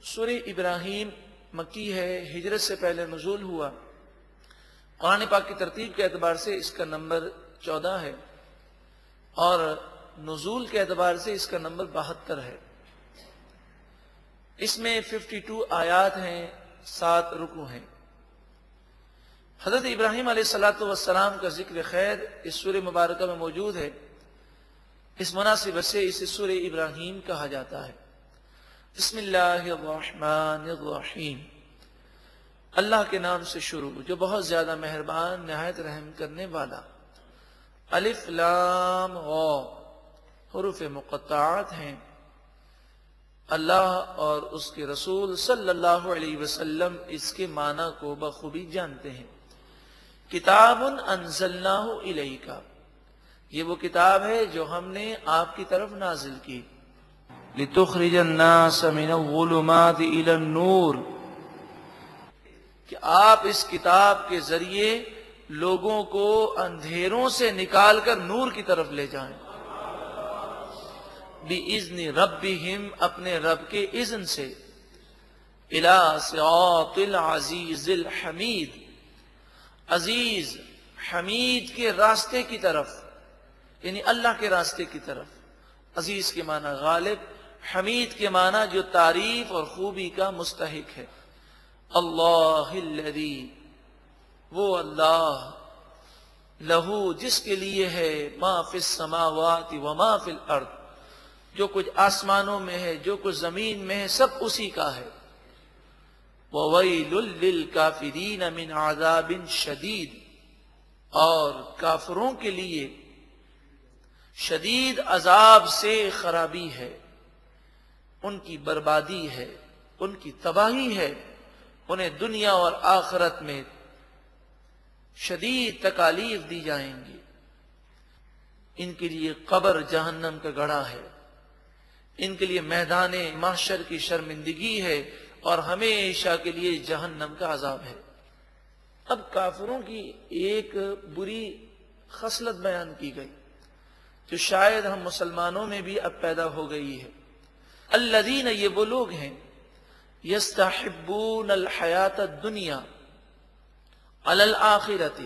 سورہ ابراہیم مکی ہے، ہجرت سے پہلے نزول ہوا۔ قرآن پاک کی ترتیب کے اعتبار سے اس کا نمبر 14 ہے اور نزول کے اعتبار سے اس کا نمبر 72 ہے۔ اس میں 52 آیات ہیں، 7 رکوع ہیں۔ حضرت ابراہیم علیہ السلام کا ذکر خیر اس سورہ مبارکہ میں موجود ہے۔ اس مناسبت سے اسے سورہ ابراہیم کہا جاتا ہے۔ بسم اللہ الرحمن الرحیم، اللہ کے نام سے شروع جو بہت زیادہ مہربان نہایت رحم کرنے والا۔ الف لام غ حروف مقطعات ہیں۔ اللہ اور اس کے رسول صلی اللہ علیہ وسلم اس کے معنی کو بخوبی جانتے ہیں۔ کتاب انزلناہ الیک، یہ وہ کتاب ہے جو ہم نے آپ کی طرف نازل کی۔ لتخرج الناس من الظلمات الی النور، کہ آپ اس کتاب کے ذریعے لوگوں کو اندھیروں سے نکال کر نور کی طرف لے جائیں۔ بِإِذْنِ رَبِّهِمْ، اپنے رب کے اذن سے۔ إِلَىٰ صِرَاطِ الْعَزِيزِ الْحَمِيدِ، عزیز حمید کے راستے کی طرف، یعنی اللہ کے راستے کی طرف۔ عزیز کے معنی غالب، حمید کے معنی جو تعریف اور خوبی کا مستحق ہے۔ اللہ الذی، وہ اللہ، لہو جس کے لیے ہے، ما فی السماوات وما فی الارض، جو کچھ آسمانوں میں ہے جو کچھ زمین میں ہے سب اسی کا ہے۔ وَوَيْلٌ لِّلْكَافِرِينَ مِنْ عَذَابٍ شَدِيدٍ، اور کافروں کے لیے شدید عذاب سے خرابی ہے، ان کی بربادی ہے، ان کی تباہی ہے، انہیں دنیا اور آخرت میں شدید تکالیف دی جائیں گی۔ ان کے لیے قبر جہنم کا گڑھا ہے، ان کے لیے میدان محشر کی شرمندگی ہے، اور ہمیشہ کے لیے جہنم کا عذاب ہے۔ اب کافروں کی ایک بری خصلت بیان کی گئی جو شاید ہم مسلمانوں میں بھی اب پیدا ہو گئی ہے۔ الذین، یہ وہ لوگ ہیں، یستحبون الحیات الدنیا علی الآخرۃ،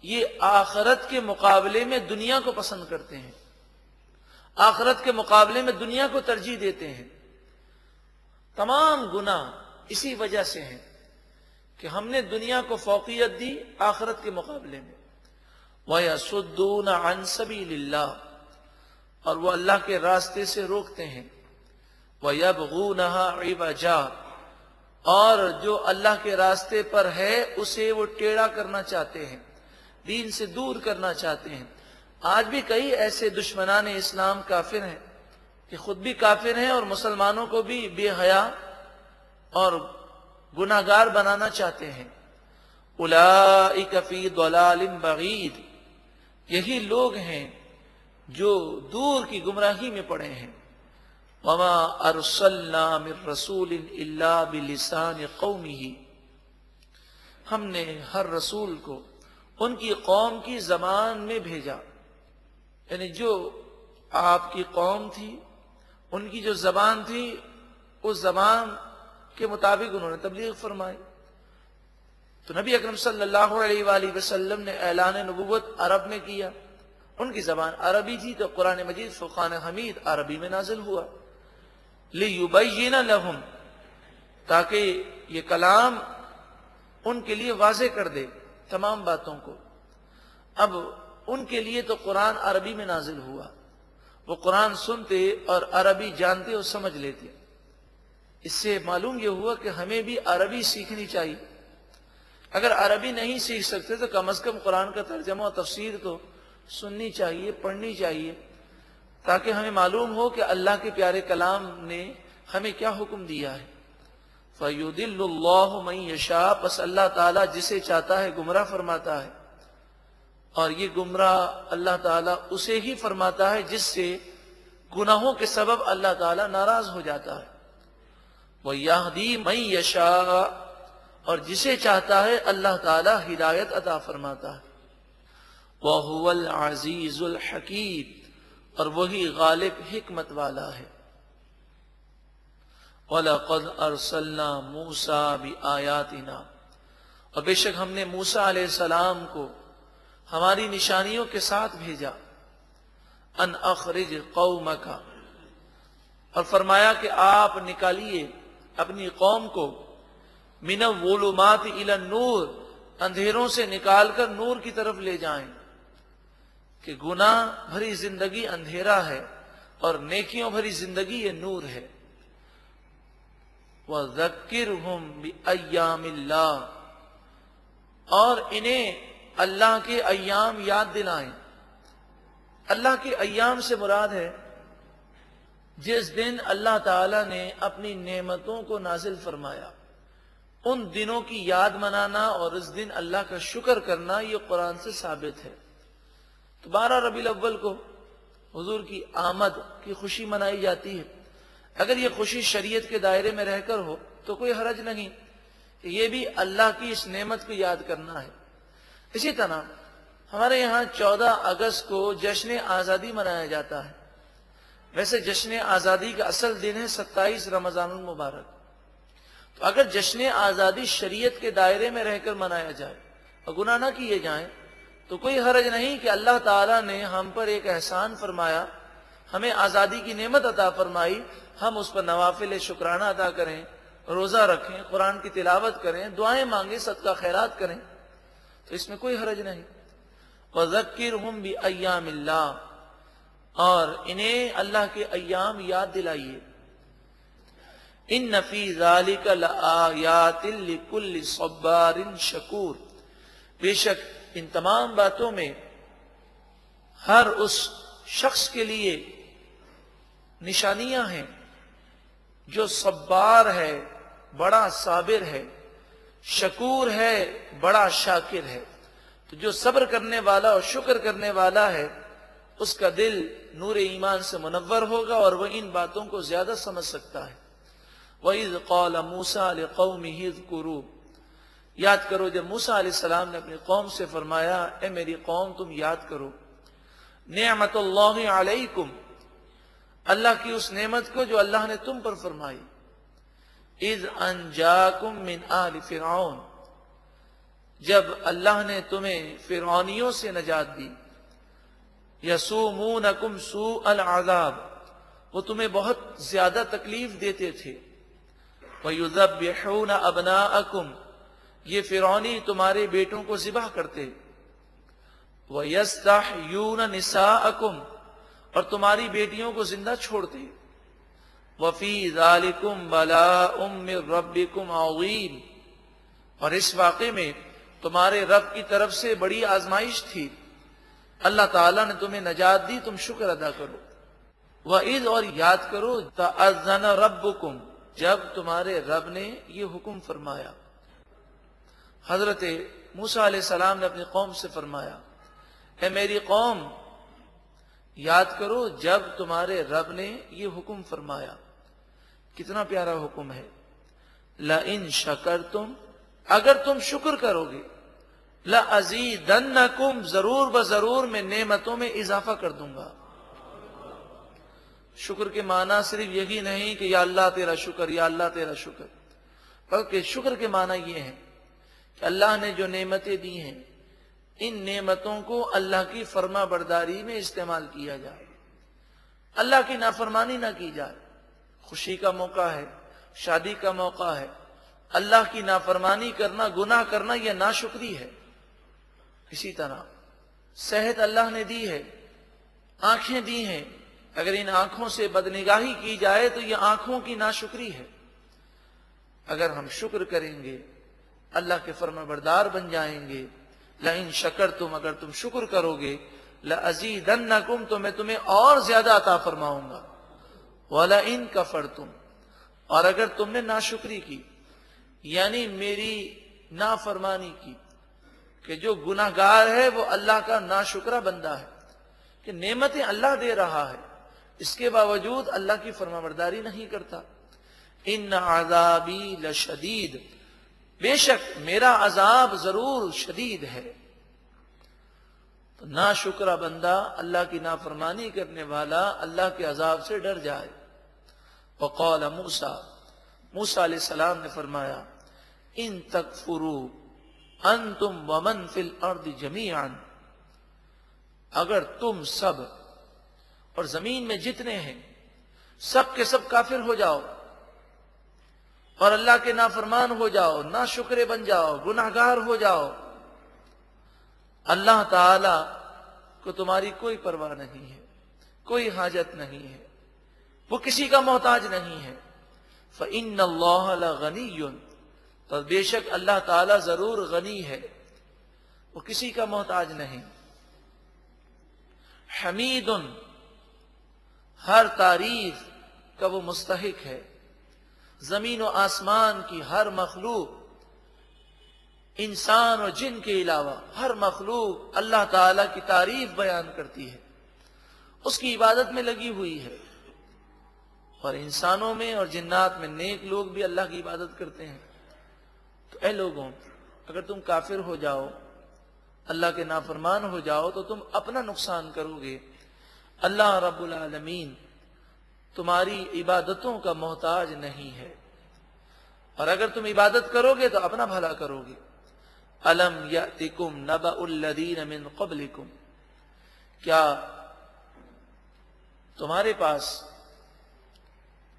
یہ آخرت کے مقابلے میں دنیا کو پسند کرتے ہیں، آخرت کے مقابلے میں دنیا کو ترجیح دیتے ہیں۔ تمام گناہ اسی وجہ سے ہیں کہ ہم نے دنیا کو فوقیت دی آخرت کے مقابلے میں۔ وَيَصُدُّونَ عَن سَبِيلِ اللَّهِ، اور وہ اللہ کے راستے سے روکتے ہیں۔ وَيَبْغُونَهَا عِوَجًا، اور جو اللہ کے راستے پر ہے اسے وہ ٹیڑھا کرنا چاہتے ہیں، دین سے دور کرنا چاہتے ہیں۔ آج بھی کئی ایسے دشمنان اسلام کافر ہیں کہ خود بھی کافر ہیں اور مسلمانوں کو بھی بے حیا اور گناہگار بنانا چاہتے ہیں۔ اولئک فی ضلال بعید، یہی لوگ ہیں جو دور کی گمراہی میں پڑے ہیں۔ وما ارسلنا من رسول الا بلسان قومہ، ہم نے ہر رسول کو ان کی قوم کی زبان میں بھیجا، یعنی جو آپ کی قوم تھی ان کی جو زبان تھی اس زبان کے مطابق انہوں نے تبلیغ فرمائی۔ تو نبی اکرم صلی اللہ علیہ وآلہ وسلم نے اعلان نبوت عرب میں کیا، ان کی زبان عربی تھی تو قرآن مجید فرقان حمید عربی میں نازل ہوا۔ لِيُبَيِّنَ لَهُمْ، تاکہ یہ کلام ان کے لیے واضح کر دے تمام باتوں کو۔ اب ان کے لیے تو قرآن عربی میں نازل ہوا، وہ قرآن سنتے اور عربی جانتے اور سمجھ لیتے۔ اس سے معلوم یہ ہوا کہ ہمیں بھی عربی سیکھنی چاہیے۔ اگر عربی نہیں سیکھ سکتے تو کم از کم قرآن کا ترجمہ اور تفسیر تو سننی چاہیے، پڑھنی چاہیے، تاکہ ہمیں معلوم ہو کہ اللہ کے پیارے کلام نے ہمیں کیا حکم دیا ہے۔ فَيُضِلُّ اللَّهُ مَن يَشَاءُ، بس اللہ تعالیٰ جسے چاہتا ہے گمراہ فرماتا ہے، اور یہ گمراہ اللہ تعالیٰ اسے ہی فرماتا ہے جس سے گناہوں کے سبب اللہ تعالیٰ ناراض ہو جاتا ہے۔ وَيَهْدِي مَن يَشَاءُ، اور جسے چاہتا ہے اللہ تعالیٰ ہدایت عطا فرماتا ہے۔ وَهُوَ الْعَزِيزُ الْحَكِيمُ، اور وہی غالب حکمت والا ہے۔ وَلَقَدْ أَرْسَلْنَا مُوسَىٰ بِآيَاتِنَا، اور بے شک ہم نے موسیٰ علیہ السلام کو ہماری نشانیوں کے ساتھ بھیجا، ان اخرج قومک، اور فرمایا کہ آپ نکالیے اپنی قوم کو من الظلمات الی النور، اندھیروں سے نکال کر نور کی طرف لے جائیں، کہ گناہ بھری زندگی اندھیرا ہے اور نیکیوں بھری زندگی یہ نور ہے۔ وَذَكِّرْهُمْ بِأَيَّامِ اللَّهِ، اور انہیں اللہ کے ایام یاد دلائیں۔ اللہ کے ایام سے مراد ہے جس دن اللہ تعالی نے اپنی نعمتوں کو نازل فرمایا، ان دنوں کی یاد منانا اور اس دن اللہ کا شکر کرنا، یہ قرآن سے ثابت ہے۔ تو 12 ربیع الاول کو حضور کی آمد کی خوشی منائی جاتی ہے۔ اگر یہ خوشی شریعت کے دائرے میں رہ کر ہو تو کوئی حرج نہیں، یہ بھی اللہ کی اس نعمت کو یاد کرنا ہے۔ اسی طرح ہمارے یہاں 14 اگست کو جشن آزادی منایا جاتا ہے۔ ویسے جشن آزادی کا اصل دن ہے 27 رمضان المبارک۔ تو اگر جشن آزادی شریعت کے دائرے میں رہ کر منایا جائے اور گناہ نہ کیے جائیں تو کوئی حرج نہیں کہ اللہ تعالیٰ نے ہم پر ایک احسان فرمایا، ہمیں آزادی کی نعمت عطا فرمائی، ہم اس پر نوافل شکرانہ ادا کریں، روزہ رکھیں، قرآن کی تلاوت کریں، دعائیں مانگیں، صدقہ خیرات کریں، تو اس میں کوئی حرج نہیں۔ وَذَكِّرْهُمْ بِأَيَّامِ اللَّهِ، اور انہیں اللہ کے ایام یاد دلائیے۔ إِنَّ فِي ذَلِكَ لَآيَاتٍ لِكُلِّ صَبَّارٍ شَكُورٍ، بے شک ان تمام باتوں میں ہر اس شخص کے لیے نشانیاں ہیں جو صبار ہے، بڑا صابر ہے، شکور ہے، بڑا شاکر ہے۔ تو جو صبر کرنے والا اور شکر کرنے والا ہے اس کا دل نور ایمان سے منور ہوگا اور وہ ان باتوں کو زیادہ سمجھ سکتا ہے۔ وَإِذْ قَالَ مُوسَىٰ لِقَوْمِهِ اذْكُرُوا، یاد کرو جب موسیٰ علیہ السلام نے اپنی قوم سے فرمایا، اے میری قوم تم یاد کرو نعمت اللہ علیکم، اللہ کی اس نعمت کو جو اللہ نے تم پر فرمائی، اذ انجاکم من آل فرعون، جب اللہ نے تمہیں فرعونیوں سے نجات دی، یسومونکم سوء العذاب، وہ تمہیں بہت زیادہ تکلیف دیتے تھے، وَيُذَبِّحُونَ أَبْنَاءَكُمْ، یہ فرعونی تمہارے بیٹوں کو ذبح کرتے، وَيَسْتَحْيُونَ نِسَاءَكُمْ، اور تمہاری بیٹیوں کو زندہ چھوڑتے۔ وَفِي ذَلِكُمْ بَلَاءٌ مِّن رَبِّكُمْ عَظِيمٌ، اور اس واقعے میں تمہارے رب کی طرف سے بڑی آزمائش تھی، اللہ تعالیٰ نے تمہیں نجات دی، تم شکر ادا کرو۔ وَإِذْ، اور یاد کرو، تَأَذَّنَ رَبُّكُمْ، جب تمہارے رب نے یہ حکم فرمایا۔ حضرت موسیٰ علیہ السلام نے اپنی قوم سے فرمایا، اے میری قوم یاد کرو جب تمہارے رب نے یہ حکم فرمایا۔ کتنا پیارا حکم ہے، لَإِن شَكَرْتُمْ، اگر تم شکر کرو گے، لَأَزِيدَنَّكُمْ، ضرور بضرور میں نعمتوں میں اضافہ کر دوں گا۔ شکر کے معنی صرف یہی نہیں کہ یا اللہ تیرا شکر، یا اللہ تیرا شکر، بلکہ شکر کے معنی یہ ہے کہ اللہ نے جو نعمتیں دی ہیں ان نعمتوں کو اللہ کی فرما برداری میں استعمال کیا جائے، اللہ کی نافرمانی نہ کی جائے۔ خوشی کا موقع ہے، شادی کا موقع ہے، اللہ کی نافرمانی کرنا، گناہ کرنا یہ ناشکری ہے۔ اسی طرح صحت اللہ نے دی ہے، آنکھیں دی ہیں، اگر ان آنکھوں سے بدنگاہی کی جائے تو یہ آنکھوں کی ناشکری ہے۔ اگر ہم شکر کریں گے اللہ کے فرما بردار بن جائیں گے۔ لَإِن شَكَرْتُمْ، اگر تم شکر کرو گے، لَأَزِيدَنَّكُمْ، تو میں تمہیں اور زیادہ عطا فرماؤں گا۔ وَلَئِن كَفَرْتُمْ، اور اگر تم نے ناشکری کی یعنی میری نافرمانی کی، کہ جو گناہ گار ہے وہ اللہ کا ناشکرہ بندہ ہے، کہ نعمتیں اللہ دے رہا ہے اس کے باوجود اللہ کی فرمانبرداری نہیں کرتا۔ ان عذابی لشدید، بے شک میرا عذاب ضرور شدید ہے۔ تو ناشکرہ بندہ، اللہ کی نافرمانی کرنے والا اللہ کے عذاب سے ڈر جائے۔ وقال موسیٰ، موسیٰ علیہ السلام نے فرمایا ان تکفروا انتم ومن فی الارض جمیعا، اگر تم سب اور زمین میں جتنے ہیں سب کے سب کافر ہو جاؤ اور اللہ کے نافرمان ہو جاؤ، ناشکرے بن جاؤ، گناہگار ہو جاؤ، اللہ تعالی کو تمہاری کوئی پرواہ نہیں ہے، کوئی حاجت نہیں ہے، وہ کسی کا محتاج نہیں ہے۔ فَإِنَّ اللَّهَ لَغَنِيٌّ، تو بے شک اللہ تعالی ضرور غنی ہے، وہ کسی کا محتاج نہیں۔ حمید، ہر تعریف کا وہ مستحق ہے، زمین و آسمان کی ہر مخلوق، انسان اور جن کے علاوہ ہر مخلوق اللہ تعالی کی تعریف بیان کرتی ہے، اس کی عبادت میں لگی ہوئی ہے، اور انسانوں میں اور جنات میں نیک لوگ بھی اللہ کی عبادت کرتے ہیں۔ تو اے لوگوں، اگر تم کافر ہو جاؤ، اللہ کے نافرمان ہو جاؤ، تو تم اپنا نقصان کرو گے، اللہ رب العالمین تمہاری عبادتوں کا محتاج نہیں ہے، اور اگر تم عبادت کرو گے تو اپنا بھلا کرو گے۔ الم یأتکم نبأ الذین من قبلکم، کیا تمہارے پاس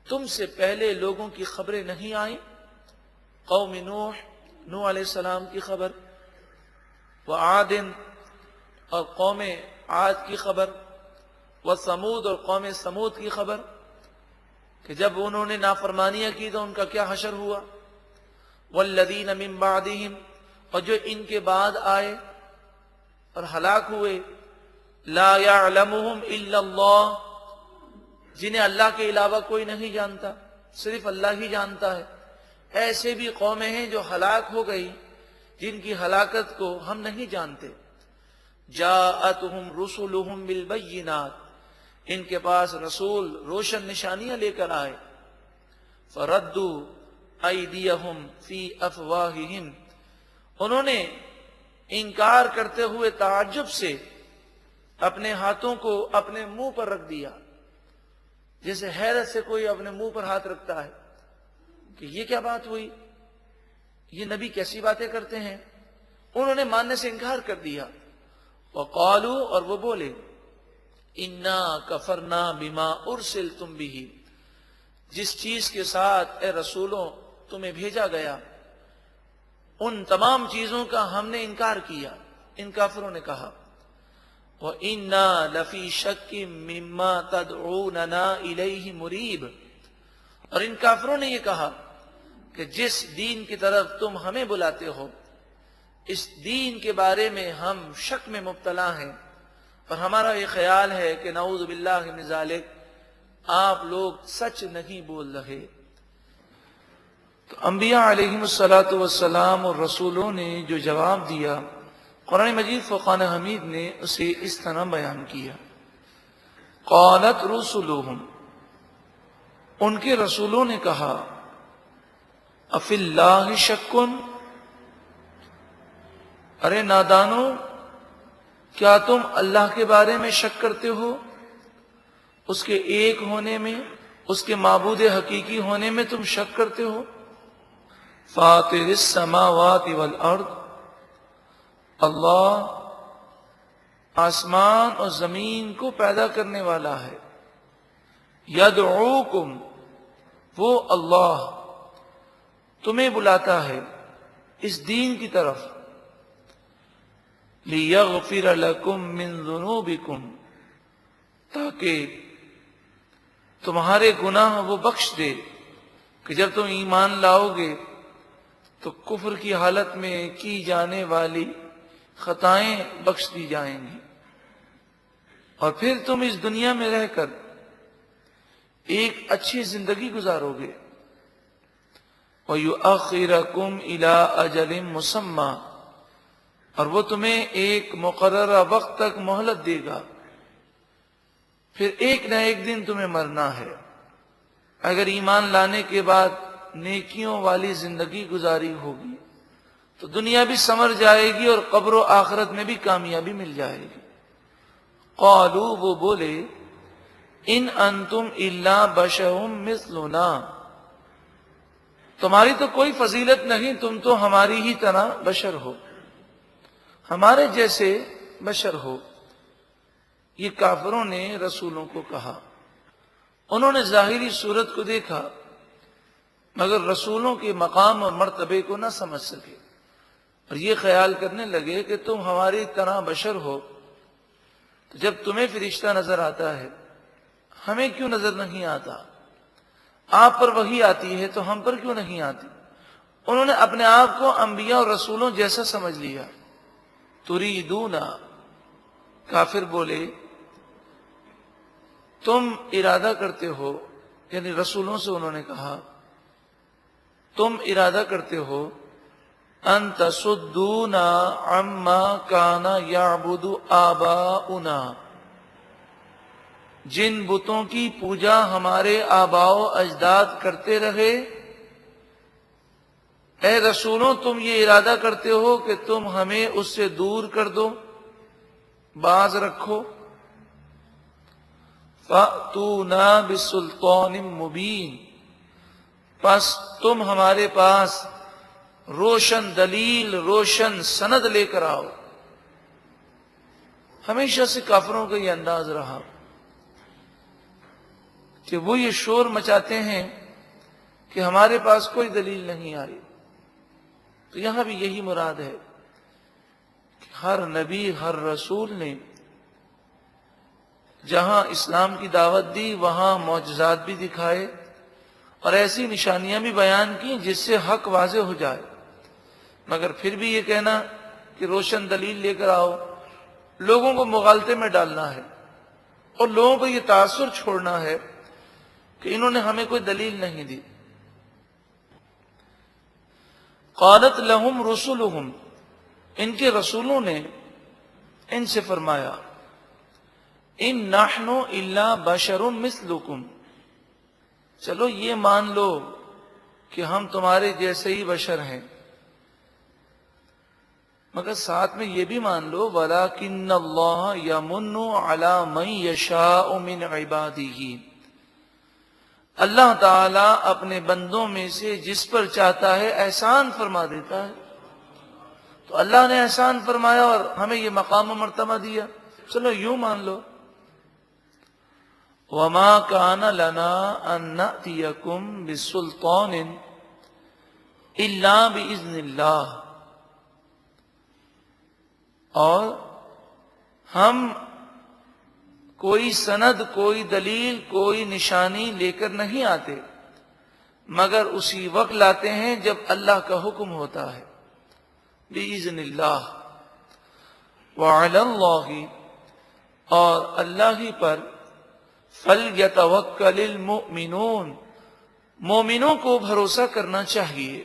تم سے پہلے لوگوں کی خبریں نہیں آئیں؟ قوم نوح علیہ السلام کی خبر، وعاد اور قوم عاد کی خبر، وثمود اور قوم سمود کی خبر، کہ جب انہوں نے نافرمانیاں کی تو ان کا کیا حشر ہوا۔ والذین من بعدہم، اور جو ان کے بعد آئے اور ہلاک ہوئے، لا یعلمہم الا اللہ، جنہیں اللہ کے علاوہ کوئی نہیں جانتا، صرف اللہ ہی جانتا ہے۔ ایسے بھی قومیں ہیں جو ہلاک ہو گئی، جن کی ہلاکت کو ہم نہیں جانتے۔ جاءتہم رسلہم بالبینات، ان کے پاس رسول روشن نشانیاں لے کر آئے۔ فردوا ایدیہم فی افواہہم، انہوں نے انکار کرتے ہوئے تعجب سے اپنے ہاتھوں کو اپنے منہ پر رکھ دیا، جیسے حیرت سے کوئی اپنے منہ پر ہاتھ رکھتا ہے کہ یہ کیا بات ہوئی، یہ نبی کیسی باتیں کرتے ہیں۔ انہوں نے ماننے سے انکار کر دیا۔ وقالوا، اور وہ بولے، انا کفرنا بما ارسلتم بہ، جس چیز کے ساتھ اے رسولوں تمہیں بھیجا گیا، ان تمام چیزوں کا ہم نے انکار کیا۔ ان کافروں نے کہا، وَإِنَّا لَفِي شَكٍّ مِّمَّا تَدْعُونَنَا إِلَيْهِ مُرِيبٍ، اور ان کافروں نے یہ کہا کہ جس دین کی طرف تم ہمیں بلاتے ہو، اس دین کے بارے میں ہم شک میں مبتلا ہیں، اور ہمارا یہ خیال ہے کہ نعوذ باللہ من ذالک، آپ لوگ سچ نہیں بول رہے۔ تو انبیاء علیہم الصلاۃ والسلام اور رسولوں نے جو جواب دیا، قرآن مجید فرقان حمید نے اسے اس طرح بیان کیا۔ قالت رسلہم، ان کے رسولوں نے کہا، افی اللہ شکن، ارے نادانو، کیا تم اللہ کے بارے میں شک کرتے ہو؟ اس کے ایک ہونے میں، اس کے معبود حقیقی ہونے میں تم شک کرتے ہو؟ فاطر السماوات والارض، اللہ آسمان اور زمین کو پیدا کرنے والا ہے۔ یدعوکم، وہ اللہ تمہیں بلاتا ہے اس دین کی طرف، لیغفر لکم من ذنوبکم، تاکہ تمہارے گناہ وہ بخش دے، کہ جب تم ایمان لاؤ گے تو کفر کی حالت میں کی جانے والی خطائیں بخش دی جائیں گی، اور پھر تم اس دنیا میں رہ کر ایک اچھی زندگی گزارو گے۔ وَيُؤَخِّرَكُمْ إِلَىٰ أَجَلٍ مُّسَمًّى، اور وہ تمہیں ایک مقررہ وقت تک مہلت دے گا، پھر ایک نہ ایک دن تمہیں مرنا ہے۔ اگر ایمان لانے کے بعد نیکیوں والی زندگی گزاری ہوگی تو دنیا بھی سنور جائے گی اور قبر و آخرت میں بھی کامیابی مل جائے گی۔ قالوا، وہ بولے، ان انتم الا بشر مثلنا، تمہاری تو کوئی فضیلت نہیں، تم تو ہماری ہی طرح بشر ہو، ہمارے جیسے بشر ہو۔ یہ کافروں نے رسولوں کو کہا۔ انہوں نے ظاہری صورت کو دیکھا مگر رسولوں کے مقام اور مرتبے کو نہ سمجھ سکے، اور یہ خیال کرنے لگے کہ تم ہماری طرح بشر ہو، تو جب تمہیں فرشتہ نظر آتا ہے ہمیں کیوں نظر نہیں آتا؟ آپ پر وحی آتی ہے تو ہم پر کیوں نہیں آتی؟ انہوں نے اپنے آپ کو انبیاء اور رسولوں جیسا سمجھ لیا۔ تریدون، کافر بولے تم ارادہ کرتے ہو، یعنی رسولوں سے انہوں نے کہا تم ارادہ کرتے ہو ان تصدونا عما کان یعبد آباؤنا، جن بتوں کی پوجا ہمارے آباء و اجداد کرتے رہے، اے رسولوں تم یہ ارادہ کرتے ہو کہ تم ہمیں اس سے دور کر دو، باز رکھو۔ فَأْتُونَا بِسُلْطَانٍ مُبِينٍ، پس تم ہمارے پاس روشن دلیل، روشن سند لے کر آؤ۔ ہمیشہ سے کافروں کا یہ انداز رہا کہ وہ یہ شور مچاتے ہیں کہ ہمارے پاس کوئی دلیل نہیں آئی۔ تو یہاں بھی یہی مراد ہے کہ ہر نبی، ہر رسول نے جہاں اسلام کی دعوت دی وہاں معجزات بھی دکھائے اور ایسی نشانیاں بھی بیان کی جس سے حق واضح ہو جائے، مگر پھر بھی یہ کہنا کہ روشن دلیل لے کر آؤ، لوگوں کو مغالطے میں ڈالنا ہے اور لوگوں کو یہ تاثر چھوڑنا ہے کہ انہوں نے ہمیں کوئی دلیل نہیں دی۔ قالت لہم رسلہم، ان کے رسولوں نے ان سے فرمایا ان نحن الا بشر مثلکم، چلو یہ مان لو کہ ہم تمہارے جیسے ہی بشر ہیں، مگر ساتھ میں یہ بھی مان لو وَلَكِنَّ اللَّهَ يَمُنُّ عَلَى مَن يَشَاءُ مِنْ عِبَادِهِ، اللہ تعالیٰ اپنے بندوں میں سے جس پر چاہتا ہے احسان فرما دیتا ہے۔ تو اللہ نے احسان فرمایا اور ہمیں یہ مقام و مرتبہ دیا، چلو یوں مان لو۔ وَمَا كَانَ لَنَا أَن نَأْتِيَكُمْ بِسُلْطَانٍ إِلَّا بِإِذْنِ اللَّهِ، اور ہم کوئی سند، کوئی دلیل، کوئی نشانی لے کر نہیں آتے مگر اسی وقت لاتے ہیں جب اللہ کا حکم ہوتا ہے، بِإِذْنِ اللَّهِ وَعَلَى اللَّهِ، اور اللہ ہی پر فَلْيَتَوَكَّلِ الْمُؤْمِنُونَ، مومنوں کو بھروسہ کرنا چاہیے۔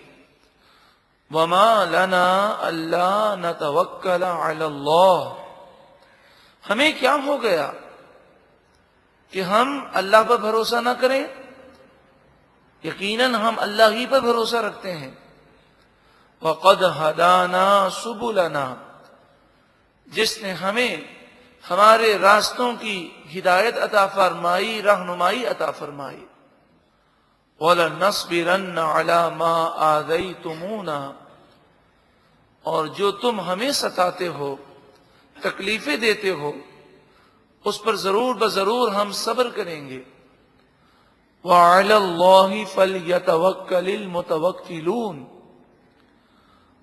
وَمَا لَنَا أَلَّا نَتَوَكَّلَ عَلَى اللَّهِ، ہمیں کیا ہو گیا کہ ہم اللہ پر بھروسہ نہ کریں؟ یقیناً ہم اللہ ہی پر بھروسہ رکھتے ہیں۔ وَقَدْ هَدَانَا سُبُلَنَا، جس نے ہمیں ہمارے راستوں کی ہدایت عطا فرمائی، رہنمائی عطا فرمائی۔ وَلَنَصْبِرَنَّ عَلَى مَا آذَيْتُمُونَا، اور جو تم ہمیں ستاتے ہو، تکلیفیں دیتے ہو، اس پر ضرور بضرور ہم صبر کریں گے۔ وَعَلَى اللَّهِ فَلْيَتَوَكَّلِ الْمُتَوَكِّلُونَ،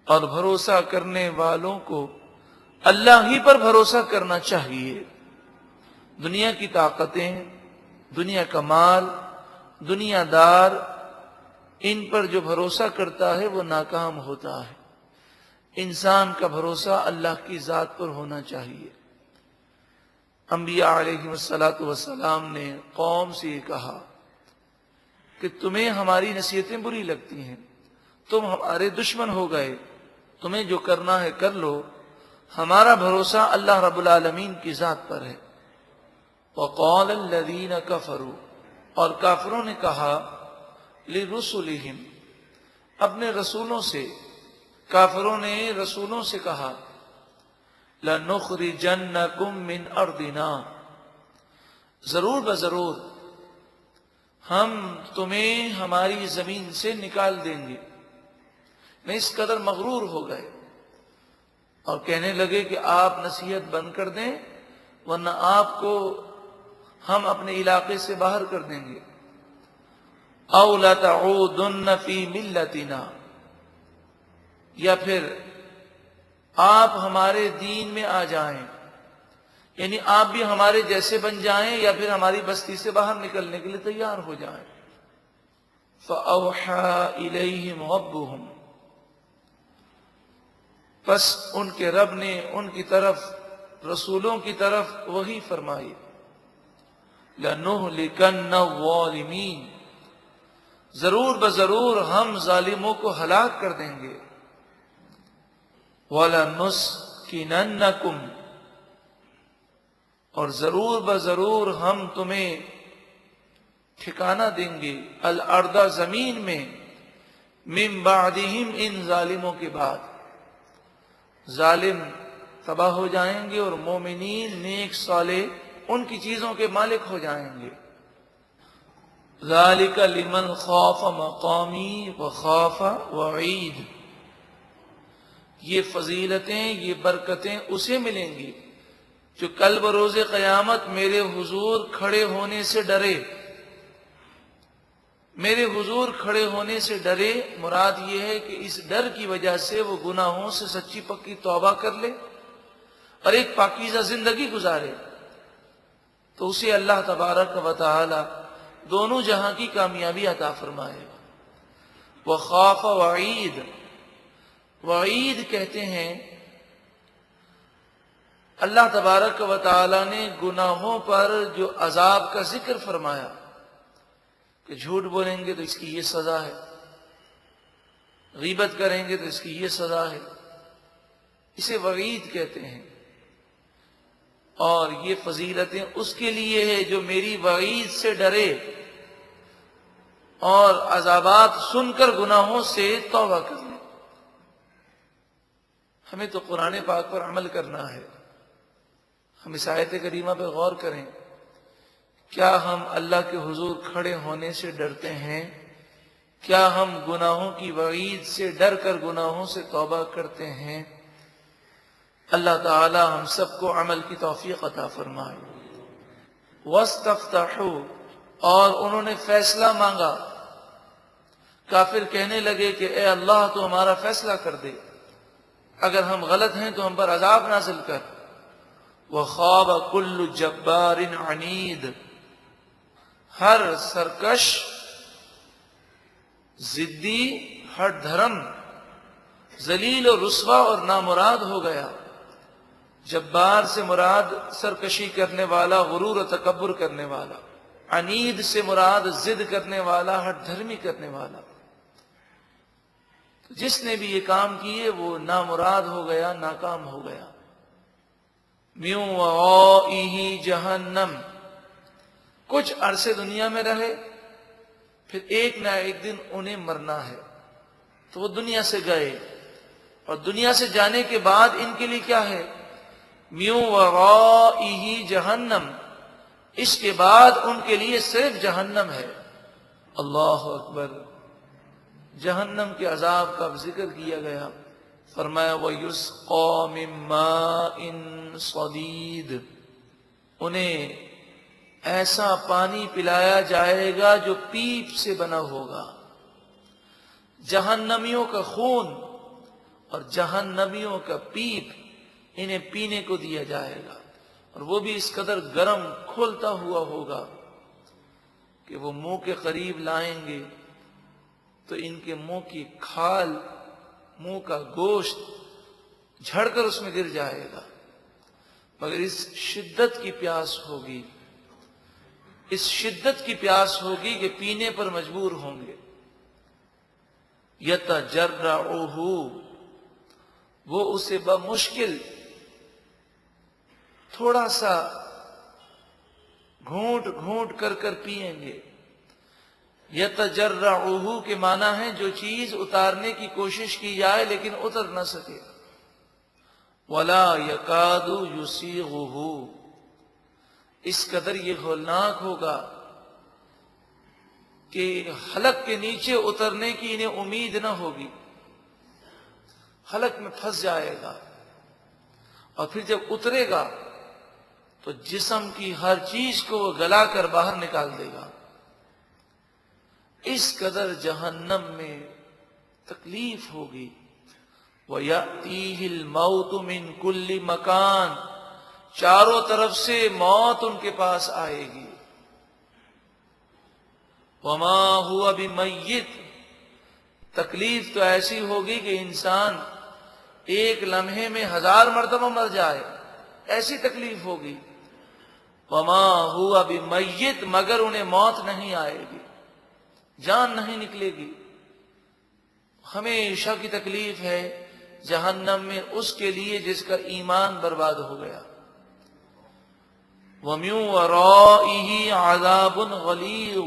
اور بھروسہ کرنے والوں کو اللہ ہی پر بھروسہ کرنا چاہیے۔ دنیا کی طاقتیں، دنیا کا مال، دنیا دار، ان پر جو بھروسہ کرتا ہے وہ ناکام ہوتا ہے۔ انسان کا بھروسہ اللہ کی ذات پر ہونا چاہیے۔ انبیاء علیہ السلام نے قوم سے یہ کہا کہ تمہیں ہماری نصیحتیں بری لگتی ہیں، تم ہمارے دشمن ہو گئے، تمہیں جو کرنا ہے کر لو، ہمارا بھروسہ اللہ رب العالمین کی ذات پر ہے۔ وَقَالَ الَّذِينَ كَفَرُوا، اور کافروں نے کہا لِرُسُلِهِمْ، اپنے رسولوں سے، کافروں نے رسولوں سے کہا لَنُخْرِجَنَّكُمْ مِنْ أَرْضِنَا، ضرور بضرور ہم تمہیں ہماری زمین سے نکال دیں گے. میں اس قدر مغرور ہو گئے اور کہنے لگے کہ آپ نصیحت بند کر دیں ورنہ آپ کو ہم اپنے علاقے سے باہر کر دیں گے. او لتعودن فی ملتنا، یا پھر آپ ہمارے دین میں آ جائیں، یعنی آپ بھی ہمارے جیسے بن جائیں یا پھر ہماری بستی سے باہر نکلنے کے لیے تیار ہو جائیں. فَأَوْحَى إِلَيْهِمْ رَبُّهُمْ، پس ان کے رب نے ان کی طرف، رسولوں کی طرف وحی فرمائی. لَنُهْلِكَنَّ الظَّالِمِينَ، ضرور بضرور ہم ظالموں کو ہلاک کر دیں گے. وَلَنُسْكِنَنَّكُمْ، اور ضرور بضرور ہم تمہیں ٹھکانہ دیں گے، الارض زمین میں، من بعدہم ان ظالموں کے بعد. ظالم تباہ ہو جائیں گے اور مومنین نیک صالح ان کی چیزوں کے مالک ہو جائیں گے. ذالک لمن خاف مقامی وخاف وعید، یہ فضیلتیں، یہ برکتیں اسے ملیں گی جو کل بروز قیامت میرے حضور کھڑے ہونے سے ڈرے. میرے حضور کھڑے ہونے سے ڈرے، مراد یہ ہے کہ اس ڈر کی وجہ سے وہ گناہوں سے سچی پکی توبہ کر لے اور ایک پاکیزہ زندگی گزارے، تو اسے اللہ تبارک و تعالی دونوں جہاں کی کامیابی عطا فرمائے. وخاف وعید، وعید کہتے ہیں اللہ تبارک و تعالی نے گناہوں پر جو عذاب کا ذکر فرمایا کہ جھوٹ بولیں گے تو اس کی یہ سزا ہے، غیبت کریں گے تو اس کی یہ سزا ہے، اسے وعید کہتے ہیں. اور یہ فضیلتیں اس کے لیے ہے جو میری وعید سے ڈرے اور عذابات سن کر گناہوں سے توبہ کر لے. ہمیں تو قرآن پاک پر عمل کرنا ہے. ہم اس آیت کریمہ پہ غور کریں. کیا ہم اللہ کے حضور کھڑے ہونے سے ڈرتے ہیں؟ کیا ہم گناہوں کی وعید سے ڈر کر گناہوں سے توبہ کرتے ہیں؟ اللہ تعالی ہم سب کو عمل کی توفیق عطا فرمائے. وَاسْتَفْتَحُوا، اور انہوں نے فیصلہ مانگا. کافر کہنے لگے کہ اے اللہ تو ہمارا فیصلہ کر دے، اگر ہم غلط ہیں تو ہم پر عذاب نازل کر. وَخَابَ كُلُّ جَبَّارٍ عَنِيدٍ، ہر سرکش، ضدی، ہٹ دھرم، ذلیل و رسوا اور نامراد ہو گیا. جبار سے مراد سرکشی کرنے والا، غرور و تکبر کرنے والا. عنید سے مراد ضد کرنے والا، ہٹ دھرمی کرنے والا. جس نے بھی یہ کام کیے وہ نامراد ہو گیا، ناکام ہو گیا. میوں ورائی جہنم، کچھ عرصے دنیا میں رہے، پھر ایک نہ ایک دن انہیں مرنا ہے، تو وہ دنیا سے گئے. اور دنیا سے جانے کے بعد ان کے لیے کیا ہے؟ میوں ورائی جہنم، اس کے بعد ان کے لیے صرف جہنم ہے. اللہ اکبر. جہنم کے عذاب کا ذکر کیا گیا. فرمایا وَيُسْقَى مِن مَّاءٍ صَدِيدٍ، انہیں ایسا پانی پلایا جائے گا جو پیپ سے بنا ہوگا. جہنمیوں کا خون اور جہنمیوں کا پیپ انہیں پینے کو دیا جائے گا، اور وہ بھی اس قدر گرم کھولتا ہوا ہوگا کہ وہ منہ کے قریب لائیں گے تو ان کے منہ کی کھال، منہ کا گوشت جھڑ کر اس میں گر جائے گا. مگر اس شدت کی پیاس ہوگی، اس شدت کی پیاس ہوگی کہ پینے پر مجبور ہوں گے. یتجرعہ، وہ اسے بمشکل تھوڑا سا گھونٹ گھونٹ کر کر پیئیں گے. یتجرعہ کے معنی ہے جو چیز اتارنے کی کوشش کی جائے لیکن اتر نہ سکے. ولا یکاد یسیغہ، اس قدر یہ ہولناک ہوگا کہ حلق کے نیچے اترنے کی انہیں امید نہ ہوگی، حلق میں پھنس جائے گا، اور پھر جب اترے گا تو جسم کی ہر چیز کو وہ گلا کر باہر نکال دے گا۔ اس قدر جہنم میں تکلیف ہوگی۔ وَيَأْتِيهِ الْمَوْتُ مِنْ كُلِّ مَكَانٍ، چاروں طرف سے موت ان کے پاس آئے گی۔ وَمَا هُوَ بِمَيِّتٍ، تکلیف تو ایسی ہوگی کہ انسان ایک لمحے میں 1000 مرتبہ مر جائے، ایسی تکلیف ہوگی۔ وَمَا هُوَ بِمَيِّتٍ، مگر انہیں موت نہیں آئے گی، جان نہیں نکلے گی۔ ہمیشہ کی تکلیف ہے جہنم میں اس کے لیے جس کا ایمان برباد ہو گیا۔ وَمِن وَرَائِهِ عَذَابٌ غَلِيظٌ،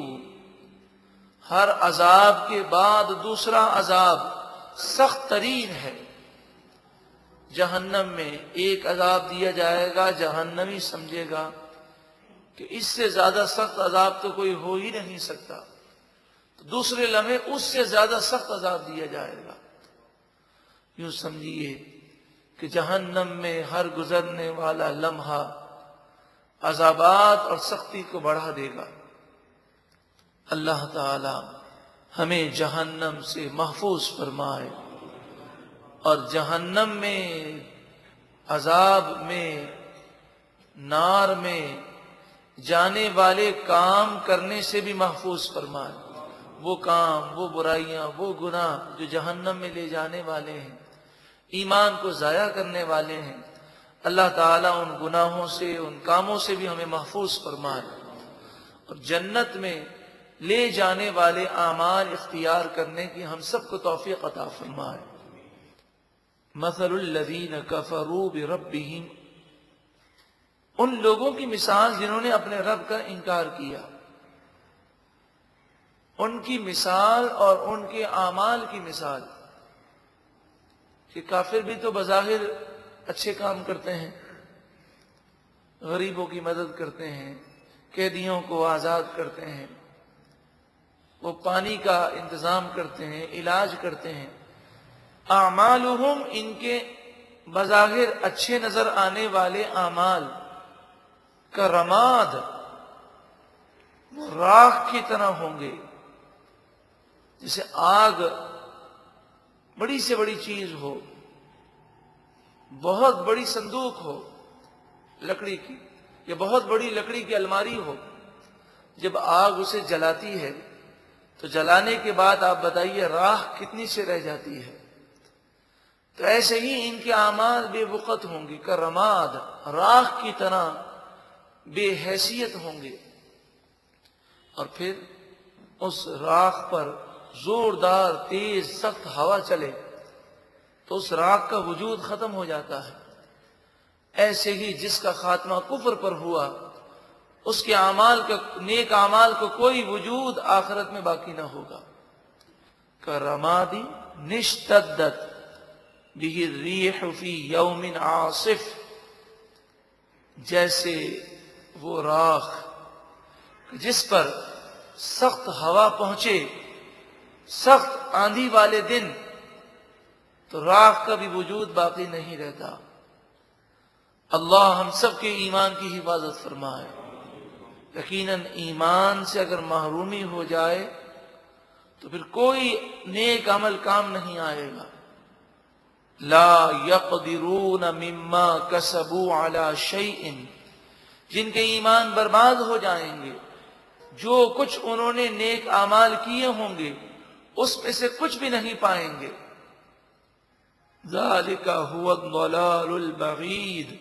ہر عذاب کے بعد دوسرا عذاب سخت ترین ہے۔ جہنم میں ایک عذاب دیا جائے گا، جہنمی سمجھے گا کہ اس سے زیادہ سخت عذاب تو کوئی ہو ہی نہیں سکتا، تو دوسرے لمحے اس سے زیادہ سخت عذاب دیا جائے گا۔ یوں سمجھیے کہ جہنم میں ہر گزرنے والا لمحہ عذابات اور سختی کو بڑھا دے گا۔ اللہ تعالی ہمیں جہنم سے محفوظ فرمائے، اور جہنم میں، عذاب میں، نار میں جانے والے کام کرنے سے بھی محفوظ فرمائے۔ وہ کام، وہ برائیاں، وہ گناہ جو جہنم میں لے جانے والے ہیں، ایمان کو ضائع کرنے والے ہیں، اللہ تعالیٰ ان گناہوں سے، ان کاموں سے بھی ہمیں محفوظ فرمائے، اور جنت میں لے جانے والے اعمال اختیار کرنے کی ہم سب کو توفیق عطا فرمائے۔ مثل الذین کفروا بربہم، ان لوگوں کی مثال جنہوں نے اپنے رب کا انکار کیا، ان کی مثال اور ان کے اعمال کی مثال، کہ کافر بھی تو بظاہر اچھے کام کرتے ہیں، غریبوں کی مدد کرتے ہیں، قیدیوں کو آزاد کرتے ہیں، وہ پانی کا انتظام کرتے ہیں، علاج کرتے ہیں۔ اعمالہم، ان کے بظاہر اچھے نظر آنے والے اعمال، کرماد، وہ راکھ کی طرح ہوں گے، جیسے آگ بڑی سے بڑی چیز ہو، بہت بڑی صندوق ہو لکڑی کی، یا بہت بڑی لکڑی کی الماری ہو، جب آگ اسے جلاتی ہے تو جلانے کے بعد آپ بتائیے راکھ کتنی سے رہ جاتی ہے۔ تو ایسے ہی ان کے اعمال بے وقت ہوں گے، کرماد، راکھ کی طرح بے حیثیت ہوں گے، اور پھر اس راکھ پر زوردار تیز سخت ہوا چلے تو اس راکھ کا وجود ختم ہو جاتا ہے۔ ایسے ہی جس کا خاتمہ کفر پر ہوا، اس کے اعمال کا، نیک اعمال کو کوئی وجود آخرت میں باقی نہ ہوگا۔ کرمادی نشتدت بہ الریح فی یوم عاصف، جیسے وہ راکھ جس پر سخت ہوا پہنچے، سخت آندھی والے دن، تو راکھ کا بھی وجود باقی نہیں رہتا۔ اللہ ہم سب کے ایمان کی حفاظت فرمائے۔ یقیناً ایمان سے اگر محرومی ہو جائے تو پھر کوئی نیک عمل کام نہیں آئے گا۔ لا یقدرون مما کسبوا علی شیء، جن کے ایمان برباد ہو جائیں گے، جو کچھ انہوں نے نیک اعمال کیے ہوں گے اس میں سے کچھ بھی نہیں پائیں گے۔ ذالک هو الضلال البعید،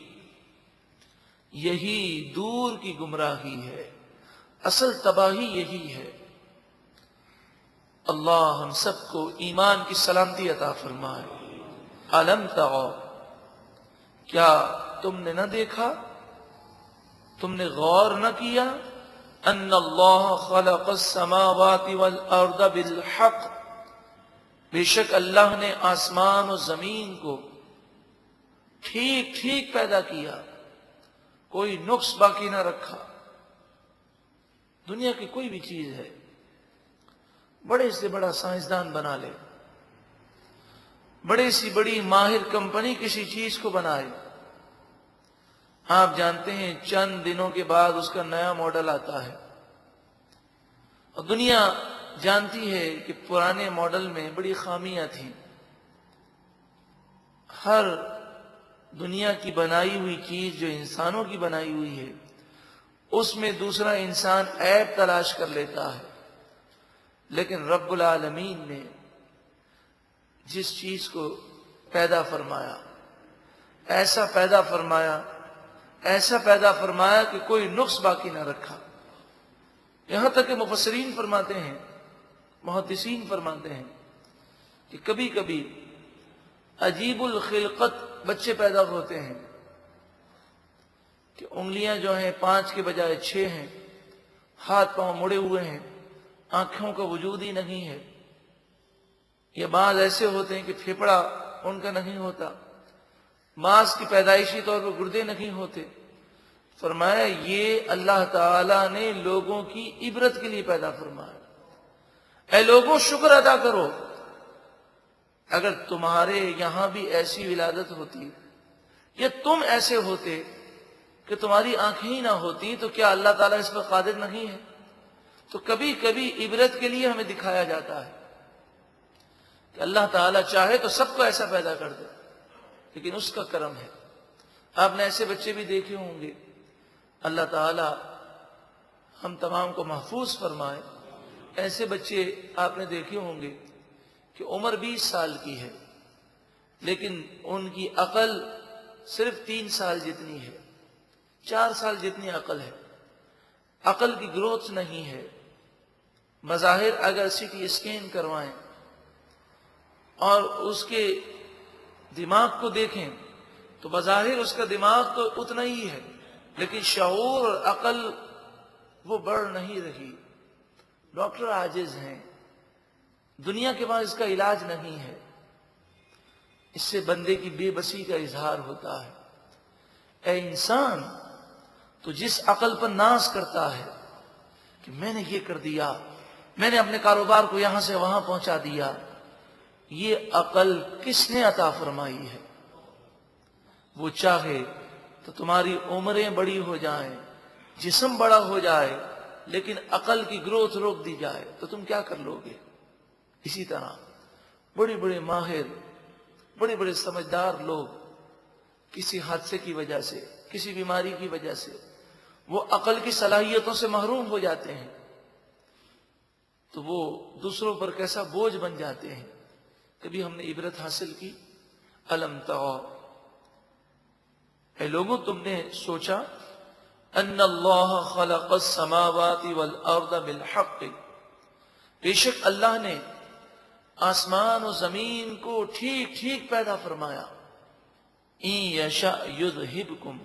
یہی دور کی گمراہی ہے، اصل تباہی یہی ہے۔ اللہ ہم سب کو ایمان کی سلامتی عطا فرمائے۔ الم تروا، کیا تم نے نہ دیکھا، تم نے غور نہ کیا، ان اللہ خلق السماوات والارض بالحق، بے شک اللہ نے آسمان و زمین کو ٹھیک ٹھیک پیدا کیا، کوئی نقص باقی نہ رکھا۔ دنیا کی کوئی بھی چیز ہے بڑے سے بڑا سائنسدان بنا لے، بڑے سی بڑی ماہر کمپنی کسی چیز کو بنائے، آپ جانتے ہیں چند دنوں کے بعد اس کا نیا ماڈل آتا ہے، اور دنیا جانتی ہے کہ پرانے ماڈل میں بڑی خامیاں تھیں۔ ہر دنیا کی بنائی ہوئی چیز جو انسانوں کی بنائی ہوئی ہے، اس میں دوسرا انسان عیب تلاش کر لیتا ہے، لیکن رب العالمین نے جس چیز کو پیدا فرمایا، ایسا پیدا فرمایا، ایسا پیدا فرمایا کہ کوئی نقص باقی نہ رکھا۔ یہاں تک کہ مفسرین فرماتے ہیں، محدثین فرماتے ہیں کہ کبھی کبھی عجیب الخلقت بچے پیدا ہوتے ہیں کہ انگلیاں جو ہیں 5 کے بجائے 6 ہیں، ہاتھ پاؤں مڑے ہوئے ہیں، آنکھوں کا وجود ہی نہیں ہے، یا بعض ایسے ہوتے ہیں کہ پھیپڑا ان کا نہیں ہوتا، بعض کی پیدائشی طور پر گردے نہیں ہوتے۔ فرمایا یہ اللہ تعالیٰ نے لوگوں کی عبرت کے لیے پیدا فرمایا۔ اے لوگوں شکر ادا کرو، اگر تمہارے یہاں بھی ایسی ولادت ہوتی یا تم ایسے ہوتے کہ تمہاری آنکھیں ہی نہ ہوتی تو کیا اللہ تعالیٰ اس پر قادر نہیں ہے؟ تو کبھی کبھی عبرت کے لیے ہمیں دکھایا جاتا ہے کہ اللہ تعالیٰ چاہے تو سب کو ایسا پیدا کر دے، لیکن اس کا کرم ہے۔ آپ نے ایسے بچے بھی دیکھے ہوں گے، اللہ تعالیٰ ہم تمام کو محفوظ فرمائے۔ ایسے بچے آپ نے دیکھے ہوں گے کہ عمر 20 سال کی ہے، لیکن ان کی عقل صرف 3 سال جتنی ہے، 4 سال جتنی عقل ہے، عقل کی گروتھ نہیں ہے۔ بظاہر اگر سی ٹی اسکین کروائیں اور اس کے دماغ کو دیکھیں تو بظاہر اس کا دماغ تو اتنا ہی ہے، لیکن شعور اور عقل وہ بڑھ نہیں رہی۔ ڈاکٹر عاجز ہیں، دنیا کے پاس اس کا علاج نہیں ہے۔ اس سے بندے کی بے بسی کا اظہار ہوتا ہے۔ اے انسان، تو جس عقل پر ناز کرتا ہے کہ میں نے یہ کر دیا، میں نے اپنے کاروبار کو یہاں سے وہاں پہنچا دیا، یہ عقل کس نے عطا فرمائی ہے؟ وہ چاہے تو تمہاری عمریں بڑی ہو جائیں، جسم بڑا ہو جائے، لیکن عقل کی گروتھ روک دی جائے تو تم کیا کر لو گے؟ اسی طرح بڑے بڑے ماہر، بڑے بڑے سمجھدار لوگ کسی حادثے کی وجہ سے، کسی بیماری کی وجہ سے وہ عقل کی صلاحیتوں سے محروم ہو جاتے ہیں، تو وہ دوسروں پر کیسا بوجھ بن جاتے ہیں۔ کبھی ہم نے عبرت حاصل کی؟ الم تعو، اے لوگوں تم نے سوچا ان اللہ خلق السماوات والارض بالحق، بے شک اللہ نے آسمان و زمین کو ٹھیک ٹھیک پیدا فرمایا۔ ان یشاء یذہبکم،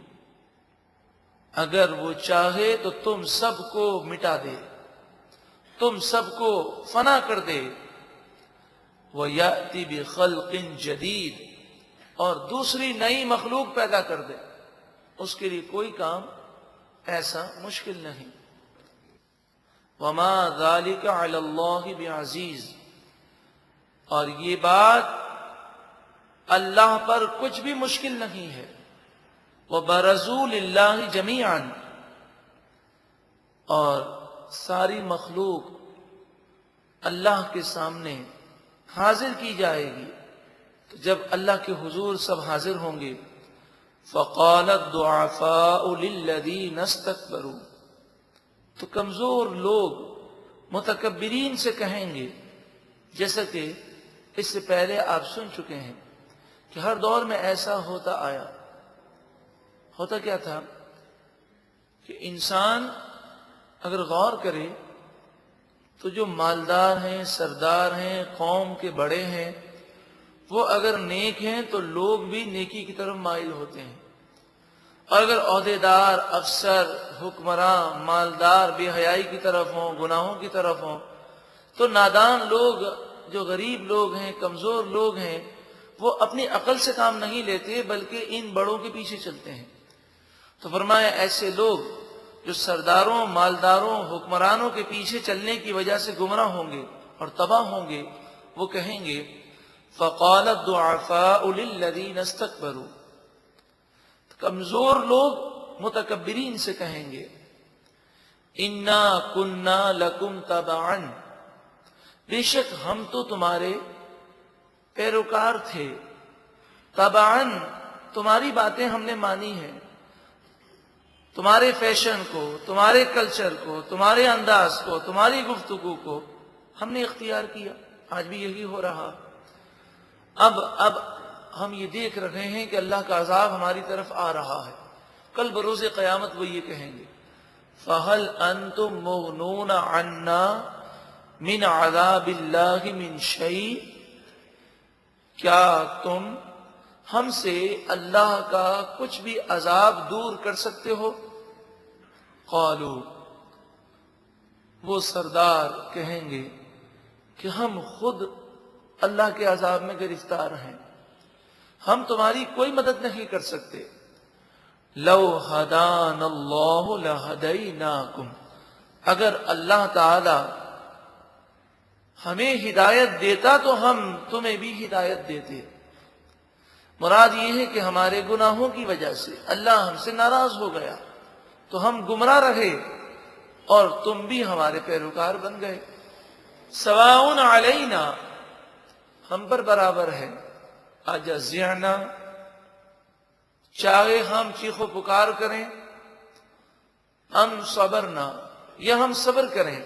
اگر وہ چاہے تو تم سب کو مٹا دے، تم سب کو فنا کر دے۔ وَيَأْتِ بِخَلْقٍ جَدِيدٍ، اور دوسری نئی مخلوق پیدا کر دے، اس کے لیے کوئی کام ایسا مشکل نہیں۔ وَمَا ذَلِكَ عَلَى اللَّهِ بِعَزِيزٍ، اور یہ بات اللہ پر کچھ بھی مشکل نہیں ہے۔ وَبَرَزُوا لِلَّهِ جَمِيعًا، اور ساری مخلوق اللہ کے سامنے حاضر کی جائے گی۔ تو جب اللہ کے حضور سب حاضر ہوں گے، فَقَالَ الضُّعَفَاءُ لِلَّذِينَ اسْتَكْبَرُوا، تو کمزور لوگ متکبرین سے کہیں گے، جیسا کہ اس سے پہلے آپ سن چکے ہیں کہ ہر دور میں ایسا ہوتا آیا۔ ہوتا کیا تھا کہ انسان اگر غور کرے تو جو مالدار ہیں، سردار ہیں، قوم کے بڑے ہیں، وہ اگر نیک ہیں تو لوگ بھی نیکی کی طرف مائل ہوتے ہیں، اور اگر عہدیدار، افسر، حکمراں، مالدار بے حیائی کی طرف ہوں، گناہوں کی طرف ہوں، تو نادان لوگ، جو غریب لوگ ہیں، کمزور لوگ ہیں، وہ اپنی عقل سے کام نہیں لیتے بلکہ ان بڑوں کے پیچھے چلتے ہیں۔ تو فرمایا ایسے لوگ جو سرداروں، مالداروں، حکمرانوں کے پیچھے چلنے کی وجہ سے گمراہ ہوں گے، اور تباہ ہوں گے، وہ کہیں گے فقال الضعفاء للذین استکبروا، کمزور لوگ متکبرین سے کہیں گے انا کنا لکم تبعا، بے شک ہم تو تمہارے پیروکار تھے، تبعا تمہاری باتیں ہم نے مانی ہیں، تمہارے فیشن کو، تمہارے کلچر کو، تمہارے انداز کو، تمہاری گفتگو کو ہم نے اختیار کیا۔ آج بھی یہی ہو رہا۔ اب ہم یہ دیکھ رہے ہیں کہ اللہ کا عذاب ہماری طرف آ رہا ہے، کل بروز قیامت وہ یہ کہیں گے فَهَلْ أَنْتُمْ مُغْنُونَ عَنَّا مِنْ عَذَابِ اللَّهِ مِنْ شَيْءٍ، کیا تم ہم سے اللہ کا کچھ بھی عذاب دور کر سکتے ہو؟ قالوا، وہ سردار کہیں گے کہ ہم خود اللہ کے عذاب میں گرفتار ہیں، ہم تمہاری کوئی مدد نہیں کر سکتے۔ لو ہدان اللہ لہدیناکم، اگر اللہ تعالی ہمیں ہدایت دیتا تو ہم تمہیں بھی ہدایت دیتے۔ مراد یہ ہے کہ ہمارے گناہوں کی وجہ سے اللہ ہم سے ناراض ہو گیا تو ہم گمراہ رہے اور تم بھی ہمارے پیروکار بن گئے۔ سواء علینا، ہم پر برابر ہے، اجزعنا، چاہے ہم چیخ و پکار کریں، ام صبرنا، یا ہم صبر کریں۔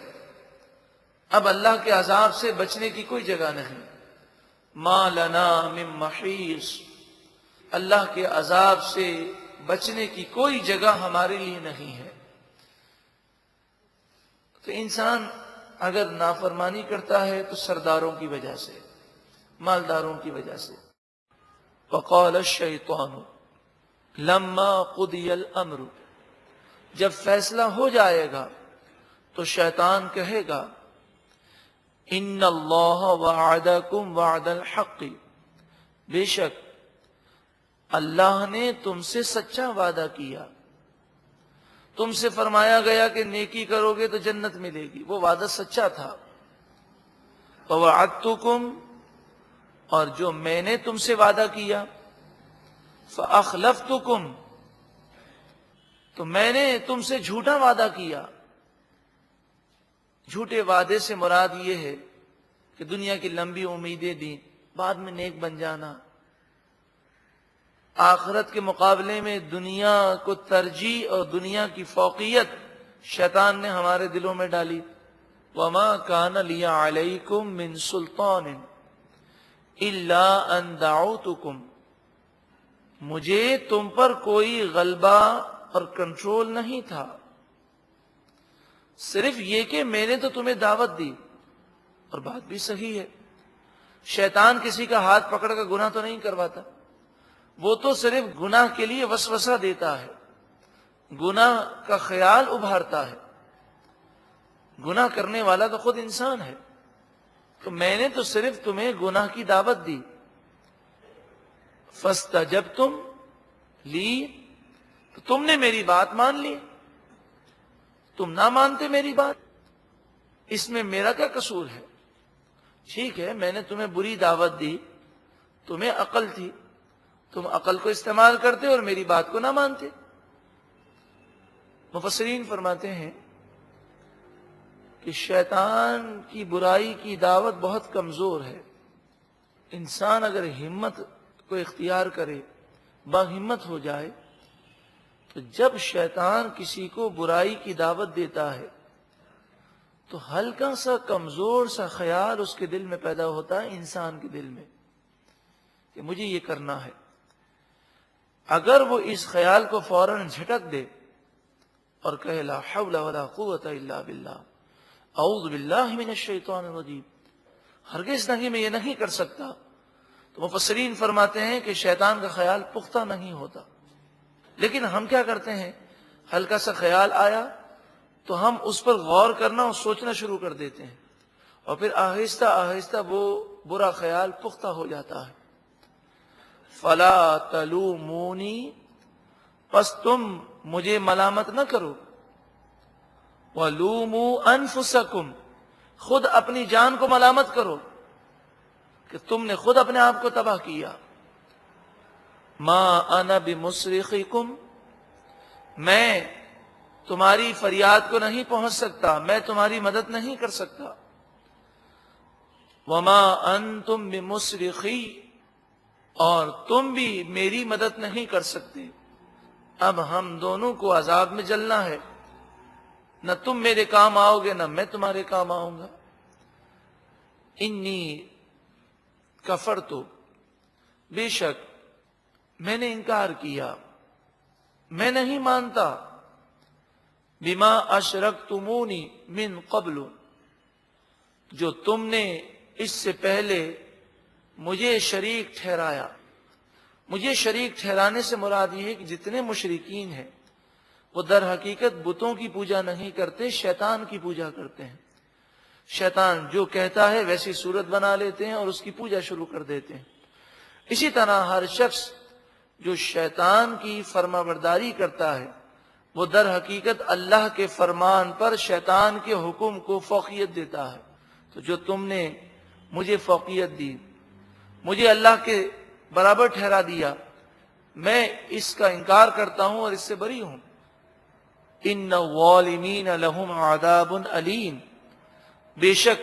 اب اللہ کے عذاب سے بچنے کی کوئی جگہ نہیں۔ ما لنا من محیص، اللہ کے عذاب سے بچنے کی کوئی جگہ ہمارے لیے نہیں ہے۔ تو انسان اگر نافرمانی کرتا ہے تو سرداروں کی وجہ سے، مالداروں کی وجہ سے۔ وقال الشیطان لما قضی الامر، جب فیصلہ ہو جائے گا تو شیطان کہے گا ان اللہ وعدکم وعد الحق، بے شک اللہ نے تم سے سچا وعدہ کیا، تم سے فرمایا گیا کہ نیکی کرو گے تو جنت ملے گی، وہ وعدہ سچا تھا۔ ووعدتکم، اور جو میں نے تم سے وعدہ کیا، فاخلفتکم، تو میں نے تم سے جھوٹا وعدہ کیا۔ جھوٹے وعدے سے مراد یہ ہے کہ دنیا کی لمبی امیدیں دیں، بعد میں نیک بن جانا، آخرت کے مقابلے میں دنیا کو ترجیح اور دنیا کی فوقیت شیطان نے ہمارے دلوں میں ڈالی۔ وما کان لی علیکم من سلطان الا ان دعوتکم، مجھے تم پر کوئی غلبہ اور کنٹرول نہیں تھا، صرف یہ کہ میں نے تو تمہیں دعوت دی۔ اور بات بھی صحیح ہے، شیطان کسی کا ہاتھ پکڑ کر گناہ تو نہیں کرواتا، وہ تو صرف گناہ کے لیے وسوسہ دیتا ہے، گناہ کا خیال ابھارتا ہے۔ گناہ کرنے والا تو خود انسان ہے، تو میں نے تو صرف تمہیں گناہ کی دعوت دی۔ فاستجبتم لی، تو تم نے میری بات مان لی، تم نہ مانتے میری بات، اس میں میرا کیا قصور ہے؟ ٹھیک ہے، میں نے تمہیں بری دعوت دی، تمہیں عقل تھی، تم عقل کو استعمال کرتے اور میری بات کو نہ مانتے۔ مفسرین فرماتے ہیں کہ شیطان کی برائی کی دعوت بہت کمزور ہے۔ انسان اگر ہمت کو اختیار کرے، با ہمت ہو جائے، تو جب شیطان کسی کو برائی کی دعوت دیتا ہے تو ہلکا سا کمزور سا خیال اس کے دل میں پیدا ہوتا ہے، انسان کے دل میں، کہ مجھے یہ کرنا ہے۔ اگر وہ اس خیال کو فوراً جھٹک دے اور کہے لا حول ولا قوت الا باللہ، اعوذ باللہ من الشیطان الرجیم، ہرگز نہیں، میں یہ نہیں کر سکتا، تو مفسرین فرماتے ہیں کہ شیطان کا خیال پختہ نہیں ہوتا۔ لیکن ہم کیا کرتے ہیں، ہلکا سا خیال آیا تو ہم اس پر غور کرنا اور سوچنا شروع کر دیتے ہیں، اور پھر آہستہ آہستہ وہ برا خیال پختہ ہو جاتا ہے۔ فلا تلومونی، پس تم مجھے ملامت نہ کرو، ولوموا انفسکم، خود اپنی جان کو ملامت کرو کہ تم نے خود اپنے آپ کو تباہ کیا. ما انا بمصرخکم، میں تمہاری فریاد کو نہیں پہنچ سکتا، میں تمہاری مدد نہیں کر سکتا. وما انتم بمصرخی، اور تم بھی میری مدد نہیں کر سکتے. اب ہم دونوں کو عذاب میں جلنا ہے، نہ تم میرے کام آؤ گے نہ میں تمہارے کام آؤں گا. انی کفرت، بے شک میں نے انکار کیا، میں نہیں مانتا. بما اشرکتمونی من قبل، جو تم نے اس سے پہلے مجھے شریک ٹھہرایا. مجھے شریک ٹھہرانے سے مراد یہ ہے کہ جتنے مشرکین ہیں وہ در حقیقت بتوں کی پوجا نہیں کرتے، شیطان کی پوجا کرتے ہیں. شیطان جو کہتا ہے ویسی صورت بنا لیتے ہیں اور اس کی پوجا شروع کر دیتے ہیں. اسی طرح ہر شخص جو شیطان کی فرما برداری کرتا ہے وہ در حقیقت اللہ کے فرمان پر شیطان کے حکم کو فوقیت دیتا ہے. تو جو تم نے مجھے فوقیت دی، مجھے اللہ کے برابر ٹھہرا دیا، میں اس کا انکار کرتا ہوں اور اس سے بری ہوں. ان الظالمین لہم عذاب علیم، بے شک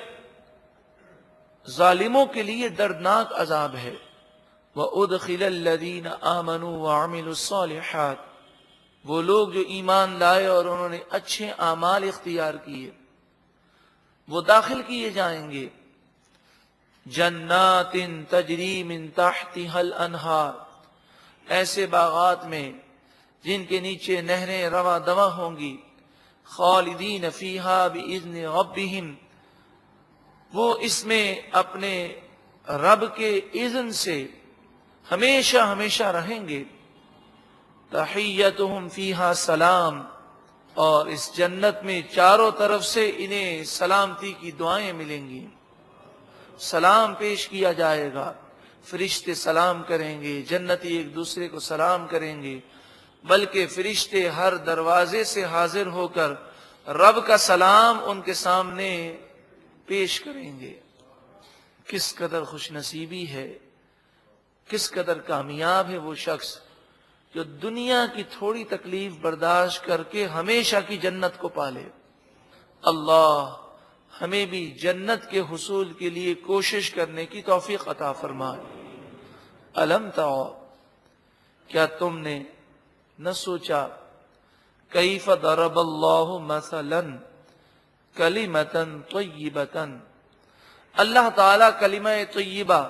ظالموں کے لیے دردناک عذاب ہے. وَأُدْخِلَ الَّذِينَ آمَنُوا وَعَمِلُوا الصَّالِحَاتِ، وہ لوگ جو ایمان لائے اور انہوں نے اچھے اعمال اختیار کیے وہ داخل کیے جائیں گے جنات تجری من تحتها الانہار، ایسے باغات میں جن کے نیچے نہریں رواں دواں ہوں گی. خالدین فیہا باذن ربہم، وہ اس میں اپنے رب کے اذن سے ہمیشہ ہمیشہ رہیں گے. تحیتہم فیہا سلام، اور اس جنت میں چاروں طرف سے انہیں سلامتی کی دعائیں ملیں گی. سلام پیش کیا جائے گا، فرشتے سلام کریں گے، جنتی ایک دوسرے کو سلام کریں گے، بلکہ فرشتے ہر دروازے سے حاضر ہو کر رب کا سلام ان کے سامنے پیش کریں گے. کس قدر خوش نصیبی ہے، کس قدر کامیاب ہے وہ شخص جو دنیا کی تھوڑی تکلیف برداشت کر کے ہمیشہ کی جنت کو پالے. اللہ ہمیں بھی جنت کے حصول کے لیے کوشش کرنے کی توفیق عطا فرمائے. الم تعو، کیا تم نے نہ سوچا، کیف ضرب اللہ مثلا کلمۃ طیبۃ، اللہ تعالی کلمہ طیبہ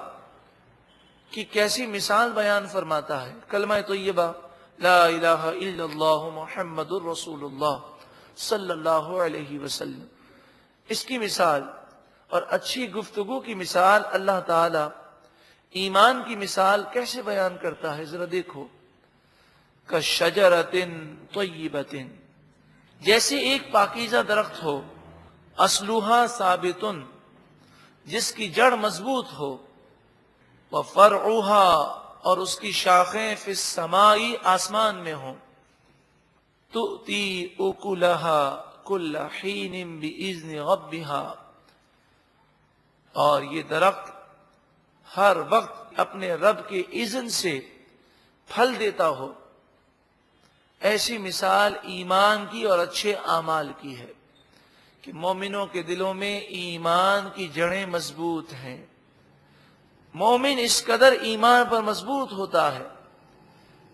کی کیسی مثال بیان فرماتا ہے. کلمہ طیبہ لا الہ الا اللہ محمد الرسول اللہ صلی اللہ علیہ وسلم، اس کی مثال اور اچھی گفتگو کی مثال اللہ تعالی ایمان کی مثال کیسے بیان کرتا ہے ذرا دیکھو. کشجرۃ طیبۃ، جیسے ایک پاکیزہ درخت ہو، اصلها ثابت، جس کی جڑ مضبوط ہو، وفرعها، اور اس کی شاخیں فی السماء، آسمان میں ہوں، تؤتی اکلها کل حین باذن ربها، اور یہ درخت ہر وقت اپنے رب کے اذن سے پھل دیتا ہو. ایسی مثال ایمان کی اور اچھے اعمال کی ہے کہ مومنوں کے دلوں میں ایمان کی جڑیں مضبوط ہیں. مومن اس قدر ایمان پر مضبوط ہوتا ہے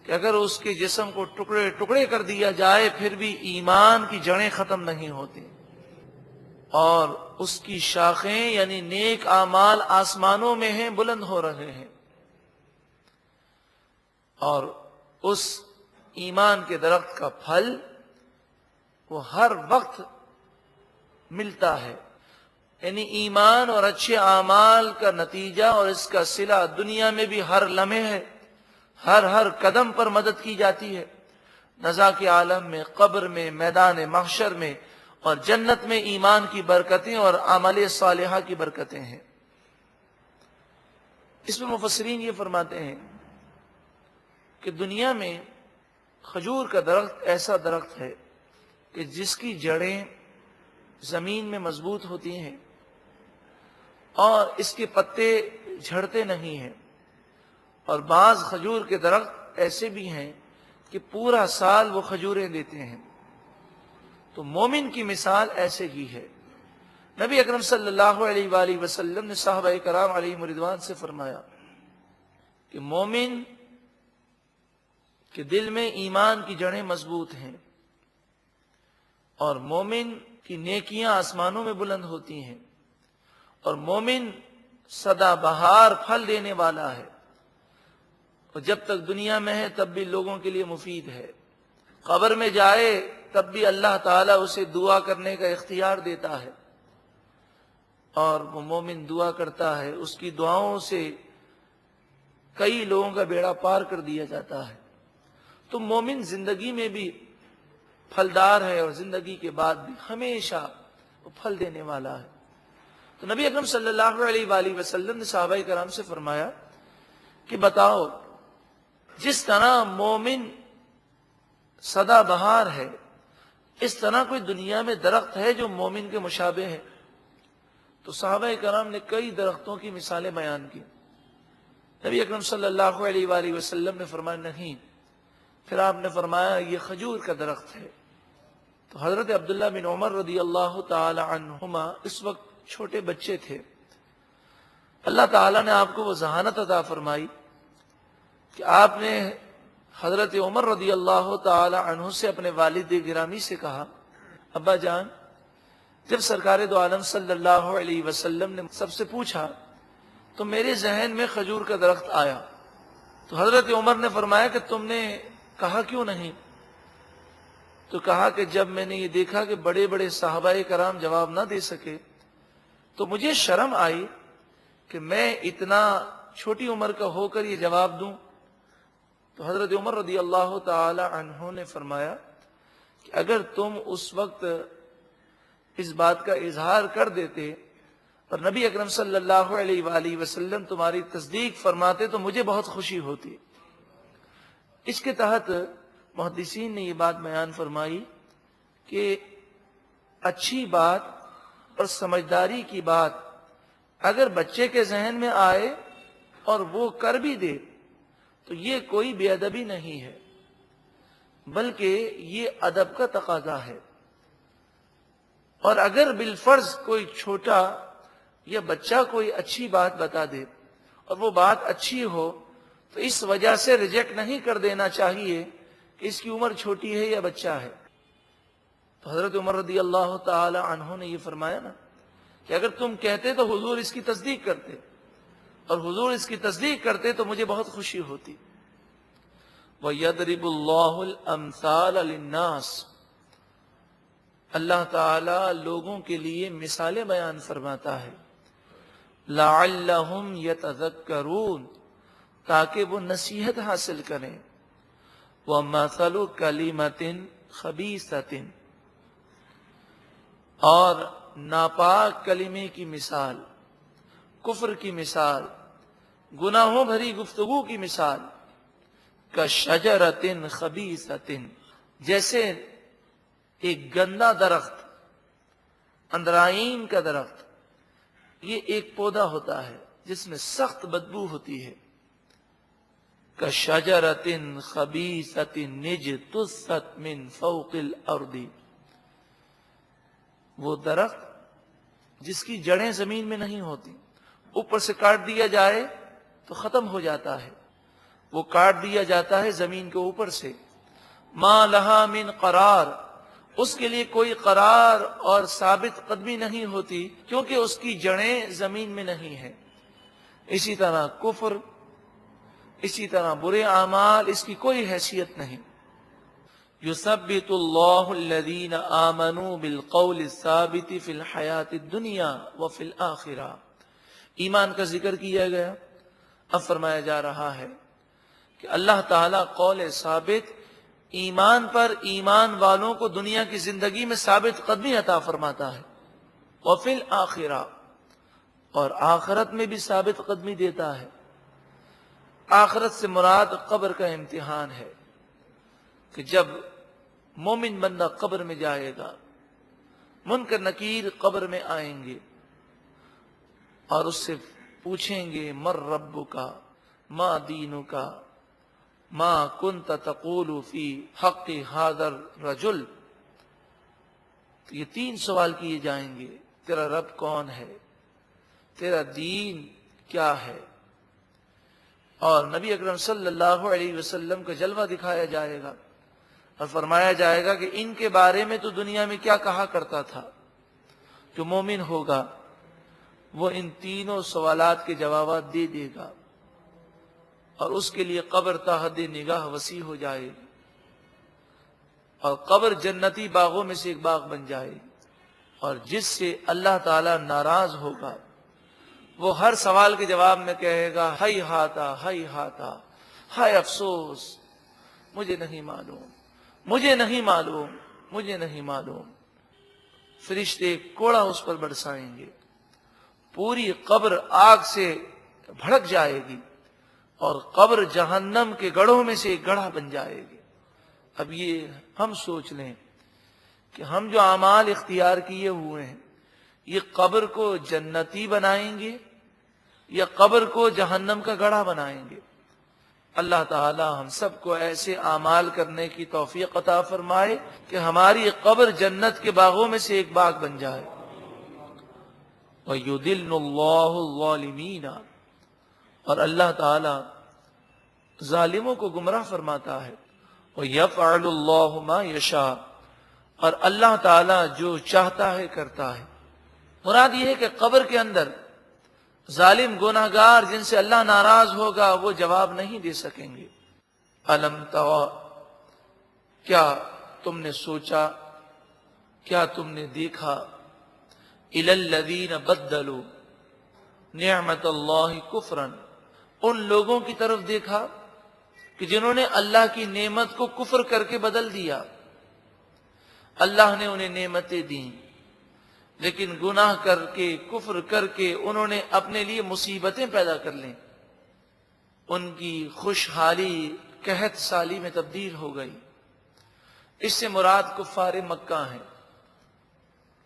کہ اگر اس کے جسم کو ٹکڑے ٹکڑے کر دیا جائے پھر بھی ایمان کی جڑیں ختم نہیں ہوتی، اور اس کی شاخیں یعنی نیک اعمال آسمانوں میں ہیں، بلند ہو رہے ہیں. اور اس ایمان کے درخت کا پھل وہ ہر وقت ملتا ہے، یعنی ایمان اور اچھے اعمال کا نتیجہ اور اس کا صلہ دنیا میں بھی ہر لمحے ہے، ہر قدم پر مدد کی جاتی ہے. نزا کے عالم میں، قبر میں، میدان محشر میں اور جنت میں ایمان کی برکتیں اور اعمال صالحہ کی برکتیں ہیں. اس میں مفسرین یہ فرماتے ہیں کہ دنیا میں کھجور کا درخت ایسا درخت ہے کہ جس کی جڑیں زمین میں مضبوط ہوتی ہیں اور اس کے پتے جھڑتے نہیں ہیں، اور بعض کھجور کے درخت ایسے بھی ہیں کہ پورا سال وہ کھجوریں دیتے ہیں۔ تو مومن کی مثال ایسے ہی ہے۔ نبی اکرم صلی اللہ علیہ وآلہ وسلم نے صحابہ کرام علیہم رضوان سے فرمایا کہ مومن کے دل میں ایمان کی جڑیں مضبوط ہیں، اور مومن کی نیکیاں آسمانوں میں بلند ہوتی ہیں، اور مومن سدا بہار پھل دینے والا ہے، اور جب تک دنیا میں ہے تب بھی لوگوں کے لیے مفید ہے، قبر میں جائے تب بھی اللہ تعالیٰ اسے دعا کرنے کا اختیار دیتا ہے، اور وہ مومن دعا کرتا ہے، اس کی دعاؤں سے کئی لوگوں کا بیڑا پار کر دیا جاتا ہے۔ تو مومن زندگی میں بھی پھلدار ہے، اور زندگی کے بعد بھی ہمیشہ وہ پھل دینے والا ہے۔ تو نبی اکرم صلی اللہ علیہ وآلہ وسلم نے صحابہ کرام سے فرمایا کہ بتاؤ، جس طرح مومن سدا بہار ہے، اس طرح کوئی دنیا میں درخت ہے جو مومن کے مشابہ ہے؟ تو صحابہ کرام نے کئی درختوں کی مثالیں بیان کی۔ نبی اکرم صلی اللہ علیہ وآلہ وسلم نے فرمایا نہیں۔ پھر آپ نے فرمایا یہ کھجور کا درخت ہے۔ تو حضرت عبداللہ بن عمر رضی اللہ تعالی عنہما اس وقت چھوٹے بچے تھے۔ اللہ تعالیٰ نے آپ کو وہ ذہانت عطا فرمائی کہ آپ نے حضرت عمر رضی اللہ تعالی عنہ سے اپنے والد گرامی سے کہا، ابا جان، جب سرکار دو عالم صلی اللہ علیہ وسلم نے سب سے پوچھا تو میرے ذہن میں کھجور کا درخت آیا۔ تو حضرت عمر نے فرمایا کہ تم نے کہا کیوں نہیں؟ تو کہا کہ جب میں نے یہ دیکھا کہ بڑے بڑے صحابہ کرام جواب نہ دے سکے تو مجھے شرم آئی کہ میں اتنا چھوٹی عمر کا ہو کر یہ جواب دوں۔ تو حضرت عمر رضی اللہ تعالی عنہ نے فرمایا کہ اگر تم اس وقت اس بات کا اظہار کر دیتے اور نبی اکرم صلی اللہ علیہ وآلہ وسلم تمہاری تصدیق فرماتے تو مجھے بہت خوشی ہوتی۔ اس کے تحت محدثین نے یہ بات بیان فرمائی کہ اچھی بات اور سمجھداری کی بات اگر بچے کے ذہن میں آئے اور وہ کر بھی دے تو یہ کوئی بے ادبی نہیں ہے، بلکہ یہ ادب کا تقاضا ہے۔ اور اگر بالفرض کوئی چھوٹا یا بچہ کوئی اچھی بات بتا دے اور وہ بات اچھی ہو تو اس وجہ سے ریجیکٹ نہیں کر دینا چاہیے کہ اس کی عمر چھوٹی ہے یا بچہ ہے۔ تو حضرت عمر رضی اللہ تعالی عنہ نے یہ فرمایا نا کہ اگر تم کہتے تو حضور اس کی تصدیق کرتے، اور حضور اس کی تصدیق کرتے تو مجھے بہت خوشی ہوتی۔ وَيَضْرِبُ اللَّهُ الْأَمْثَالَ لِلنَّاسِ، اللہ تعالی لوگوں کے لیے مثالیں بیان فرماتا ہے، لَعَلَّهُمْ يَتَذَكَّرُونَ، تاکہ وہ نصیحت حاصل کریں۔ وَمَثَلُ كَلِمَةٍ خَبِيثَةٍ، اور ناپاک کلمے کی مثال، کفر کی مثال، گناہوں بھری گفتگو کی مثال، كَشَجَرَةٍ خَبِيثَةٍ، جیسے ایک گندا درخت، اندرائین کا درخت، یہ ایک پودا ہوتا ہے جس میں سخت بدبو ہوتی ہے۔ كَشَجَرَةٍ خَبِيثَةٍ اجْتُثَّتْ مِنْ فَوْقِ الْأَرْضِ، وہ درخت جس کی جڑیں زمین میں نہیں ہوتی، اوپر سے کاٹ دیا جائے تو ختم ہو جاتا ہے، وہ کاٹ دیا جاتا ہے زمین کے اوپر سے۔ مَا لَهَا مِنْ قرار، اس کے لیے کوئی قرار اور ثابت قدمی نہیں ہوتی کیونکہ اس کی جڑیں زمین میں نہیں ہیں۔ اسی طرح کفر، اسی طرح برے اعمال، اس کی کوئی حیثیت نہیں۔ یثبت اللہ الذین آمنوا بالقول الثابت فی الحیات الدنیا وفی الآخرہ، ایمان کا ذکر کیا گیا، اب فرمایا جا رہا ہے کہ اللہ تعالیٰ قول ثابت ایمان پر ایمان والوں کو دنیا کی زندگی میں ثابت قدمی عطا فرماتا ہے، وفی الآخرہ، اور آخرت میں بھی ثابت قدمی دیتا ہے۔ آخرت سے مراد قبر کا امتحان ہے کہ جب مومن بندہ قبر میں جائے گا، منکر نکیر قبر میں آئیں گے، اور اس سے پوچھیں گے مر ربک ما دینک ما کنت تقول فی حق ھذا الرجل. یہ 3 سوال کیے جائیں گے. تیرا رب کون ہے, تیرا دین کیا ہے, اور نبی اکرم صلی اللہ علیہ وسلم کا جلوہ دکھایا جائے گا اور فرمایا جائے گا کہ ان کے بارے میں تو دنیا میں کیا کہا کرتا تھا. جو مومن ہوگا وہ ان تینوں سوالات کے جوابات دے دے گا, اور اس کے لیے قبر تا حد نگاہ وسیع ہو جائے گی, اور قبر جنتی باغوں میں سے ایک باغ بن جائے گی. اور جس سے اللہ تعالی ناراض ہوگا وہ ہر سوال کے جواب میں کہے گا ہائی ہاتا ہائی ہاتا, ہائے افسوس, مجھے نہیں معلوم, مجھے نہیں معلوم, مجھے نہیں معلوم. فرشتے کوڑا اس پر برسائیں گے, پوری قبر آگ سے بھڑک جائے گی, اور قبر جہنم کے گڑھوں میں سے ایک گڑھا بن جائے گی. اب یہ ہم سوچ لیں کہ ہم جو اعمال اختیار کیے ہوئے ہیں یہ قبر کو جنتی بنائیں گے یا قبر کو جہنم کا گڑھا بنائیں گے. اللہ تعالی ہم سب کو ایسے اعمال کرنے کی توفیق عطا فرمائے کہ ہماری قبر جنت کے باغوں میں سے ایک باغ بن جائے. وَيُضِلُّ اللَّهُ الظَّالِمِينَ, اور اللہ تعالی ظالموں کو گمراہ فرماتا ہے. وَيَفْعَلُ اللَّهُ مَا يَشَاءُ, اور اللہ تعالی جو چاہتا ہے کرتا ہے. مراد یہ ہے کہ قبر کے اندر ظالم گناہگار جن سے اللہ ناراض ہوگا وہ جواب نہیں دے سکیں گے. الم ترى, کیا تم نے سوچا, کیا تم نے دیکھا, الی الذین بدلوا نعمت اللہ کفرا, ان لوگوں کی طرف دیکھا کہ جنہوں نے اللہ کی نعمت کو کفر کر کے بدل دیا. اللہ نے انہیں نعمتیں دیں لیکن گناہ کر کے کفر کر کے انہوں نے اپنے لیے مصیبتیں پیدا کر لیں. ان کی خوشحالی قحط سالی میں تبدیل ہو گئی. اس سے مراد کفار مکہ ہیں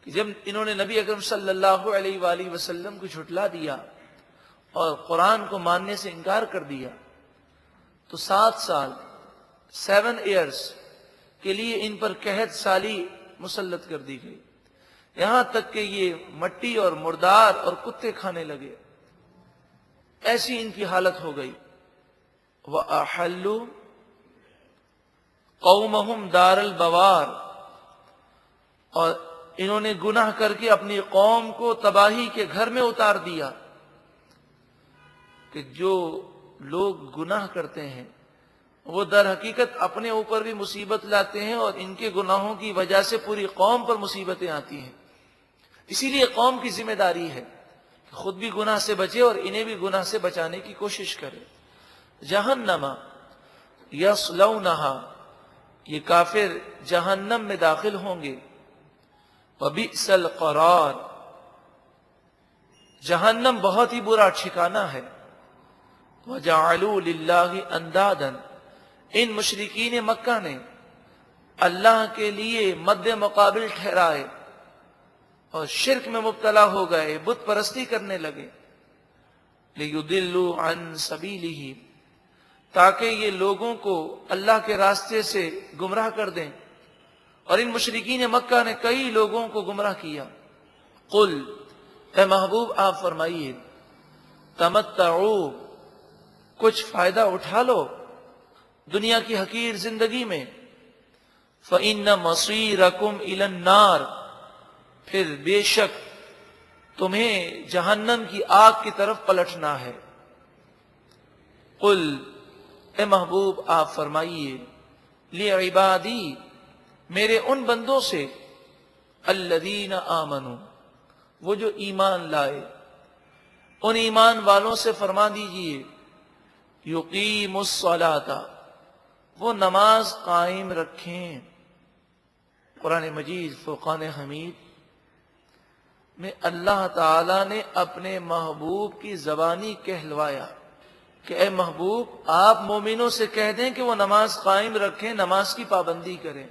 کہ جب انہوں نے نبی اکرم صلی اللہ علیہ وآلہ وسلم کو جھٹلا دیا اور قرآن کو ماننے سے انکار کر دیا تو 7 سال 7 ایئرز کے لیے ان پر قحط سالی مسلط کر دی گئی, یہاں تک کہ یہ مٹی اور مردار اور کتے کھانے لگے. ایسی ان کی حالت ہو گئی. وَأَحَلُّوا قَوْمَهُمْ دَارَ الْبَوَارِ, اور انہوں نے گناہ کر کے اپنی قوم کو تباہی کے گھر میں اتار دیا. کہ جو لوگ گناہ کرتے ہیں وہ در حقیقت اپنے اوپر بھی مصیبت لاتے ہیں اور ان کے گناہوں کی وجہ سے پوری قوم پر مصیبتیں آتی ہیں. اسی لیے قوم کی ذمہ داری ہے کہ خود بھی گناہ سے بچے اور انہیں بھی گناہ سے بچانے کی کوشش کرے. جہنم یصلونہا, یہ کافر جہنم میں داخل ہوں گے. وبئس القرار, جہنم بہت ہی برا ٹھکانہ ہے. وجعلوا للہ اندادا, ان مشرکین مکہ نے اللہ کے لیے مد مقابل ٹھہرائے اور شرک میں مبتلا ہو گئے, بت پرستی کرنے لگے. لیضلوا عن سبیلہ, تاکہ یہ لوگوں کو اللہ کے راستے سے گمراہ کر دیں. اور ان مشرکین مکہ نے کئی لوگوں کو گمراہ کیا. قل, اے محبوب آپ فرمائیے, تمتعوا, کچھ فائدہ اٹھا لو دنیا کی حقیر زندگی میں. فإن مصیرکم الی النار, پھر بے شک تمہیں جہنم کی آگ کی طرف پلٹنا ہے. قل, اے محبوب آپ فرمائیے, لعبادی, میرے ان بندوں سے, الذین آمنوا, وہ جو ایمان لائے, ان ایمان والوں سے فرما دیجئے, یقیموا الصلاۃ, وہ نماز قائم رکھیں. قرآن مجید فرقان حمید میں اللہ تعالی نے اپنے محبوب کی زبانی کہلوایا کہ اے محبوب آپ مومنوں سے کہہ دیں کہ وہ نماز قائم رکھیں, نماز کی پابندی کریں.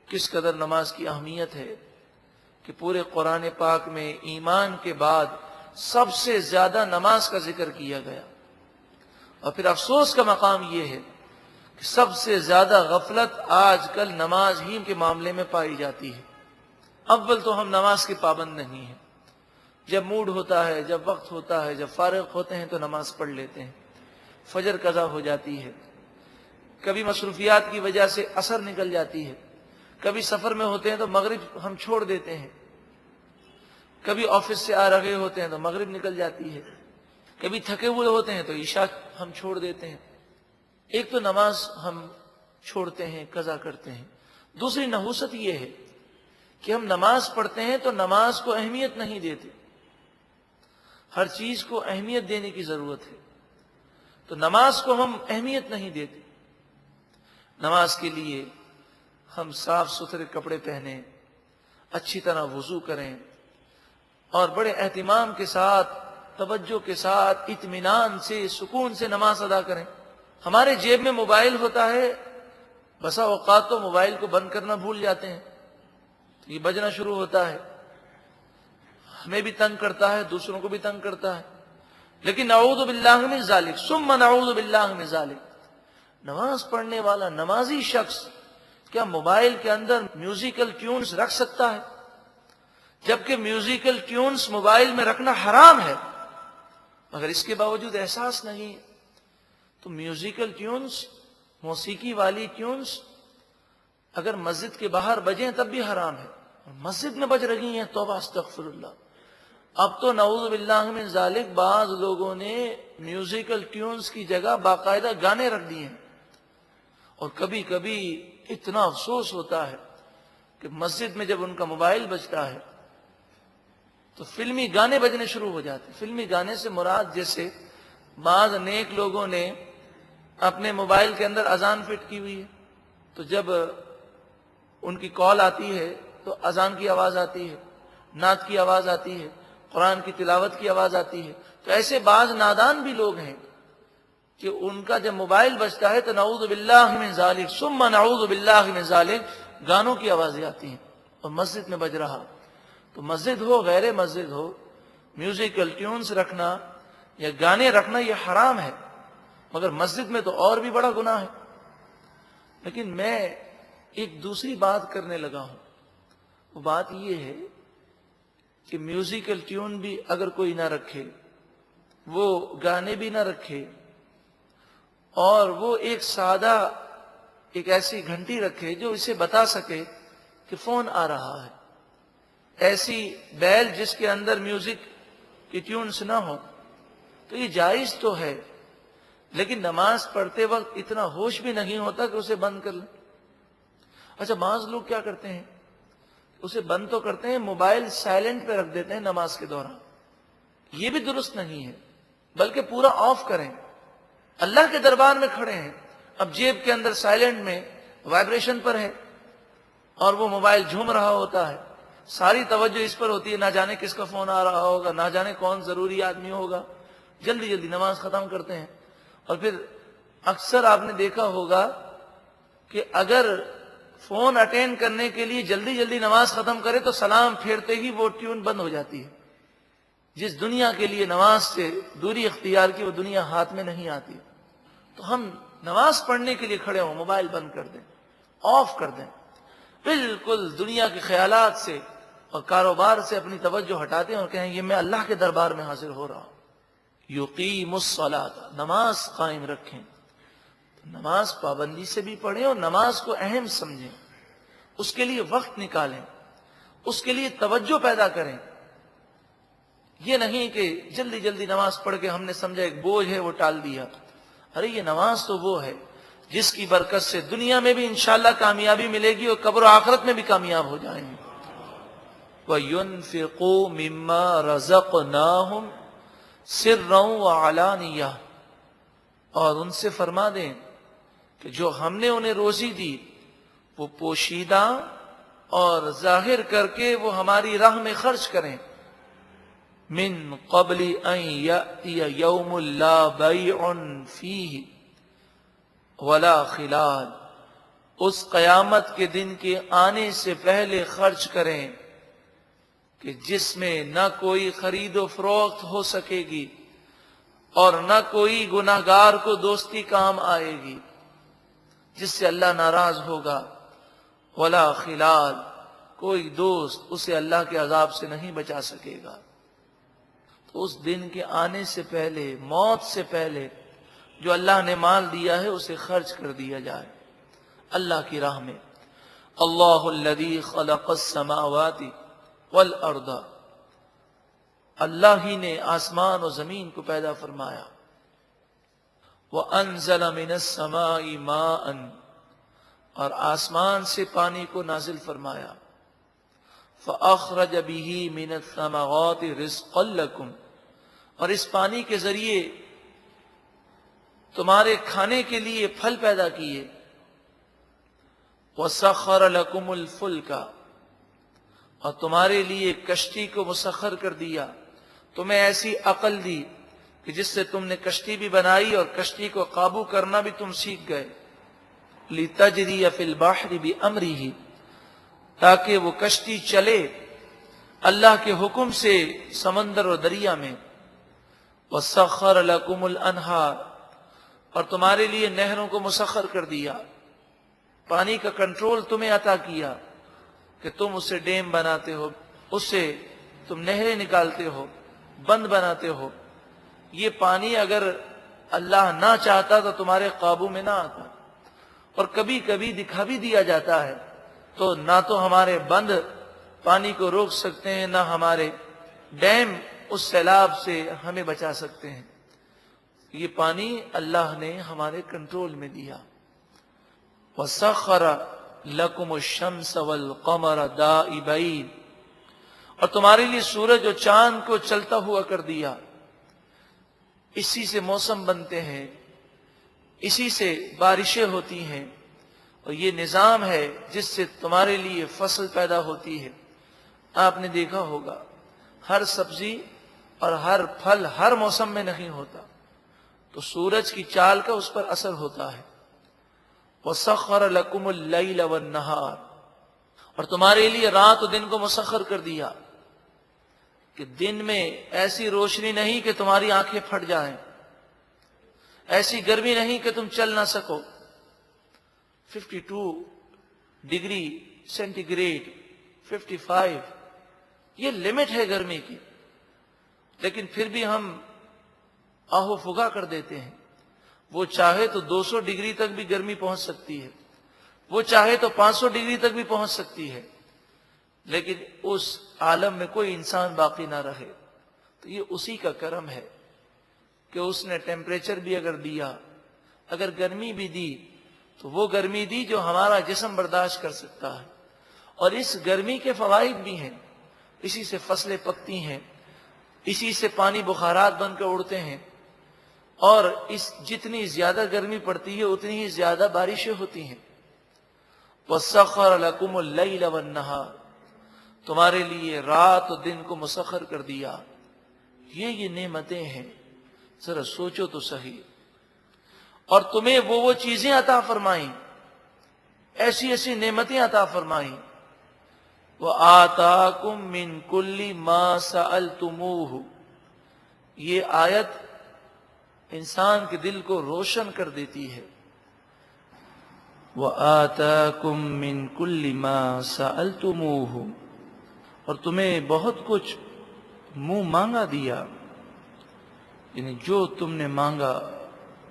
کس قدر نماز کی اہمیت ہے کہ پورے قرآن پاک میں ایمان کے بعد سب سے زیادہ نماز کا ذکر کیا گیا. اور پھر افسوس کا مقام یہ ہے کہ سب سے زیادہ غفلت آج کل نماز ہی کے معاملے میں پائی جاتی ہے. اول تو ہم نماز کے پابند نہیں ہیں. جب موڈ ہوتا ہے، جب وقت ہوتا ہے، جب فارغ ہوتے ہیں تو نماز پڑھ لیتے ہیں. فجر قضا ہو جاتی ہے، کبھی مصروفیات کی وجہ سے عصر نکل جاتی ہے، کبھی سفر میں ہوتے ہیں تو مغرب ہم چھوڑ دیتے ہیں، کبھی آفس سے آ رہے ہوتے ہیں تو مغرب نکل جاتی ہے، کبھی تھکے ہوئے ہوتے ہیں تو عشاء ہم چھوڑ دیتے ہیں. ایک تو نماز ہم چھوڑتے ہیں، قضا کرتے ہیں. دوسری نحوست یہ ہے کہ ہم نماز پڑھتے ہیں تو نماز کو اہمیت نہیں دیتے. ہر چیز کو اہمیت دینے کی ضرورت ہے، تو نماز کو ہم اہمیت نہیں دیتے. نماز کے لیے ہم صاف ستھرے کپڑے پہنیں، اچھی طرح وضو کریں اور بڑے اہتمام کے ساتھ، توجہ کے ساتھ، اطمینان سے، سکون سے نماز ادا کریں. ہمارے جیب میں موبائل ہوتا ہے، بسا اوقات تو موبائل کو بند کرنا بھول جاتے ہیں تو یہ بجنا شروع ہوتا ہے. ہمیں بھی تنگ کرتا ہے، دوسروں کو بھی تنگ کرتا ہے. لیکن نعوذ باللہ من ذالک ثم نعوذ باللہ من ذالک، نماز پڑھنے والا نمازی شخص کیا موبائل کے اندر میوزیکل ٹیونز رکھ سکتا ہے؟ جبکہ میوزیکل ٹیونز موبائل میں رکھنا حرام ہے، مگر اس کے باوجود احساس نہیں. تو میوزیکل ٹیونز، موسیقی والی ٹیونز اگر مسجد کے باہر بجیں تب بھی حرام ہے، مسجد میں بج رہی ہیں، توبہ استغفر اللہ. اب تو نعوذ باللہ من ذالک بعض لوگوں نے میوزیکل ٹیونز کی جگہ باقاعدہ گانے رکھ دیے ہیں. اور کبھی کبھی اتنا افسوس ہوتا ہے کہ مسجد میں جب ان کا موبائل بجتا ہے تو فلمی گانے بجنے شروع ہو جاتے ہیں. فلمی گانے سے مراد جیسے بعض نیک لوگوں نے اپنے موبائل کے اندر اذان فٹ کی ہوئی ہے، تو جب ان کی کال آتی ہے تو اذان کی آواز آتی ہے، نعت کی آواز آتی ہے، قرآن کی تلاوت کی آواز آتی ہے. تو ایسے بعض نادان بھی لوگ ہیں کہ ان کا جب موبائل بجتا ہے تو نعوذ باللہ من ذالک ثم نعوذ باللہ من ذالک گانوں کی آوازیں آتی ہیں اور مسجد میں بج رہا. تو مسجد ہو غیر مسجد ہو، میوزیکل ٹیونز رکھنا یا گانے رکھنا یہ حرام ہے، مگر مسجد میں تو اور بھی بڑا گناہ ہے. لیکن میں ایک دوسری بات کرنے لگا ہوں. وہ بات یہ ہے کہ میوزیکل ٹیون بھی اگر کوئی نہ رکھے، وہ گانے بھی نہ رکھے، اور وہ ایک سادہ ایک ایسی گھنٹی رکھے جو اسے بتا سکے کہ فون آ رہا ہے، ایسی بیل جس کے اندر میوزک کی ٹیونز نہ ہو، تو یہ جائز تو ہے. لیکن نماز پڑھتے وقت اتنا ہوش بھی نہیں ہوتا کہ اسے بند کر لیں. اچھا، بعض لوگ کیا کرتے ہیں، اسے بند تو کرتے ہیں، موبائل سائلنٹ پہ رکھ دیتے ہیں نماز کے دوران. یہ بھی درست نہیں ہے، بلکہ پورا آف کریں. اللہ کے دربار میں کھڑے ہیں، اب جیب کے اندر سائلنٹ میں وائبریشن پر ہے اور وہ موبائل جھوم رہا ہوتا ہے، ساری توجہ اس پر ہوتی ہے، نہ جانے کس کا فون آ رہا ہوگا، نہ جانے کون ضروری آدمی ہوگا. جلدی جلدی نماز ختم کرتے ہیں. اور پھر اکثر آپ نے دیکھا ہوگا کہ اگر فون اٹینڈ کرنے کے لیے جلدی جلدی نماز ختم کرے تو سلام پھیرتے ہی وہ ٹیون بند ہو جاتی ہے. جس دنیا کے لیے نماز سے دوری اختیار کی وہ دنیا ہاتھ میں نہیں آتی. تو ہم نماز پڑھنے کے لیے کھڑے ہوں، موبائل بند کر دیں، آف کر دیں، بالکل دنیا کے خیالات سے اور کاروبار سے اپنی توجہ ہٹا دیں اور کہیں یہ میں اللہ کے دربار میں حاضر ہو رہا ہوں. یقیم الصلاۃ، نماز قائم رکھیں. نماز پابندی سے بھی پڑھیں اور نماز کو اہم سمجھیں، اس کے لیے وقت نکالیں، اس کے لیے توجہ پیدا کریں. یہ نہیں کہ جلدی جلدی نماز پڑھ کے ہم نے سمجھا ایک بوجھ ہے وہ ٹال دیا. ارے یہ نماز تو وہ ہے جس کی برکت سے دنیا میں بھی انشاءاللہ کامیابی ملے گی اور قبر و آخرت میں بھی کامیاب ہو جائیں گے. وَيُنْفِقُوا مِمَّا رَزَقْنَاهُمْ سِرًّا وَعَلَانِيَةً، اور ان سے فرما دیں کہ جو ہم نے انہیں روزی دی وہ پوشیدہ اور ظاہر کر کے وہ ہماری راہ میں خرچ کریں. من قبل ان یأتی یوم لا بیع فیہ ولا خلال، اس قیامت کے دن کے آنے سے پہلے خرچ کریں کہ جس میں نہ کوئی خرید و فروخت ہو سکے گی اور نہ کوئی گناہگار کو دوستی کام آئے گی، جس سے اللہ ناراض ہوگا، ولا خلال، کوئی دوست اسے اللہ کے عذاب سے نہیں بچا سکے گا۔ تو اس دن کے آنے سے پہلے، موت سے پہلے جو اللہ نے مال دیا ہے اسے خرچ کر دیا جائے اللہ کی راہ میں۔ اللہ الذی خلق السماوات والارض، اللہ ہی نے آسمان و زمین کو پیدا فرمایا۔ وَأَنزَلَ مِنَ السَّمَاءِ مَاءً، اور آسمان سے پانی کو نازل فرمایا۔ فَأَخْرَجَ بِهِ مِنَ الثَّمَرَاتِ رِزْقًا لَكُمْ، اور اس پانی کے ذریعے تمہارے کھانے کے لیے پھل پیدا کیے۔ وَسَخَّرَ لَكُمُ الْفُلْكَ، اور تمہارے لیے کشتی کو مسخر کر دیا، تمہیں ایسی عقل دی کہ جس سے تم نے کشتی بھی بنائی اور کشتی کو قابو کرنا بھی تم سیکھ گئے۔ لِتَجْرِيَ فِي الْبَحْرِ بِأَمْرِهِ، تاکہ وہ کشتی چلے اللہ کے حکم سے سمندر اور دریا میں۔ وَسَخَّرَ لَكُمُ الْأَنْهَارَ، اور تمہارے لیے نہروں کو مسخر کر دیا، پانی کا کنٹرول تمہیں عطا کیا کہ تم اسے ڈیم بناتے ہو، اس سے تم نہریں نکالتے ہو، بند بناتے ہو۔ یہ پانی اگر اللہ نہ چاہتا تو تمہارے قابو میں نہ آتا، اور کبھی کبھی دکھا بھی دیا جاتا ہے، تو نہ تو ہمارے بند پانی کو روک سکتے ہیں، نہ ہمارے ڈیم اس سیلاب سے ہمیں بچا سکتے ہیں۔ یہ پانی اللہ نے ہمارے کنٹرول میں دیا۔ وَسَخَّرَ لَكُمُ الشَّمْسَ وَالْقَمَرَ دَائِبَيْنِ، اور تمہارے لیے سورج اور چاند کو چلتا ہوا کر دیا۔ اسی سے موسم بنتے ہیں، اسی سے بارشیں ہوتی ہیں، اور یہ نظام ہے جس سے تمہارے لیے فصل پیدا ہوتی ہے۔ آپ نے دیکھا ہوگا ہر سبزی اور ہر پھل ہر موسم میں نہیں ہوتا، تو سورج کی چال کا اس پر اثر ہوتا ہے۔ وَسَخَّرَ لَكُمُ اللَّيْلَ وَالنَّهَارَ، اور تمہارے لیے رات و دن کو مسخر کر دیا کہ دن میں ایسی روشنی نہیں کہ تمہاری آنکھیں پھٹ جائیں، ایسی گرمی نہیں کہ تم چل نہ سکو۔ 52 ڈگری سینٹی گریڈ، 55، یہ لمٹ ہے گرمی کی، لیکن پھر بھی ہم آہو فگا کر دیتے ہیں۔ وہ چاہے تو 200 ڈگری تک بھی گرمی پہنچ سکتی ہے، وہ چاہے تو 500 ڈگری تک بھی پہنچ سکتی ہے، لیکن اس عالم میں کوئی انسان باقی نہ رہے۔ تو یہ اسی کا کرم ہے کہ اس نے ٹیمپریچر بھی اگر دیا، اگر گرمی بھی دی، تو وہ گرمی دی جو ہمارا جسم برداشت کر سکتا ہے۔ اور اس گرمی کے فوائد بھی ہیں، اسی سے فصلیں پکتی ہیں، اسی سے پانی بخارات بن کر اڑتے ہیں، اور اس جتنی زیادہ گرمی پڑتی ہے اتنی ہی زیادہ بارشیں ہوتی ہیں۔ وَسَخَّرَ لَكُمُ اللَّيْلَ وَالنَّهَارَ، تمہارے لیے رات و دن کو مسخر کر دیا۔ یہ نعمتیں ہیں، ذرا سوچو تو صحیح۔ اور تمہیں وہ چیزیں عطا فرمائیں، ایسی ایسی نعمتیں عطا فرمائیں۔ وَآتَاكُم مِّن كُلِّ مَا سَأَلْتُمُوهُ، یہ آیت انسان کے دل کو روشن کر دیتی ہے۔ وَآتَاكُم مِّن كُلِّ مَا سَأَلْتُمُوهُ، اور تمہیں بہت کچھ منہ مانگا دیا، یعنی جو تم نے مانگا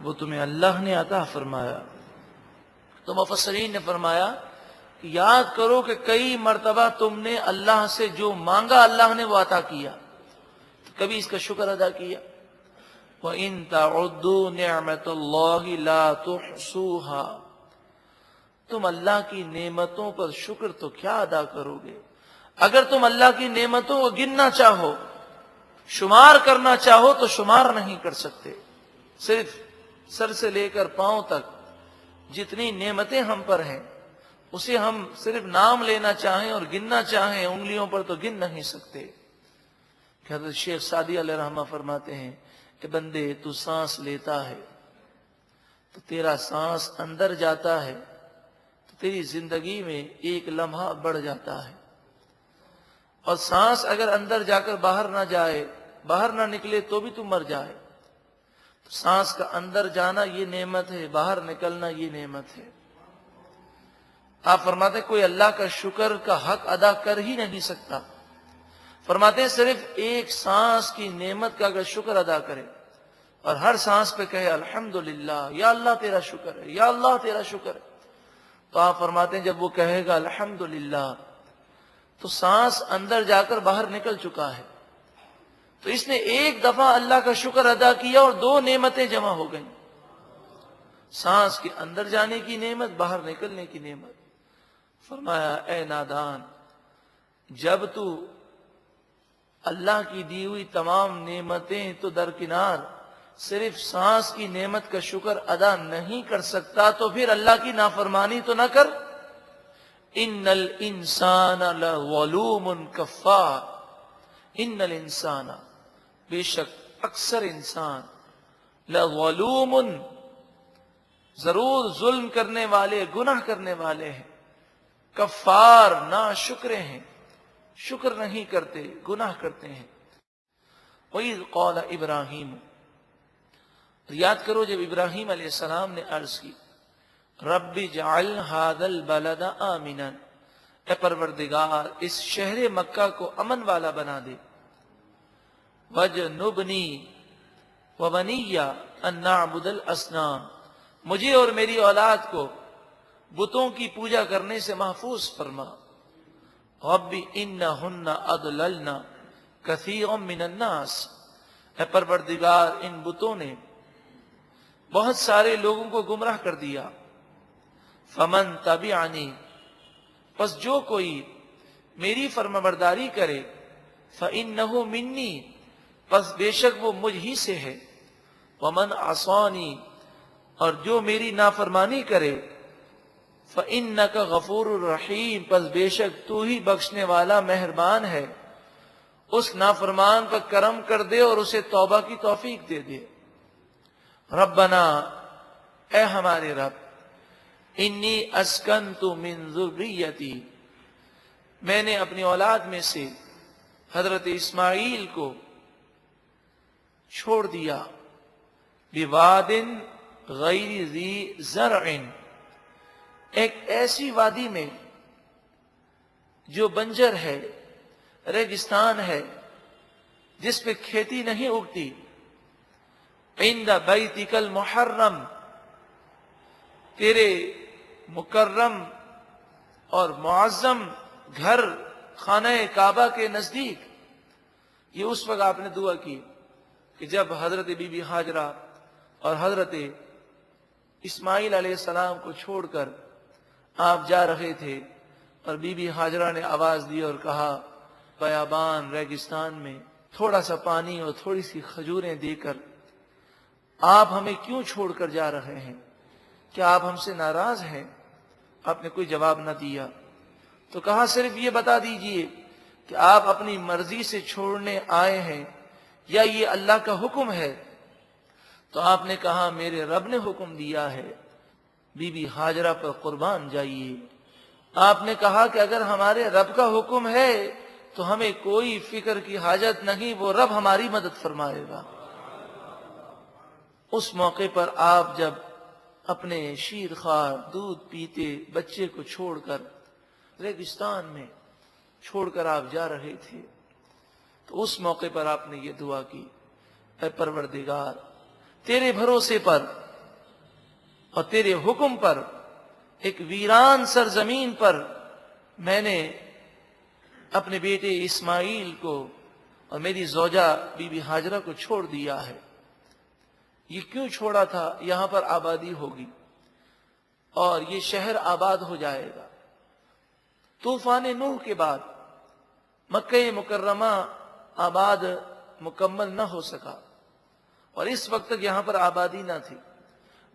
وہ تمہیں اللہ نے عطا فرمایا۔ تو مفسرین نے فرمایا کہ یاد کرو کہ کئی مرتبہ تم نے اللہ سے جو مانگا اللہ نے وہ عطا کیا، تو کبھی اس کا شکر ادا کیا؟ وَإِن تَعُدُّوا نِعْمَةَ اللَّهِ لَا تُحْصُوهَا، تم اللہ کی نعمتوں پر شکر تو کیا ادا کرو گے؟ اگر تم اللہ کی نعمتوں کو گننا چاہو، شمار کرنا چاہو تو شمار نہیں کر سکتے۔ صرف سر سے لے کر پاؤں تک جتنی نعمتیں ہم پر ہیں اسے ہم صرف نام لینا چاہیں اور گننا چاہیں انگلیوں پر تو گن نہیں سکتے۔ حضرت شیخ سعدی علیہ رحمہ فرماتے ہیں کہ بندے تو سانس لیتا ہے تو تیرا سانس اندر جاتا ہے تو تیری زندگی میں ایک لمحہ بڑھ جاتا ہے، اور سانس اگر اندر جا کر باہر نہ جائے، باہر نہ نکلے تو بھی تو مر جائے. تو سانس کا اندر جانا یہ نعمت ہے، باہر نکلنا یہ نعمت ہے. آپ فرماتے ہیں کوئی اللہ کا شکر کا حق ادا کر ہی نہیں سکتا. فرماتے ہیں صرف ایک سانس کی نعمت کا اگر شکر ادا کرے اور ہر سانس پہ کہے الحمدللہ، یا اللہ تیرا شکر ہے، یا اللہ تیرا شکر ہے، تو آپ فرماتے ہیں جب وہ کہے گا الحمدللہ تو سانس اندر جا کر باہر نکل چکا ہے. تو اس نے ایک دفعہ اللہ کا شکر ادا کیا اور دو نعمتیں جمع ہو گئیں، سانس کے اندر جانے کی نعمت، باہر نکلنے کی نعمت. فرمایا اے نادان، جب تو اللہ کی دی ہوئی تمام نعمتیں تو درکنار صرف سانس کی نعمت کا شکر ادا نہیں کر سکتا تو پھر اللہ کی نافرمانی تو نہ کر. ان الانسان لظلوم کفار، ان الانسان بے شک اکثر انسان، لظلوم ضرور ظلم کرنے والے، گناہ کرنے والے ہیں، کفار ناشکرے ہیں، شکر نہیں کرتے، گناہ کرتے ہیں. وَإِذْ قَالَ ابراہیم، یاد کرو جب ابراہیم علیہ السلام نے عرض کی رب اجعل هذا البلد آمنا، اے پروردگار اس شہر مکہ کو امن والا بنا دے. وَجْنُبْنِي وَبَنِيَّ أَن نَعْبُدَ الْأَصْنَامَ، مجھے اور میری اولاد کو بتوں کی پوجا کرنے سے محفوظ فرما. رب انہن اضللن کثیرا من الناس، اے پروردگار ان بتوں نے بہت سارے لوگوں کو گمراہ کر دیا. فمن تبعنی، پس جو کوئی میری فرمانبرداری کرے، فانہ منی، پس بے شک وہ مجھ ہی سے ہے. ومن عصانی، اور جو میری نافرمانی کرے، فإنک غفور الرحیم، پس بے شک تو ہی بخشنے والا مہربان ہے. اس نافرمان پر کرم کر دے اور اسے توبہ کی توفیق دے دے. ربنا، اے ہمارے رب، انی اسکنت من ذریتی، میں نے اپنی اولاد میں سے حضرت اسماعیل کو چھوڑ دیا. بواد غیر ذی زرع، ایک ایسی وادی میں جو بنجر ہے، ریگستان ہے، جس پہ کھیتی نہیں اگتی. عند بیتک المحرم، تیرے مکرم اور معظم گھر خانہ کعبہ کے نزدیک. یہ اس وقت آپ نے دعا کی کہ جب حضرت بی بی ہاجرہ اور حضرت اسماعیل علیہ السلام کو چھوڑ کر آپ جا رہے تھے اور بی بی ہاجرہ نے آواز دی اور کہا بیابان ریگستان میں تھوڑا سا پانی اور تھوڑی سی کھجوریں دے کر آپ ہمیں کیوں چھوڑ کر جا رہے ہیں؟ کیا آپ ہم سے ناراض ہیں؟ آپ نے کوئی جواب نہ دیا. تو کہا صرف یہ بتا دیجئے کہ آپ اپنی مرضی سے چھوڑنے آئے ہیں یا یہ اللہ کا حکم ہے؟ تو آپ نے کہا میرے رب نے حکم دیا ہے، بی بی ہاجرہ پر قربان جائیے. آپ نے کہا کہ اگر ہمارے رب کا حکم ہے تو ہمیں کوئی فکر کی حاجت نہیں، وہ رب ہماری مدد فرمائے گا. اس موقع پر آپ جب اپنے شیر خوار دودھ پیتے بچے کو چھوڑ کر ریگستان میں چھوڑ کر آپ جا رہے تھے، تو اس موقع پر آپ نے یہ دعا کی اے پروردگار، تیرے بھروسے پر اور تیرے حکم پر ایک ویران سرزمین پر میں نے اپنے بیٹے اسماعیل کو اور میری زوجہ بی بی ہاجرہ کو چھوڑ دیا ہے. یہ کیوں چھوڑا تھا؟ یہاں پر آبادی ہوگی اور یہ شہر آباد ہو جائے گا. طوفان نوح کے بعد مکہ مکرمہ آباد مکمل نہ ہو سکا اور اس وقت تک یہاں پر آبادی نہ تھی.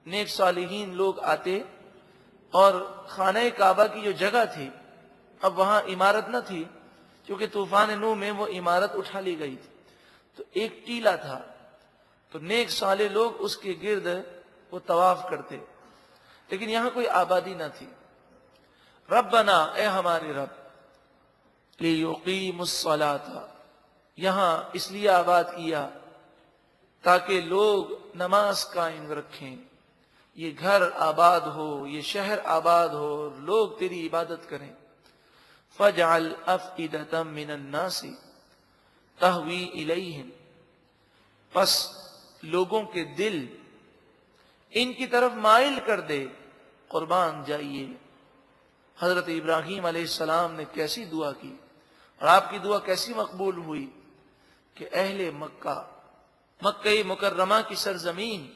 نیک صالحین لوگ آتے اور خانہ کعبہ کی جو جگہ تھی اب وہاں عمارت نہ تھی کیونکہ طوفان نوح میں وہ عمارت اٹھا لی گئی تھی. تو ایک ٹیلہ تھا، تو نیک صالح لوگ اس کے گرد وہ طواف کرتے، لیکن یہاں کوئی آبادی نہ تھی. ربنا، اے ہمارے رب، لیقیموا الصلاۃ، یہاں اس لیے آباد کیا تاکہ لوگ نماز قائم رکھیں، یہ گھر آباد ہو، یہ شہر آباد ہو، لوگ تیری عبادت کریں۔ فَاجْعَلْ أَفْئِدَةً مِّنَ النَّاسِ تَهْوِي إِلَيْهِمْ، پس لوگوں کے دل ان کی طرف مائل کر دے، قربان جائیے۔ حضرت ابراہیم علیہ السلام نے کیسی دعا کی، اور آپ کی دعا کیسی مقبول ہوئی کہ اہل مکہ، مکہ مکرمہ کی سرزمین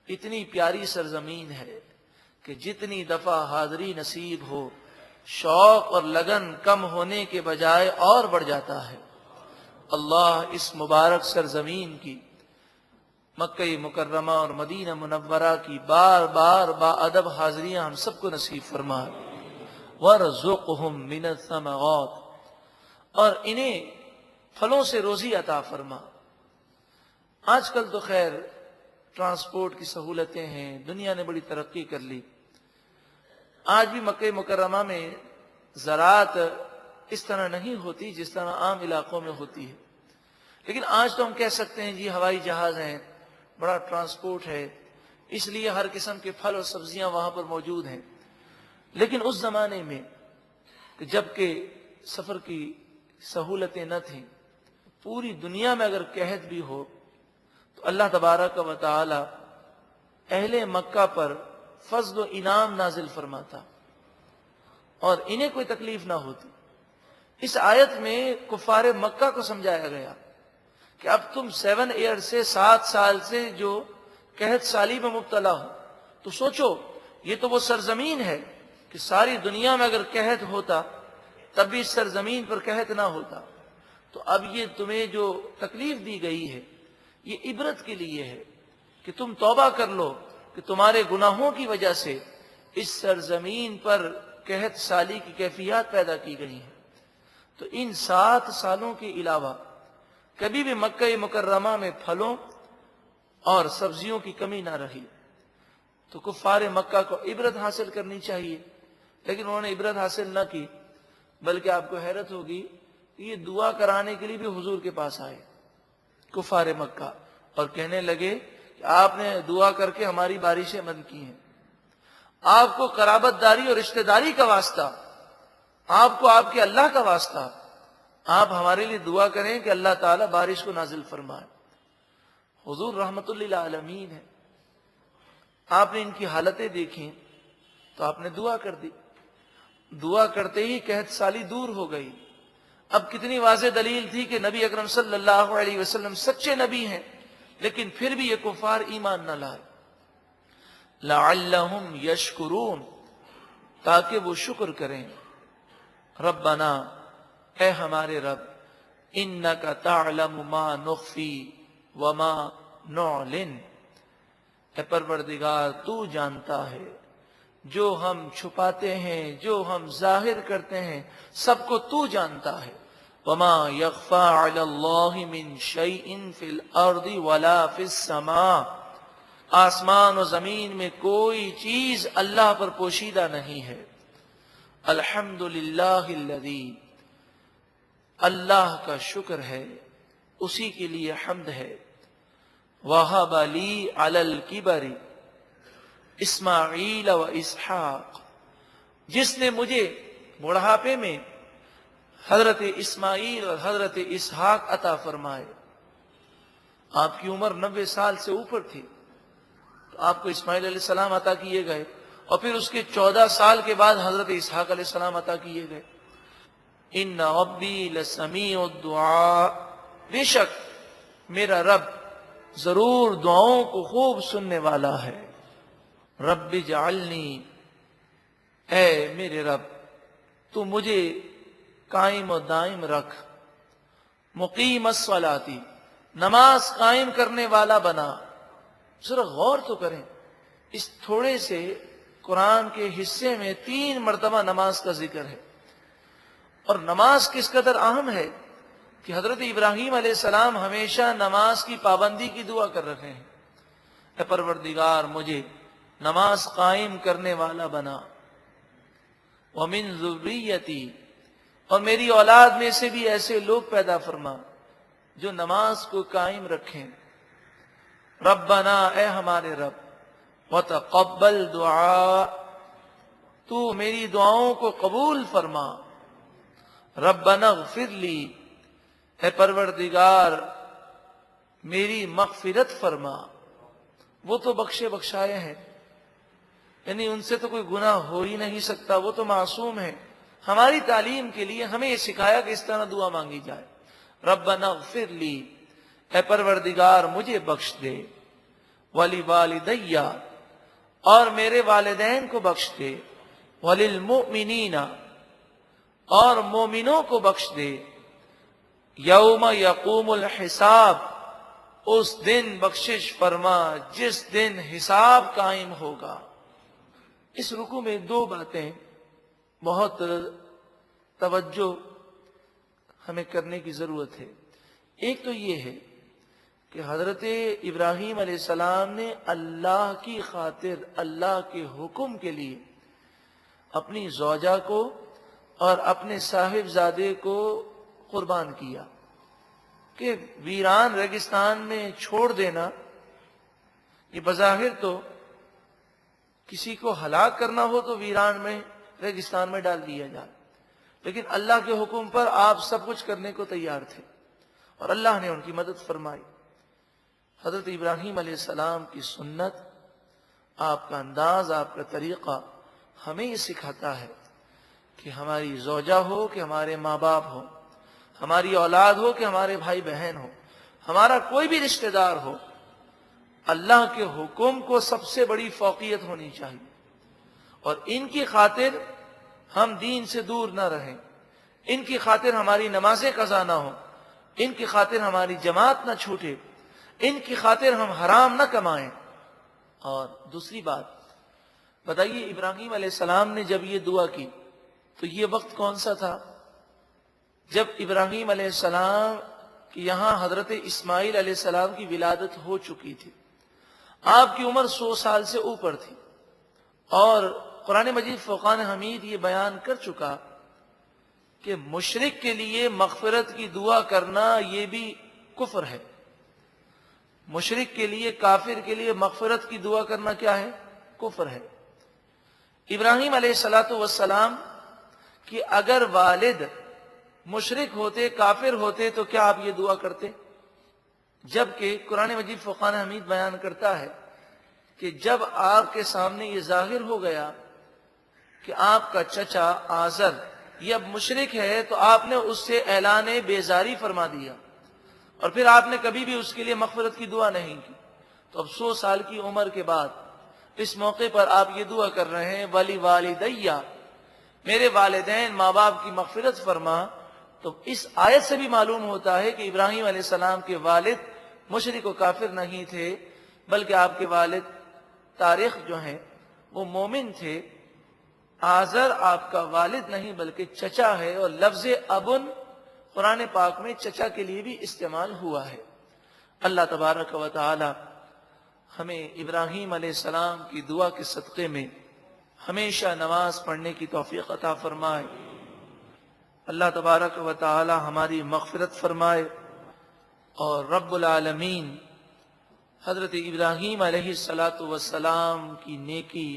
اتنی پیاری سرزمین ہے کہ جتنی دفعہ حاضری نصیب ہو، شوق اور لگن کم ہونے کے بجائے اور بڑھ جاتا ہے۔ اللہ اس مبارک سرزمین کی، مکہ مکرمہ اور مدینہ منورہ کی بار بار با ادب حاضریاں ہم سب کو نصیب فرمائے۔ وَارْزُقْهُم مِّنَ الثَّمَرَاتِ، اور انہیں پھلوں سے روزی عطا فرما۔ آج کل تو خیر ٹرانسپورٹ کی سہولتیں ہیں، دنیا نے بڑی ترقی کر لی، آج بھی مکہ مکرمہ میں زراعت اس طرح نہیں ہوتی جس طرح عام علاقوں میں ہوتی ہے، لیکن آج تو ہم کہہ سکتے ہیں جی ہوائی جہاز ہیں، بڑا ٹرانسپورٹ ہے، اس لیے ہر قسم کے پھل اور سبزیاں وہاں پر موجود ہیں۔ لیکن اس زمانے میں جب کہ سفر کی سہولتیں نہ تھیں، پوری دنیا میں اگر قحط بھی ہو تو اللہ تبارک و تعالی اہل مکہ پر فضل و انعام نازل فرماتا اور انہیں کوئی تکلیف نہ ہوتی۔ اس آیت میں کفار مکہ کو سمجھایا گیا کہ اب تم 7 ایئر سے 7 سال سے جو قحط سالی میں مبتلا ہو، تو سوچو یہ تو وہ سرزمین ہے کہ ساری دنیا میں اگر قحط ہوتا تب بھی اس سرزمین پر قحط نہ ہوتا، تو اب یہ تمہیں جو تکلیف دی گئی ہے یہ عبرت کے لیے ہے کہ تم توبہ کر لو کہ تمہارے گناہوں کی وجہ سے اس سرزمین پر قحط سالی کی کیفیات پیدا کی گئی ہیں۔ تو ان 7 سالوں کے علاوہ کبھی بھی مکہ مکرمہ میں پھلوں اور سبزیوں کی کمی نہ رہی، تو کفار مکہ کو عبرت حاصل کرنی چاہیے، لیکن انہوں نے عبرت حاصل نہ کی، بلکہ آپ کو حیرت ہوگی کہ یہ دعا کرانے کے لیے بھی حضور کے پاس آئے کفار مکہ اور کہنے لگے کہ آپ نے دعا کر کے ہماری بارشیں بند کی ہیں، آپ کو قرابت داری اور رشتہ داری کا واسطہ، آپ کو آپ کے اللہ کا واسطہ، آپ ہمارے لیے دعا کریں کہ اللہ تعالیٰ بارش کو نازل فرمائے۔ حضور رحمت للعالمین ہے، آپ نے ان کی حالتیں دیکھیں تو آپ نے دعا کر دی، دعا کرتے ہی قحط سالی دور ہو گئی۔ اب کتنی واضح دلیل تھی کہ نبی اکرم صلی اللہ علیہ وسلم سچے نبی ہیں، لیکن پھر بھی یہ کفار ایمان نہ لائے۔ لعلہم یشکرون، تاکہ وہ شکر کریں۔ ربنا، اے ہمارے رب، انک تعلم ما نخفی وما نعلن، اے پروردگار تو جانتا ہے جو ہم چھپاتے ہیں، جو ہم ظاہر کرتے ہیں، سب کو تو جانتا ہے۔ وما یخفی علی اللہ من شیء فی الارض ولا فی السماء، آسمان و زمین میں کوئی چیز اللہ پر پوشیدہ نہیں ہے۔ الحمدللہ الذی، اللہ کا شکر ہے، اسی کے لیے حمد ہے۔ وَهَبَ لِي عَلَى الْكِبَرِ اسماعیل و اسحاق، جس نے مجھے بڑھاپے میں حضرت اسماعیل اور حضرت اسحاق عطا فرمائے۔ آپ کی عمر 90 سال سے اوپر تھی تو آپ کو اسماعیل علیہ السلام عطا کیے گئے، اور پھر اس کے 14 سال کے بعد حضرت اسحاق علیہ السلام عطا کیے گئے۔ ان ربی لسمیع الدعاء، بے شک میرا رب ضرور دعاؤں کو خوب سننے والا ہے۔ رب اجعلنی، اے میرے رب تو مجھے قائم و دائم رکھ، مقیم الصلاۃ، نماز قائم کرنے والا بنا۔ ذرا غور تو کریں، اس تھوڑے سے قرآن کے حصے میں 3 مرتبہ نماز کا ذکر ہے، اور نماز کس قدر اہم ہے کہ حضرت ابراہیم علیہ السلام ہمیشہ نماز کی پابندی کی دعا کر رہے ہیں۔ اے پروردگار مجھے نماز قائم کرنے والا بنا۔ وَمِن ذُرِّيَّتِي، اور میری اولاد میں سے بھی ایسے لوگ پیدا فرما جو نماز کو قائم رکھیں۔ ربنا، اے ہمارے رب، وتقبل دعا، تو میری دعاؤں کو قبول فرما۔ ربنا اغفر لی، اے پروردگار میری مغفرت فرما۔ وہ تو بخشے بخشائے ہیں، یعنی ان سے تو کوئی گناہ ہو ہی نہیں سکتا، وہ تو معصوم ہے۔ ہماری تعلیم کے لیے ہمیں یہ سکھایا کہ اس طرح دعا مانگی جائے۔ ربنا اغفر لی، اے پروردگار مجھے بخش دے، ولی والدیہ، اور میرے والدین کو بخش دے، وللمؤمنین، اور مومنوں کو بخش دے، یوم یقوم الحساب، اس دن بخشش فرما جس دن حساب قائم ہوگا۔ اس رکوع میں دو باتیں بہت توجہ ہمیں کرنے کی ضرورت ہے۔ ایک تو یہ ہے کہ حضرت ابراہیم علیہ السلام نے اللہ کی خاطر، اللہ کے حکم کے لیے اپنی زوجہ کو اور اپنے صاحبزادے کو قربان کیا کہ ویران ریگستان میں چھوڑ دینا، یہ بظاہر تو کسی کو ہلاک کرنا ہو تو ویران میں ریگستان میں ڈال دیا جائے، لیکن اللہ کے حکم پر آپ سب کچھ کرنے کو تیار تھے اور اللہ نے ان کی مدد فرمائی۔ حضرت ابراہیم علیہ السلام کی سنت، آپ کا انداز، آپ کا طریقہ ہمیں یہ سکھاتا ہے کہ ہماری زوجہ ہو کہ ہمارے ماں باپ ہو، ہماری اولاد ہو کہ ہمارے بھائی بہن ہو، ہمارا کوئی بھی رشتہ دار ہو، اللہ کے حکم کو سب سے بڑی فوقیت ہونی چاہیے، اور ان کی خاطر ہم دین سے دور نہ رہیں، ان کی خاطر ہماری نمازیں قضا نہ ہوں، ان کی خاطر ہماری جماعت نہ چھوٹے، ان کی خاطر ہم حرام نہ کمائیں۔ اور دوسری بات بتائیے، ابراہیم علیہ السلام نے جب یہ دعا کی تو یہ وقت کون سا تھا؟ جب ابراہیم علیہ السلام کی یہاں حضرت اسماعیل علیہ السلام کی ولادت ہو چکی تھی، آپ کی عمر 100 سال سے اوپر تھی، اور قرآن مجید فرقان حمید یہ بیان کر چکا کہ مشرک کے لیے مغفرت کی دعا کرنا یہ بھی کفر ہے۔ مشرک کے لیے، کافر کے لیے مغفرت کی دعا کرنا کیا ہے؟ کفر ہے۔ ابراہیم علیہ السلام کہ اگر والد مشرک ہوتے، کافر ہوتے تو کیا آپ یہ دعا کرتے؟ جبکہ قرآن مجید فرقان حمید بیان کرتا ہے کہ جب آپ کے سامنے یہ ظاہر ہو گیا کہ آپ کا چچا آزر یہ اب مشرک ہے، تو آپ نے اس سے اعلان بیزاری فرما دیا، اور پھر آپ نے کبھی بھی اس کے لیے مغفرت کی دعا نہیں کی۔ تو اب 100 سال کی عمر کے بعد اس موقع پر آپ یہ دعا کر رہے ہیں، ولی والدیہ، میرے والدین ماں باپ کی مغفرت فرما۔ تو اس آیت سے بھی معلوم ہوتا ہے کہ ابراہیم علیہ السلام کے والد مشرک و کافر نہیں تھے، بلکہ آپ کے والد تاریخ جو ہیں وہ مومن تھے۔ آزر آپ کا والد نہیں بلکہ چچا ہے، اور لفظ ابن قرآن پاک میں چچا کے لیے بھی استعمال ہوا ہے۔ اللہ تبارک و تعالی ہمیں ابراہیم علیہ السلام کی دعا کے صدقے میں ہمیشہ نماز پڑھنے کی توفیق عطا فرمائے۔ اللہ تبارک و تعالی ہماری مغفرت فرمائے، اور رب العالمین حضرت ابراہیم علیہ السلام کی نیکی،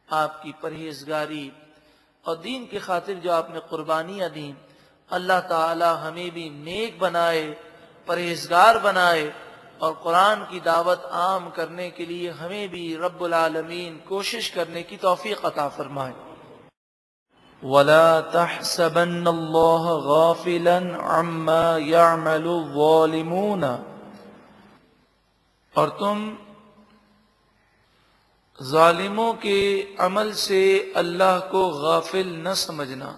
آپ کی پرہیزگاری اور دین کی خاطر جو آپ نے قربانیاں دیں، اللہ تعالی ہمیں بھی نیک بنائے، پرہیزگار بنائے، اور قرآن کی دعوت عام کرنے کے لیے ہمیں بھی رب العالمین کوشش کرنے کی توفیق عطا فرمائے۔ وَلَا تَحْسَبَنَّ اللَّهَ غَافِلًا عَمَّا يَعْمَلُ الظَّالِمُونَ، اور تم ظالموں کے عمل سے اللہ کو غافل نہ سمجھنا۔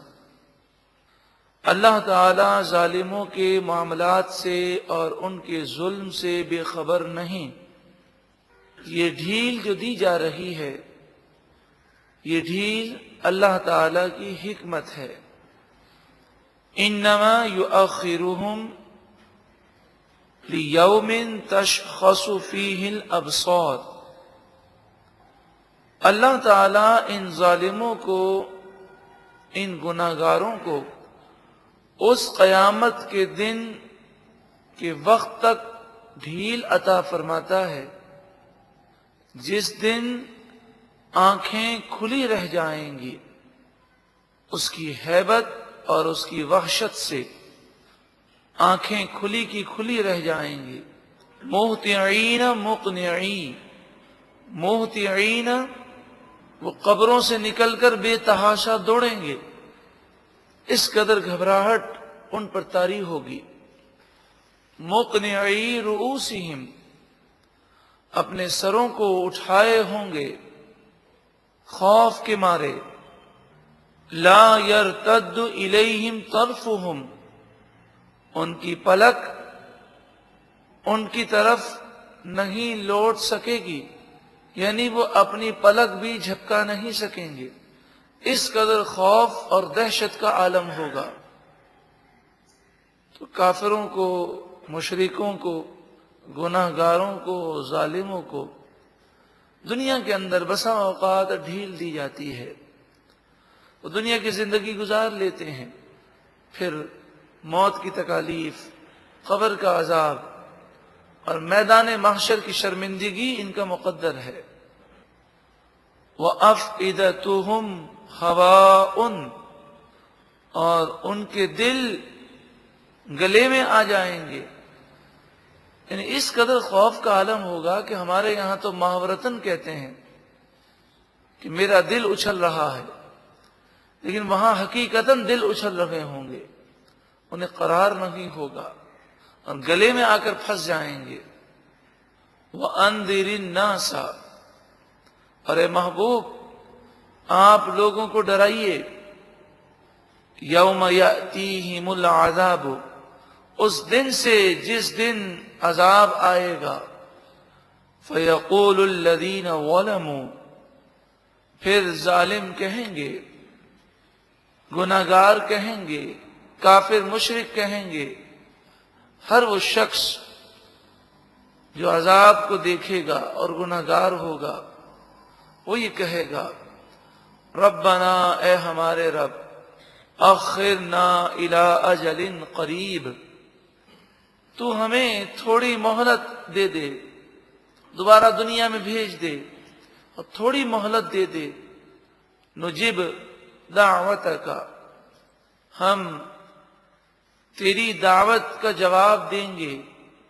اللہ تعالیٰ ظالموں کے معاملات سے اور ان کے ظلم سے بے خبر نہیں۔ یہ ڈھیل جو دی جا رہی ہے، یہ ڈھیل اللہ تعالیٰ کی حکمت ہے۔ انما یؤخرہم لیوم تشخص فیہ الابصار، اللہ تعالیٰ ان ظالموں کو، ان گناہگاروں کو اس قیامت کے دن کے وقت تک ڈھیل عطا فرماتا ہے جس دن آنکھیں کھلی رہ جائیں گی اس کی ہیبت اور اس کی وحشت سے، آنکھیں کھلی کی کھلی رہ جائیں گی۔ مہطعین مقنعین، مہطعین وہ قبروں سے نکل کر بے تحاشا دوڑیں گے، اس قدر گھبراہٹ ان پر طاری ہوگی۔ مقنعی رؤوسہم، اپنے سروں کو اٹھائے ہوں گے خوف کے مارے۔ لا یرتد الیہم طرفہم، ان کی پلک ان کی طرف نہیں لوٹ سکے گی، یعنی وہ اپنی پلک بھی جھپکا نہیں سکیں گے، اس قدر خوف اور دہشت کا عالم ہوگا۔ تو کافروں کو، مشرکوں کو، گناہ گاروں کو، ظالموں کو دنیا کے اندر بسا اوقات ڈھیل دی جاتی ہے، وہ دنیا کی زندگی گزار لیتے ہیں، پھر موت کی تکالیف، قبر کا عذاب اور میدان محشر کی شرمندگی ان کا مقدر ہے۔ وَأَفْئِدَتُهُمْ هَوَاءٌ، اور ان کے دل گلے میں آ جائیں گے، یعنی اس قدر خوف کا عالم ہوگا کہ ہمارے یہاں تو محاورتاً کہتے ہیں کہ میرا دل اچھل رہا ہے، لیکن وہاں حقیقتاً دل اچھل رہے ہوں گے، انہیں قرار نہیں ہوگا اور گلے میں آ کر پھنس جائیں گے۔ وَأَنذِرِ النَّاسَ، اور اے محبوب آپ لوگوں کو ڈرائیے، یوم یأتیہم العذاب، اس دن سے جس دن عذاب آئے گا، فَيَقُولُ الَّذِينَ ظَلَمُوا، پھر ظالم کہیں گے، گناہگار کہیں گے، کافر مشرک کہیں گے، ہر وہ شخص جو عذاب کو دیکھے گا اور گناہگار ہوگا وہ یہ کہے گا، ربنا، اے ہمارے رب، اخرنا الی اجل قریب، تو ہمیں تھوڑی مہلت دے دے، دوبارہ دنیا میں بھیج دے اور تھوڑی مہلت دے دے، نجب دعوتک، ہم تیری دعوت کا جواب دیں گے،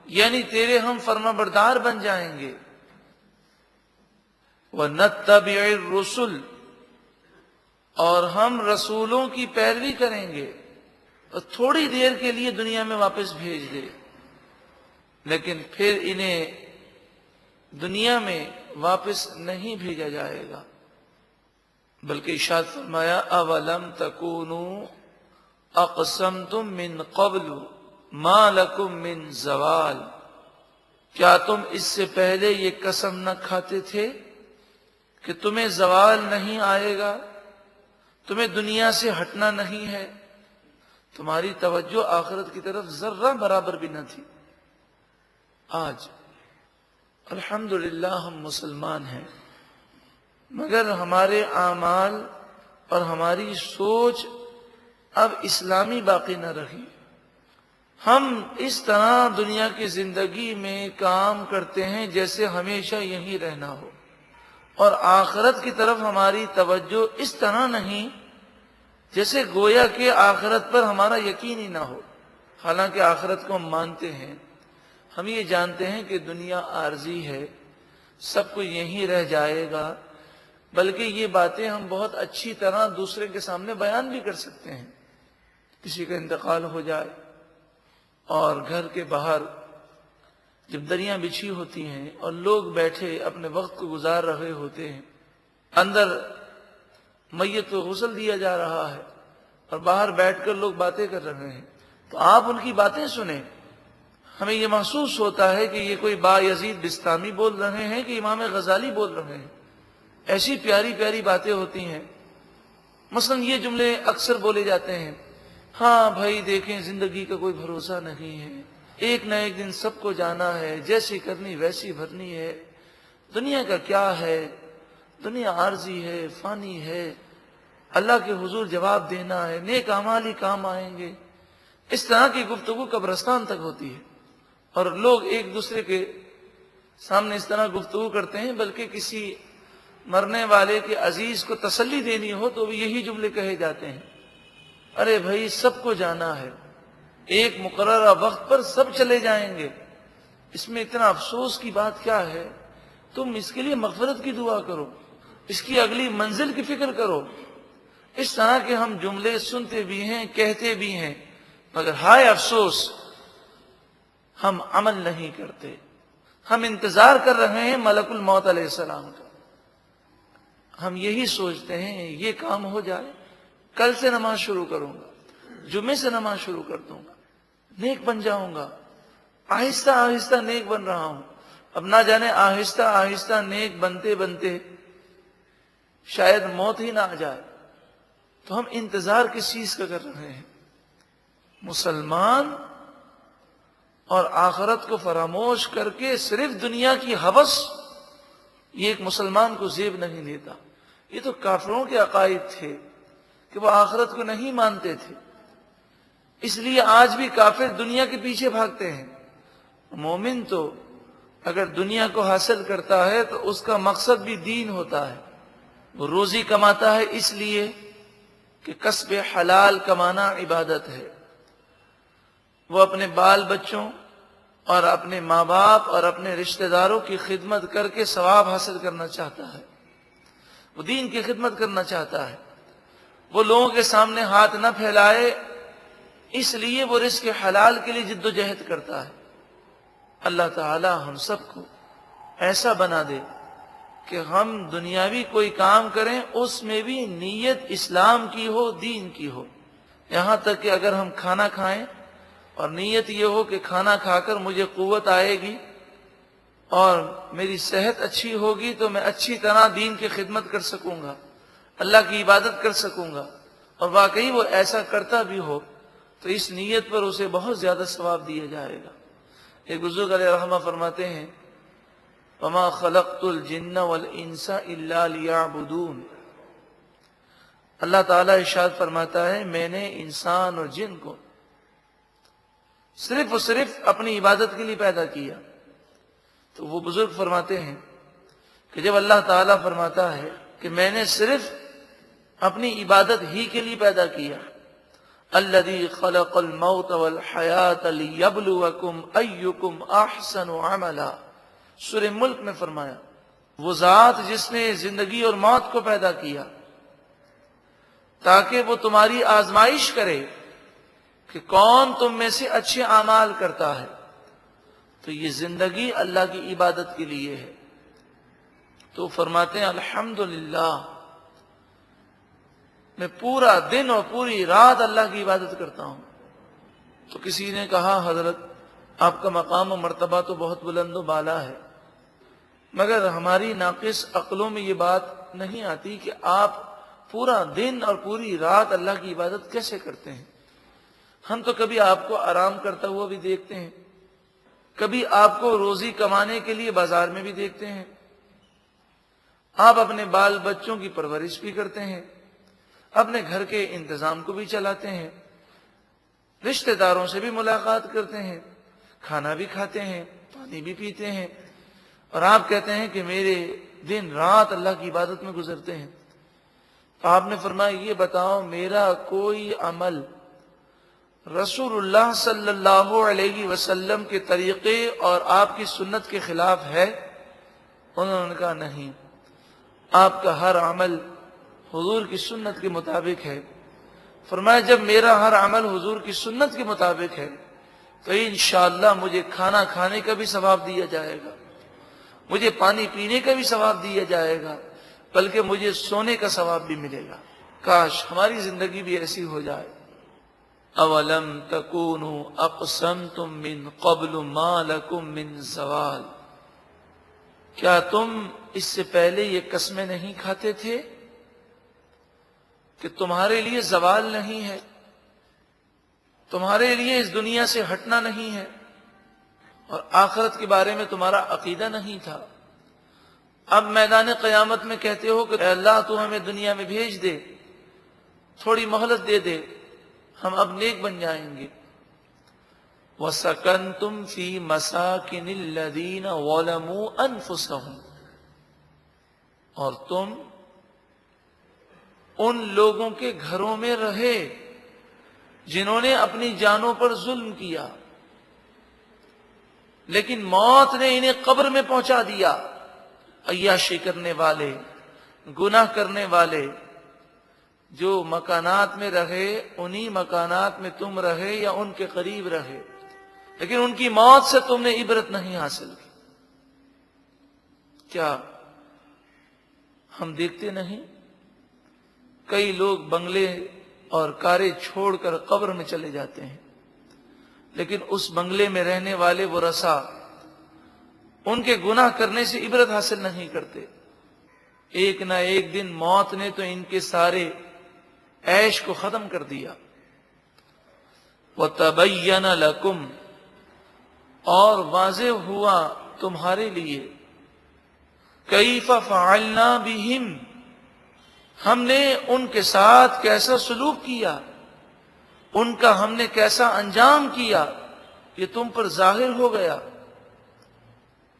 یعنی تیرے ہم فرما بردار بن جائیں گے۔ وَنَتَّبِعِ الرُّسُلَ، اور ہم رسولوں کی پیروی کریں گے، اور تھوڑی دیر کے لیے دنیا میں واپس بھیج دے، لیکن پھر انہیں دنیا میں واپس نہیں بھیجا جائے گا، بلکہ ارشاد فرمایا اولم تکونوا اقسمتم من قبل ما لکم من زوال، کیا تم اس سے پہلے یہ قسم نہ کھاتے تھے کہ تمہیں زوال نہیں آئے گا، تمہیں دنیا سے ہٹنا نہیں ہے، تمہاری توجہ آخرت کی طرف ذرہ برابر بھی نہ تھی۔ آج الحمدللہ ہم مسلمان ہیں، مگر ہمارے اعمال اور ہماری سوچ اب اسلامی باقی نہ رہی۔ ہم اس طرح دنیا کی زندگی میں کام کرتے ہیں جیسے ہمیشہ یہیں رہنا ہو، اور آخرت کی طرف ہماری توجہ اس طرح نہیں جیسے گویا کہ آخرت پر ہمارا یقین ہی نہ ہو۔ حالانکہ آخرت کو ہم مانتے ہیں، ہم یہ جانتے ہیں کہ دنیا عارضی ہے، سب کو یہیں رہ جائے گا، بلکہ یہ باتیں ہم بہت اچھی طرح دوسرے کے سامنے بیان بھی کر سکتے ہیں۔ کسی کا انتقال ہو جائے اور گھر کے باہر جب دریاں بچھی ہوتی ہیں اور لوگ بیٹھے اپنے وقت کو گزار رہے ہوتے ہیں، اندر میت کو غسل دیا جا رہا ہے اور باہر بیٹھ کر لوگ باتیں کر رہے ہیں، تو آپ ان کی باتیں سنیں، ہمیں یہ محسوس ہوتا ہے کہ یہ کوئی بایزید بستامی بول رہے ہیں کہ امام غزالی بول رہے ہیں۔ ایسی پیاری پیاری باتیں ہوتی ہیں، مثلا یہ جملے اکثر بولے جاتے ہیں، ہاں بھائی دیکھیں زندگی کا کوئی بھروسہ نہیں ہے، ایک نہ ایک دن سب کو جانا ہے، جیسی کرنی ویسی بھرنی ہے، دنیا کا کیا ہے، دنیا عارضی ہے، فانی ہے، اللہ کے حضور جواب دینا ہے، نیک اعمال ہی کام آئیں گے، اس طرح کی گفتگو قبرستان تک ہوتی ہے، اور لوگ ایک دوسرے کے سامنے اس طرح گفتگو کرتے ہیں، بلکہ کسی مرنے والے کے عزیز کو تسلی دینی ہو تو یہی جملے کہے جاتے ہیں، ارے بھائی سب کو جانا ہے، ایک مقررہ وقت پر سب چلے جائیں گے، اس میں اتنا افسوس کی بات کیا ہے؟ تم اس کے لیے مغفرت کی دعا کرو، اس کی اگلی منزل کی فکر کرو۔ اس طرح کے ہم جملے سنتے بھی ہیں، کہتے بھی ہیں، مگر ہائے افسوس ہم عمل نہیں کرتے۔ ہم انتظار کر رہے ہیں ملک الموت علیہ السلام کا، ہم یہی سوچتے ہیں یہ کام ہو جائے، کل سے نماز شروع کروں گا، جمعے سے نماز شروع کر دوں گا، نیک بن جاؤں گا، آہستہ آہستہ نیک بن رہا ہوں۔ اب نہ جانے آہستہ آہستہ نیک بنتے بنتے شاید موت ہی نہ آ جائے، تو ہم انتظار کس چیز کا کر رہے ہیں؟ مسلمان اور آخرت کو فراموش کر کے صرف دنیا کی ہوس، یہ ایک مسلمان کو زیب نہیں دیتا۔ یہ تو کافروں کے عقائد تھے کہ وہ آخرت کو نہیں مانتے تھے، اس لیے آج بھی کافر دنیا کے پیچھے بھاگتے ہیں۔ مومن تو اگر دنیا کو حاصل کرتا ہے تو اس کا مقصد بھی دین ہوتا ہے، وہ روزی کماتا ہے اس لیے کہ کسب حلال کمانا عبادت ہے، وہ اپنے بال بچوں اور اپنے ماں باپ اور اپنے رشتہ داروں کی خدمت کر کے ثواب حاصل کرنا چاہتا ہے، وہ دین کی خدمت کرنا چاہتا ہے، وہ لوگوں کے سامنے ہاتھ نہ پھیلائے، اس لیے وہ رزق حلال کے لیے جد و جہد کرتا ہے۔ اللہ تعالی ہم سب کو ایسا بنا دے کہ ہم دنیاوی کوئی کام کریں اس میں بھی نیت اسلام کی ہو، دین کی ہو۔ یہاں تک کہ اگر ہم کھانا کھائیں اور نیت یہ ہو کہ کھانا کھا کر مجھے قوت آئے گی اور میری صحت اچھی ہوگی تو میں اچھی طرح دین کی خدمت کر سکوں گا، اللہ کی عبادت کر سکوں گا، اور واقعی وہ ایسا کرتا بھی ہو تو اس نیت پر اسے بہت زیادہ ثواب دیا جائے گا۔ ایک بزرگ علیہ رحمہ فرماتے ہیں وَمَا خَلَقْتُ الْجِنَّ وَالْإِنسَ إِلَّا لِيَعْبُدُونَ، اللہ تعالیٰ ارشاد فرماتا ہے میں نے انسان اور جن کو صرف اور صرف اپنی عبادت کے لیے پیدا کیا۔ تو وہ بزرگ فرماتے ہیں کہ جب اللہ تعالیٰ فرماتا ہے کہ میں نے صرف اپنی عبادت ہی کے لیے پیدا کیا، الذی خلق الموت والحیات لیبلوکم ایکم احسن عملا، سورہ ملک میں فرمایا وہ ذات جس نے زندگی اور موت کو پیدا کیا تاکہ وہ تمہاری آزمائش کرے کہ کون تم میں سے اچھے اعمال کرتا ہے، تو یہ زندگی اللہ کی عبادت کے لیے ہے۔ تو فرماتے ہیں الحمدللہ میں پورا دن اور پوری رات اللہ کی عبادت کرتا ہوں۔ تو کسی نے کہا حضرت آپ کا مقام و مرتبہ تو بہت بلند و بالا ہے، مگر ہماری ناقص عقلوں میں یہ بات نہیں آتی کہ آپ پورا دن اور پوری رات اللہ کی عبادت کیسے کرتے ہیں۔ ہم تو کبھی آپ کو آرام کرتا ہوا بھی دیکھتے ہیں، کبھی آپ کو روزی کمانے کے لیے بازار میں بھی دیکھتے ہیں، آپ اپنے بال بچوں کی پرورش بھی کرتے ہیں، اپنے گھر کے انتظام کو بھی چلاتے ہیں، رشتہ داروں سے بھی ملاقات کرتے ہیں، کھانا بھی کھاتے ہیں، پانی بھی پیتے ہیں، اور آپ کہتے ہیں کہ میرے دن رات اللہ کی عبادت میں گزرتے ہیں۔ تو آپ نے فرمایا یہ بتاؤ میرا کوئی عمل رسول اللہ صلی اللہ علیہ وسلم کے طریقے اور آپ کی سنت کے خلاف ہے؟ انہوں نے کہا نہیں، آپ کا ہر عمل حضور کی سنت کے مطابق ہے۔ فرمایا جب میرا ہر عمل حضور کی سنت کے مطابق ہے تو انشاءاللہ مجھے کھانا کھانے کا بھی ثواب دیا جائے گا، مجھے پانی پینے کا بھی ثواب دیا جائے گا، بلکہ مجھے سونے کا ثواب بھی ملے گا۔ کاش ہماری زندگی بھی ایسی ہو جائے۔ اولم تکونوا اقسمتم من قبل ما لکم من زوال، کیا تم اس سے پہلے یہ قسمیں نہیں کھاتے تھے کہ تمہارے لیے زوال نہیں ہے، تمہارے لیے اس دنیا سے ہٹنا نہیں ہے، اور آخرت کے بارے میں تمہارا عقیدہ نہیں تھا؟ اب میدان قیامت میں کہتے ہو کہ اے اللہ تو ہمیں دنیا میں بھیج دے، تھوڑی مہلت دے دے، ہم اب نیک بن جائیں گے، وَسَكَنْتُمْ فِي مَسَاكِنِ الَّذِينَ ظَلَمُوا أَنفُسَهُمْ، اور تم ان لوگوں کے گھروں میں رہے جنہوں نے اپنی جانوں پر ظلم کیا، لیکن موت نے انہیں قبر میں پہنچا دیا۔ عیاشی کرنے والے، گناہ کرنے والے جو مکانات میں رہے، انہی مکانات میں تم رہے یا ان کے قریب رہے، لیکن ان کی موت سے تم نے عبرت نہیں حاصل کی۔ کیا ہم دیکھتے نہیں کئی لوگ بنگلے اور کاریں چھوڑ کر قبر میں چلے جاتے ہیں، لیکن اس بنگلے میں رہنے والے وہ رسا ان کے گناہ کرنے سے عبرت حاصل نہیں کرتے۔ ایک نہ ایک دن موت نے تو ان کے سارے عیش کو ختم کر دیا۔ وَتَبَيَّنَ لَكُمْ، اور واضح ہوا تمہارے لیے، کیف فعلنا بہم، ہم نے ان کے ساتھ کیسا سلوک کیا، ان کا ہم نے کیسا انجام کیا، یہ تم پر ظاہر ہو گیا،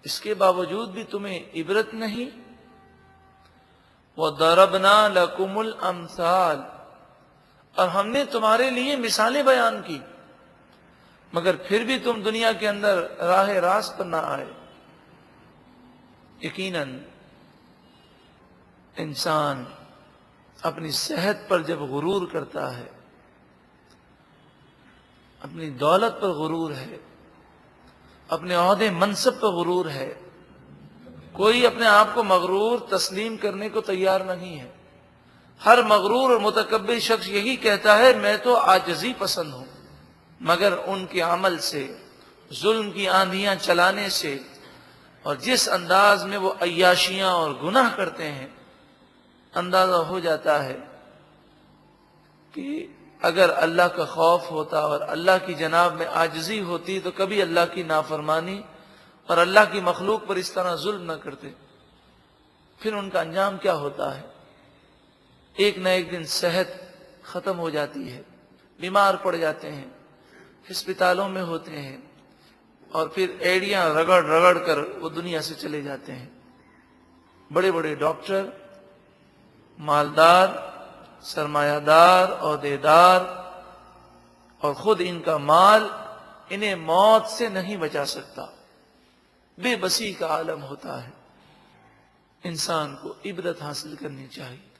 اس کے باوجود بھی تمہیں عبرت نہیں۔ وَضَرَبْنَا لَكُمُ الْأَمْثَالَ، اور ہم نے تمہارے لیے مثالیں بیان کی، مگر پھر بھی تم دنیا کے اندر راہ راست پر نہ آئے۔ یقیناً انسان اپنی صحت پر جب غرور کرتا ہے، اپنی دولت پر غرور ہے، اپنے عہدے منصب پر غرور ہے، کوئی اپنے آپ کو مغرور تسلیم کرنے کو تیار نہیں ہے۔ ہر مغرور اور متکبر شخص یہی کہتا ہے میں تو عاجزی پسند ہوں، مگر ان کے عمل سے، ظلم کی آندھیاں چلانے سے، اور جس انداز میں وہ عیاشیاں اور گناہ کرتے ہیں، اندازہ ہو جاتا ہے کہ اگر اللہ کا خوف ہوتا اور اللہ کی جناب میں عاجزی ہوتی تو کبھی اللہ کی نافرمانی اور اللہ کی مخلوق پر اس طرح ظلم نہ کرتے۔ پھر ان کا انجام کیا ہوتا ہے؟ ایک نہ ایک دن صحت ختم ہو جاتی ہے، بیمار پڑ جاتے ہیں، ہسپتالوں میں ہوتے ہیں، اور پھر ایڑیاں رگڑ رگڑ کر وہ دنیا سے چلے جاتے ہیں۔ بڑے بڑے ڈاکٹر، مالدار، سرمایہ دار، عہدیدار، اور خود ان کا مال انہیں موت سے نہیں بچا سکتا۔ بے بسی کا عالم ہوتا ہے۔ انسان کو عبرت حاصل کرنی چاہیے۔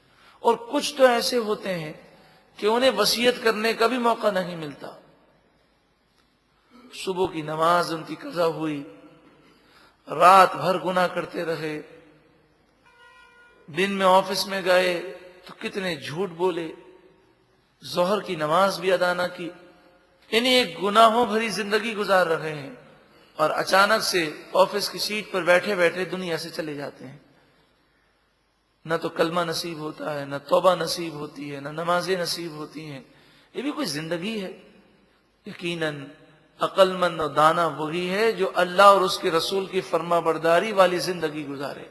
اور کچھ تو ایسے ہوتے ہیں کہ انہیں وصیت کرنے کا بھی موقع نہیں ملتا۔ صبح کی نماز ان کی قضا ہوئی، رات بھر گناہ کرتے رہے، دن میں آفس میں گئے تو کتنے جھوٹ بولے، ظہر کی نماز بھی ادا نہ کی، انہیں ایک گناہوں بھری زندگی گزار رہے ہیں، اور اچانک سے آفس کی سیٹ پر بیٹھے بیٹھے دنیا سے چلے جاتے ہیں۔ نہ تو کلمہ نصیب ہوتا ہے، نہ توبہ نصیب ہوتی ہے، نہ نمازیں نصیب ہوتی ہیں۔ یہ بھی کوئی زندگی ہے؟ یقیناً عقل مند اور دانا وہی ہے جو اللہ اور اس کے رسول کی فرما برداری والی زندگی گزارے۔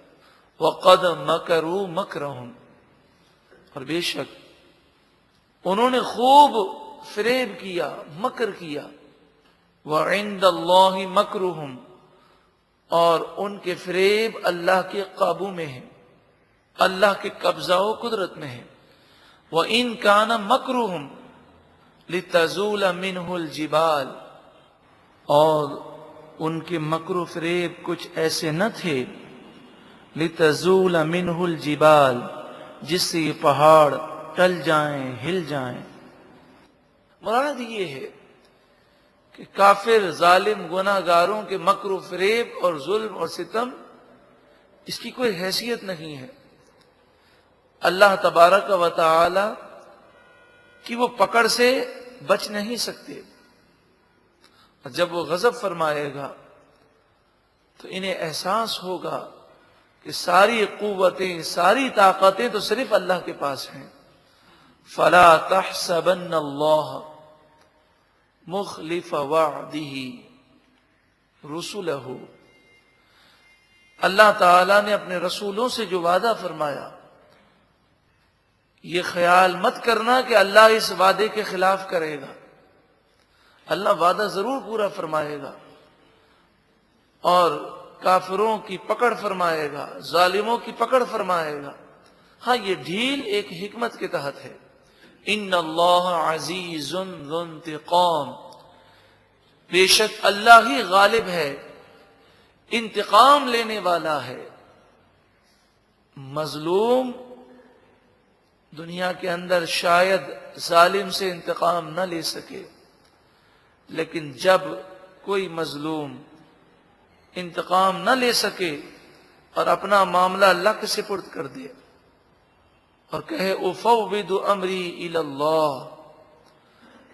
وَقَدْ مَكَرُوا مَكْرَهُمْ، اور بے شک انہوں نے خوب فریب کیا، مکر کیا۔ وَعِنْدَ اللَّهِ مَكْرُهُمْ، اور ان کے فریب اللہ کے قابو میں ہے، اللہ کے قبضہ و قدرت میں ہے۔ وَإِنْ كَانَ مَكْرُهُمْ لِتَزُولَ مِنْهُ الْجِبَالِ، اور ان کے مکر و فریب کچھ ایسے نہ تھے، لِتَزُولَ مِنْهُ الْجِبَالِ، جس سے یہ پہاڑ ٹل جائیں، ہل جائیں۔ مراد یہ ہے کہ کافر، ظالم، گناہ گاروں کے مکر و فریب اور ظلم اور ستم، اس کی کوئی حیثیت نہیں ہے۔ اللہ تبارک و تعالی کی وہ پکڑ سے بچ نہیں سکتے، اور جب وہ غضب فرمائے گا تو انہیں احساس ہوگا کہ ساری قوتیں، ساری طاقتیں تو صرف اللہ کے پاس ہیں۔ فَلَا تَحْسَبَنَّ اللَّهَ مُخْلِفَ وَعْدِهِ رُسُلَهُ، اللہ تعالیٰ نے اپنے رسولوں سے جو وعدہ فرمایا، یہ خیال مت کرنا کہ اللہ اس وعدے کے خلاف کرے گا۔ اللہ وعدہ ضرور پورا فرمائے گا اور کافروں کی پکڑ فرمائے گا، ظالموں کی پکڑ فرمائے گا۔ ہاں، یہ ڈھیل ایک حکمت کے تحت ہے۔ ان اللہ عزیز ذو انتقام، بے شک اللہ ہی غالب ہے، انتقام لینے والا ہے۔ مظلوم دنیا کے اندر شاید ظالم سے انتقام نہ لے سکے، لیکن جب کوئی مظلوم انتقام نہ لے سکے اور اپنا معاملہ اللہ کے سپرد کر دے اور کہے افوض امری الی اللہ،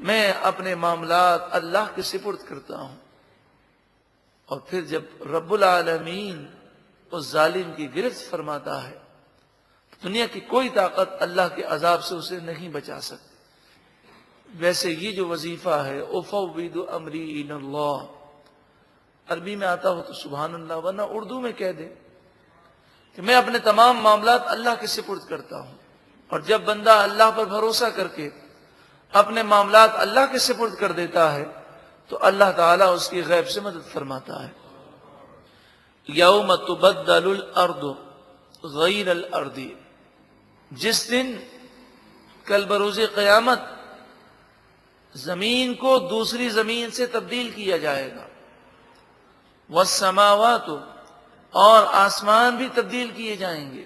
میں اپنے معاملات اللہ کے سپرد کرتا ہوں، اور پھر جب رب العالمین اس ظالم کی گرفت فرماتا ہے، دنیا کی کوئی طاقت اللہ کے عذاب سے اسے نہیں بچا سکتی۔ ویسے یہ جو وظیفہ ہے افوض امری الی اللہ، عربی میں آتا ہو تو سبحان اللہ، ورنہ اردو میں کہہ دے کہ میں اپنے تمام معاملات اللہ کے سپرد کرتا ہوں۔ اور جب بندہ اللہ پر بھروسہ کر کے اپنے معاملات اللہ کے سپرد کر دیتا ہے تو اللہ تعالیٰ اس کی غیب سے مدد فرماتا ہے۔ یوم تبدل الارض غیر الارض، جس دن کل بروز قیامت زمین کو دوسری زمین سے تبدیل کیا جائے گا، والسماوات، اور آسمان بھی تبدیل کیے جائیں گے۔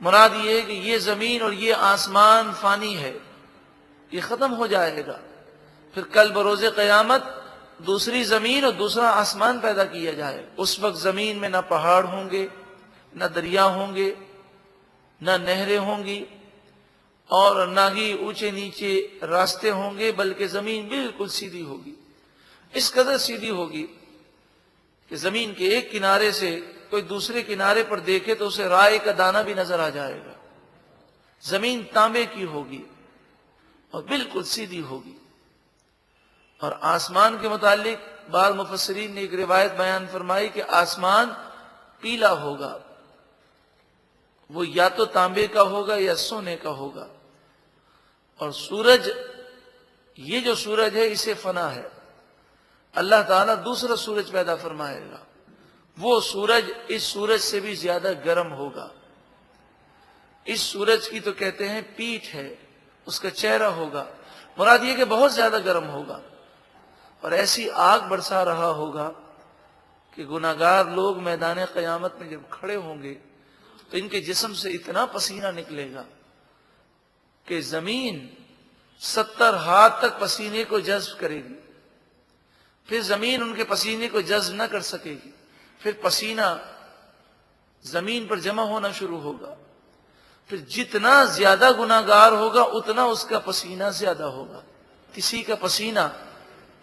مراد یہ ہے کہ یہ زمین اور یہ آسمان فانی ہے، یہ ختم ہو جائے گا، پھر کل بروز قیامت دوسری زمین اور دوسرا آسمان پیدا کیا جائے گا۔ اس وقت زمین میں نہ پہاڑ ہوں گے، نہ دریا ہوں گے، نہ نہریں ہوں گی، اور نہ ہی اونچے نیچے راستے ہوں گے، بلکہ زمین بالکل سیدھی ہوگی۔ اس قدر سیدھی ہوگی کہ زمین کے ایک کنارے سے کوئی دوسرے کنارے پر دیکھے تو اسے رائے کا دانہ بھی نظر آ جائے گا۔ زمین تانبے کی ہوگی اور بالکل سیدھی ہوگی۔ اور آسمان کے متعلق بعض مفسرین نے ایک روایت بیان فرمائی کہ آسمان پیلا ہوگا، وہ یا تو تانبے کا ہوگا یا سونے کا ہوگا۔ اور سورج، یہ جو سورج ہے اسے فنا ہے، اللہ تعالیٰ دوسرا سورج پیدا فرمائے گا، وہ سورج اس سورج سے بھی زیادہ گرم ہوگا۔ اس سورج کی تو کہتے ہیں پیٹھ ہے، اس کا چہرہ ہوگا، مراد یہ کہ بہت زیادہ گرم ہوگا، اور ایسی آگ برسا رہا ہوگا کہ گناہگار لوگ میدان قیامت میں جب کھڑے ہوں گے تو ان کے جسم سے اتنا پسینہ نکلے گا کہ زمین 70 ہاتھ تک پسینے کو جذب کرے گی، پھر زمین ان کے پسینے کو جذب نہ کر سکے گی، پھر پسینہ زمین پر جمع ہونا شروع ہوگا، پھر جتنا زیادہ گناہگار ہوگا اتنا اس کا پسینہ زیادہ ہوگا۔ کسی کا پسینہ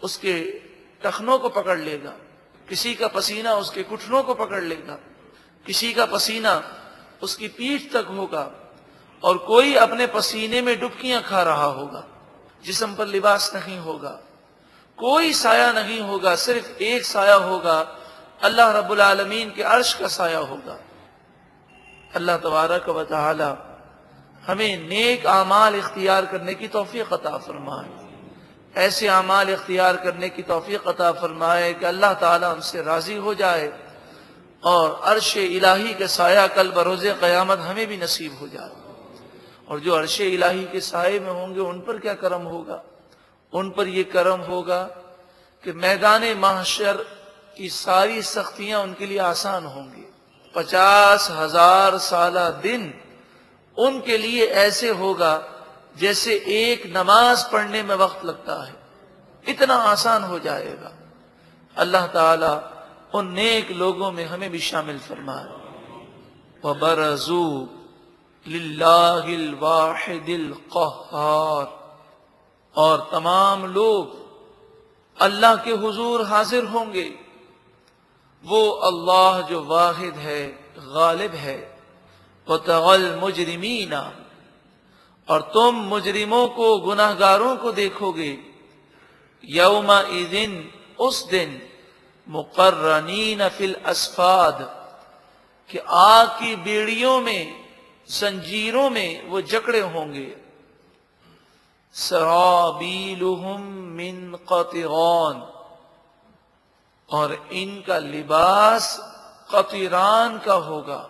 اس کے ٹخنوں کو پکڑ لے گا، کسی کا پسینہ اس کے گھٹنوں کو پکڑ لے گا، کسی کا پسینہ اس کی پیٹھ تک ہوگا، اور کوئی اپنے پسینے میں ڈبکیاں کھا رہا ہوگا، جسم پر لباس نہیں ہوگا، کوئی سایہ نہیں ہوگا، صرف ایک سایہ ہوگا، اللہ رب العالمین کے عرش کا سایہ ہوگا۔ اللہ تبارک و تعالی ہمیں نیک اعمال اختیار کرنے کی توفیق عطا فرمائے، ایسے اعمال اختیار کرنے کی توفیق عطا فرمائے کہ اللہ تعالیٰ ہم سے راضی ہو جائے، اور عرش الہی کے سایہ کل بروز قیامت ہمیں بھی نصیب ہو جائے۔ اور جو عرش الہی کے سائے میں ہوں گے ان پر کیا کرم ہوگا؟ ان پر یہ کرم ہوگا کہ میدان محشر کی ساری سختیاں ان کے لیے آسان ہوں گی۔ 50,000 سالہ دن ان کے لیے ایسے ہوگا جیسے ایک نماز پڑھنے میں وقت لگتا ہے، اتنا آسان ہو جائے گا۔ اللہ تعالیٰ ان نیک لوگوں میں ہمیں بھی شامل فرمائے۔ وَبَرَزُوا لِلَّهِ الْوَاحِدِ الْقَهَّارِ، اور تمام لوگ اللہ کے حضور حاضر ہوں گے، وہ اللہ جو واحد ہے، غالب ہے۔ وَتَرَى الْمُجْرِمِينَ، اور تم مجرموں کو، گناہگاروں کو دیکھو گے، یومئذ، اس دن، مقرنین فی الاسفاد، کہ آگ کی بیڑیوں میں، زنجیروں میں وہ جکڑے ہوں گے۔ سرابیلہم من قطران، اور ان کا لباس قطران کا ہوگا۔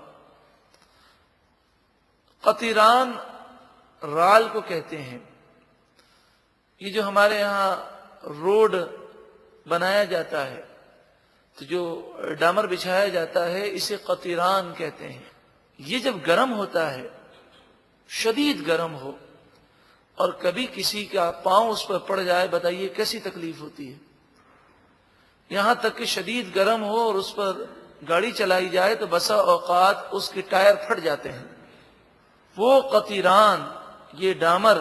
قطران رال کو کہتے ہیں۔ یہ جو ہمارے ہاں روڈ بنایا جاتا ہے تو جو ڈامر بچھایا جاتا ہے اسے قطران کہتے ہیں۔ یہ جب گرم ہوتا ہے، شدید گرم ہو، اور کبھی کسی کا پاؤں اس پر پڑ جائے، بتائیے کیسی تکلیف ہوتی ہے۔ یہاں تک کہ شدید گرم ہو اور اس پر گاڑی چلائی جائے تو بسا اوقات اس کے ٹائر پھٹ جاتے ہیں۔ وہ قطران، یہ ڈامر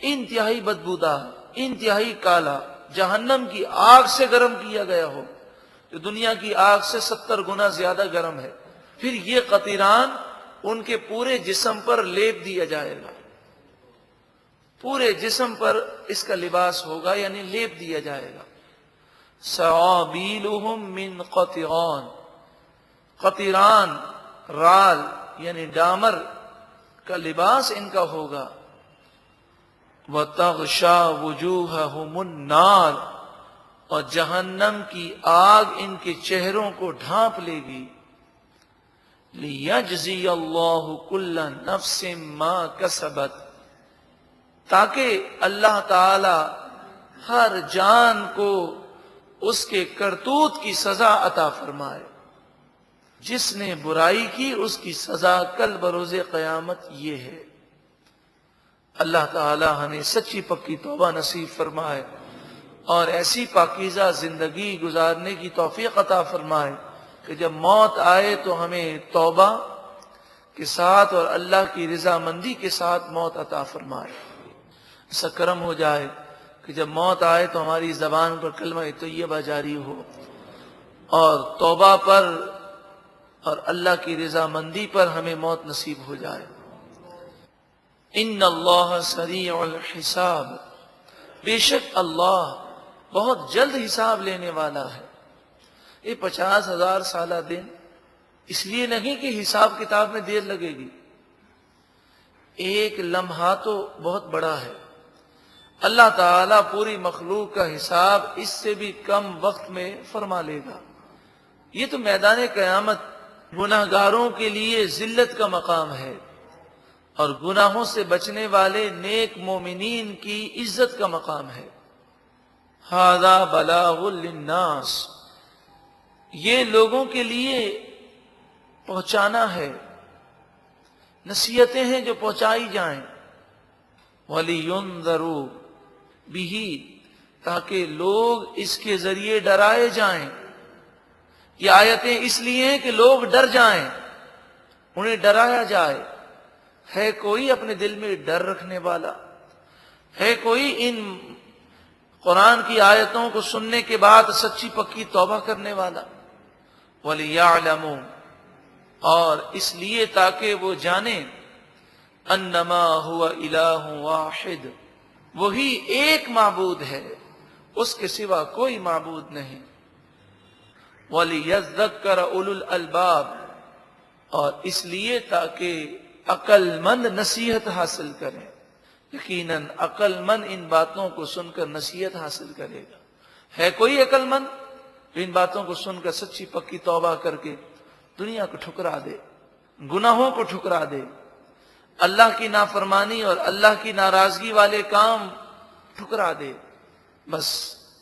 انتہائی بدبودار، انتہائی کالا، جہنم کی آگ سے گرم کیا گیا ہو، جو دنیا کی آگ سے 70 گنا زیادہ گرم ہے، پھر یہ قطران ان کے پورے جسم پر لیپ دیا جائے گا۔ پورے جسم پر اس کا لباس ہوگا، یعنی لیپ دیا جائے گا۔ سرابیلہم من قطران، قطران رال یعنی ڈامر کا لباس ان کا ہوگا۔ وَتَغْشَى وُجُوهَهُمُ النَّارُ، اور جہنم کی آگ ان کے چہروں کو ڈھانپ لے گی۔ لِيَجْزِيَ اللَّهُ كُلَّ نَفْسٍ مَا كَسَبَتْ، تاکہ اللہ تعالی ہر جان کو اس کے کرتوت کی سزا عطا فرمائے۔ جس نے برائی کی اس کی سزا کل بروز قیامت یہ ہے۔ اللہ تعالی ہمیں سچی پکی توبہ نصیب فرمائے اور ایسی پاکیزہ زندگی گزارنے کی توفیق عطا فرمائے کہ جب موت آئے تو ہمیں توبہ کے ساتھ اور اللہ کی رضامندی کے ساتھ موت عطا فرمائے۔ ایسا کرم ہو جائے کہ جب موت آئے تو ہماری زبان پر کلمہ طیبہ جاری ہو، اور توبہ پر اور اللہ کی رضامندی پر ہمیں موت نصیب ہو جائے۔ ان اللہ سریع الحساب، بے شک اللہ بہت جلد حساب لینے والا ہے۔ یہ 50,000 سالہ دن اس لیے نہیں کہ حساب کتاب میں دیر لگے گی، ایک لمحہ تو بہت بڑا ہے۔ اللہ تعالیٰ پوری مخلوق کا حساب اس سے بھی کم وقت میں فرما لے گا۔ یہ تو میدان قیامت گناہگاروں کے لیے ذلت کا مقام ہے، اور گناہوں سے بچنے والے نیک مومنین کی عزت کا مقام ہے۔ ھذا بلاغ للناس، یہ لوگوں کے لیے پہنچانا ہے، نصیحتیں ہیں جو پہنچائی جائیں۔ وَلِيُنذَرُوا بِهِ، تاکہ لوگ اس کے ذریعے ڈرائے جائیں۔ یہ آیتیں اس لیے ہیں کہ لوگ ڈر جائیں، انہیں ڈرایا جائے۔ ہے کوئی اپنے دل میں ڈر رکھنے والا؟ ہے کوئی ان قرآن کی آیتوں کو سننے کے بعد سچی پکی توبہ کرنے والا؟ وَلِيَعْلَمُوا، اور اس لیے تاکہ وہ جانیں، انما هو الہ واحد، وہی ایک معبود ہے، اس کے سوا کوئی معبود نہیں۔ وَلِيَذَّكَّرَ أُولُو الْأَلْبَابِ، اور اس لیے تاکہ عقل مند نصیحت حاصل کریں۔ یقیناً عقل مند ان باتوں کو سن کر نصیحت حاصل کرے گا۔ ہے کوئی عقل مند جو ان باتوں کو سن کر سچی پکی توبہ کر کے دنیا کو ٹھکرا دے، گناہوں کو ٹھکرا دے، اللہ کی نافرمانی اور اللہ کی ناراضگی والے کام ٹھکرا دے، بس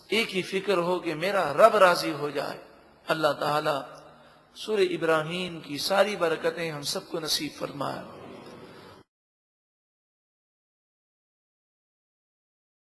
ایک ہی فکر ہو کہ میرا رب راضی ہو جائے۔ اللہ تعالی سورہ ابراہیم کی ساری برکتیں ہم سب کو نصیب فرمائے۔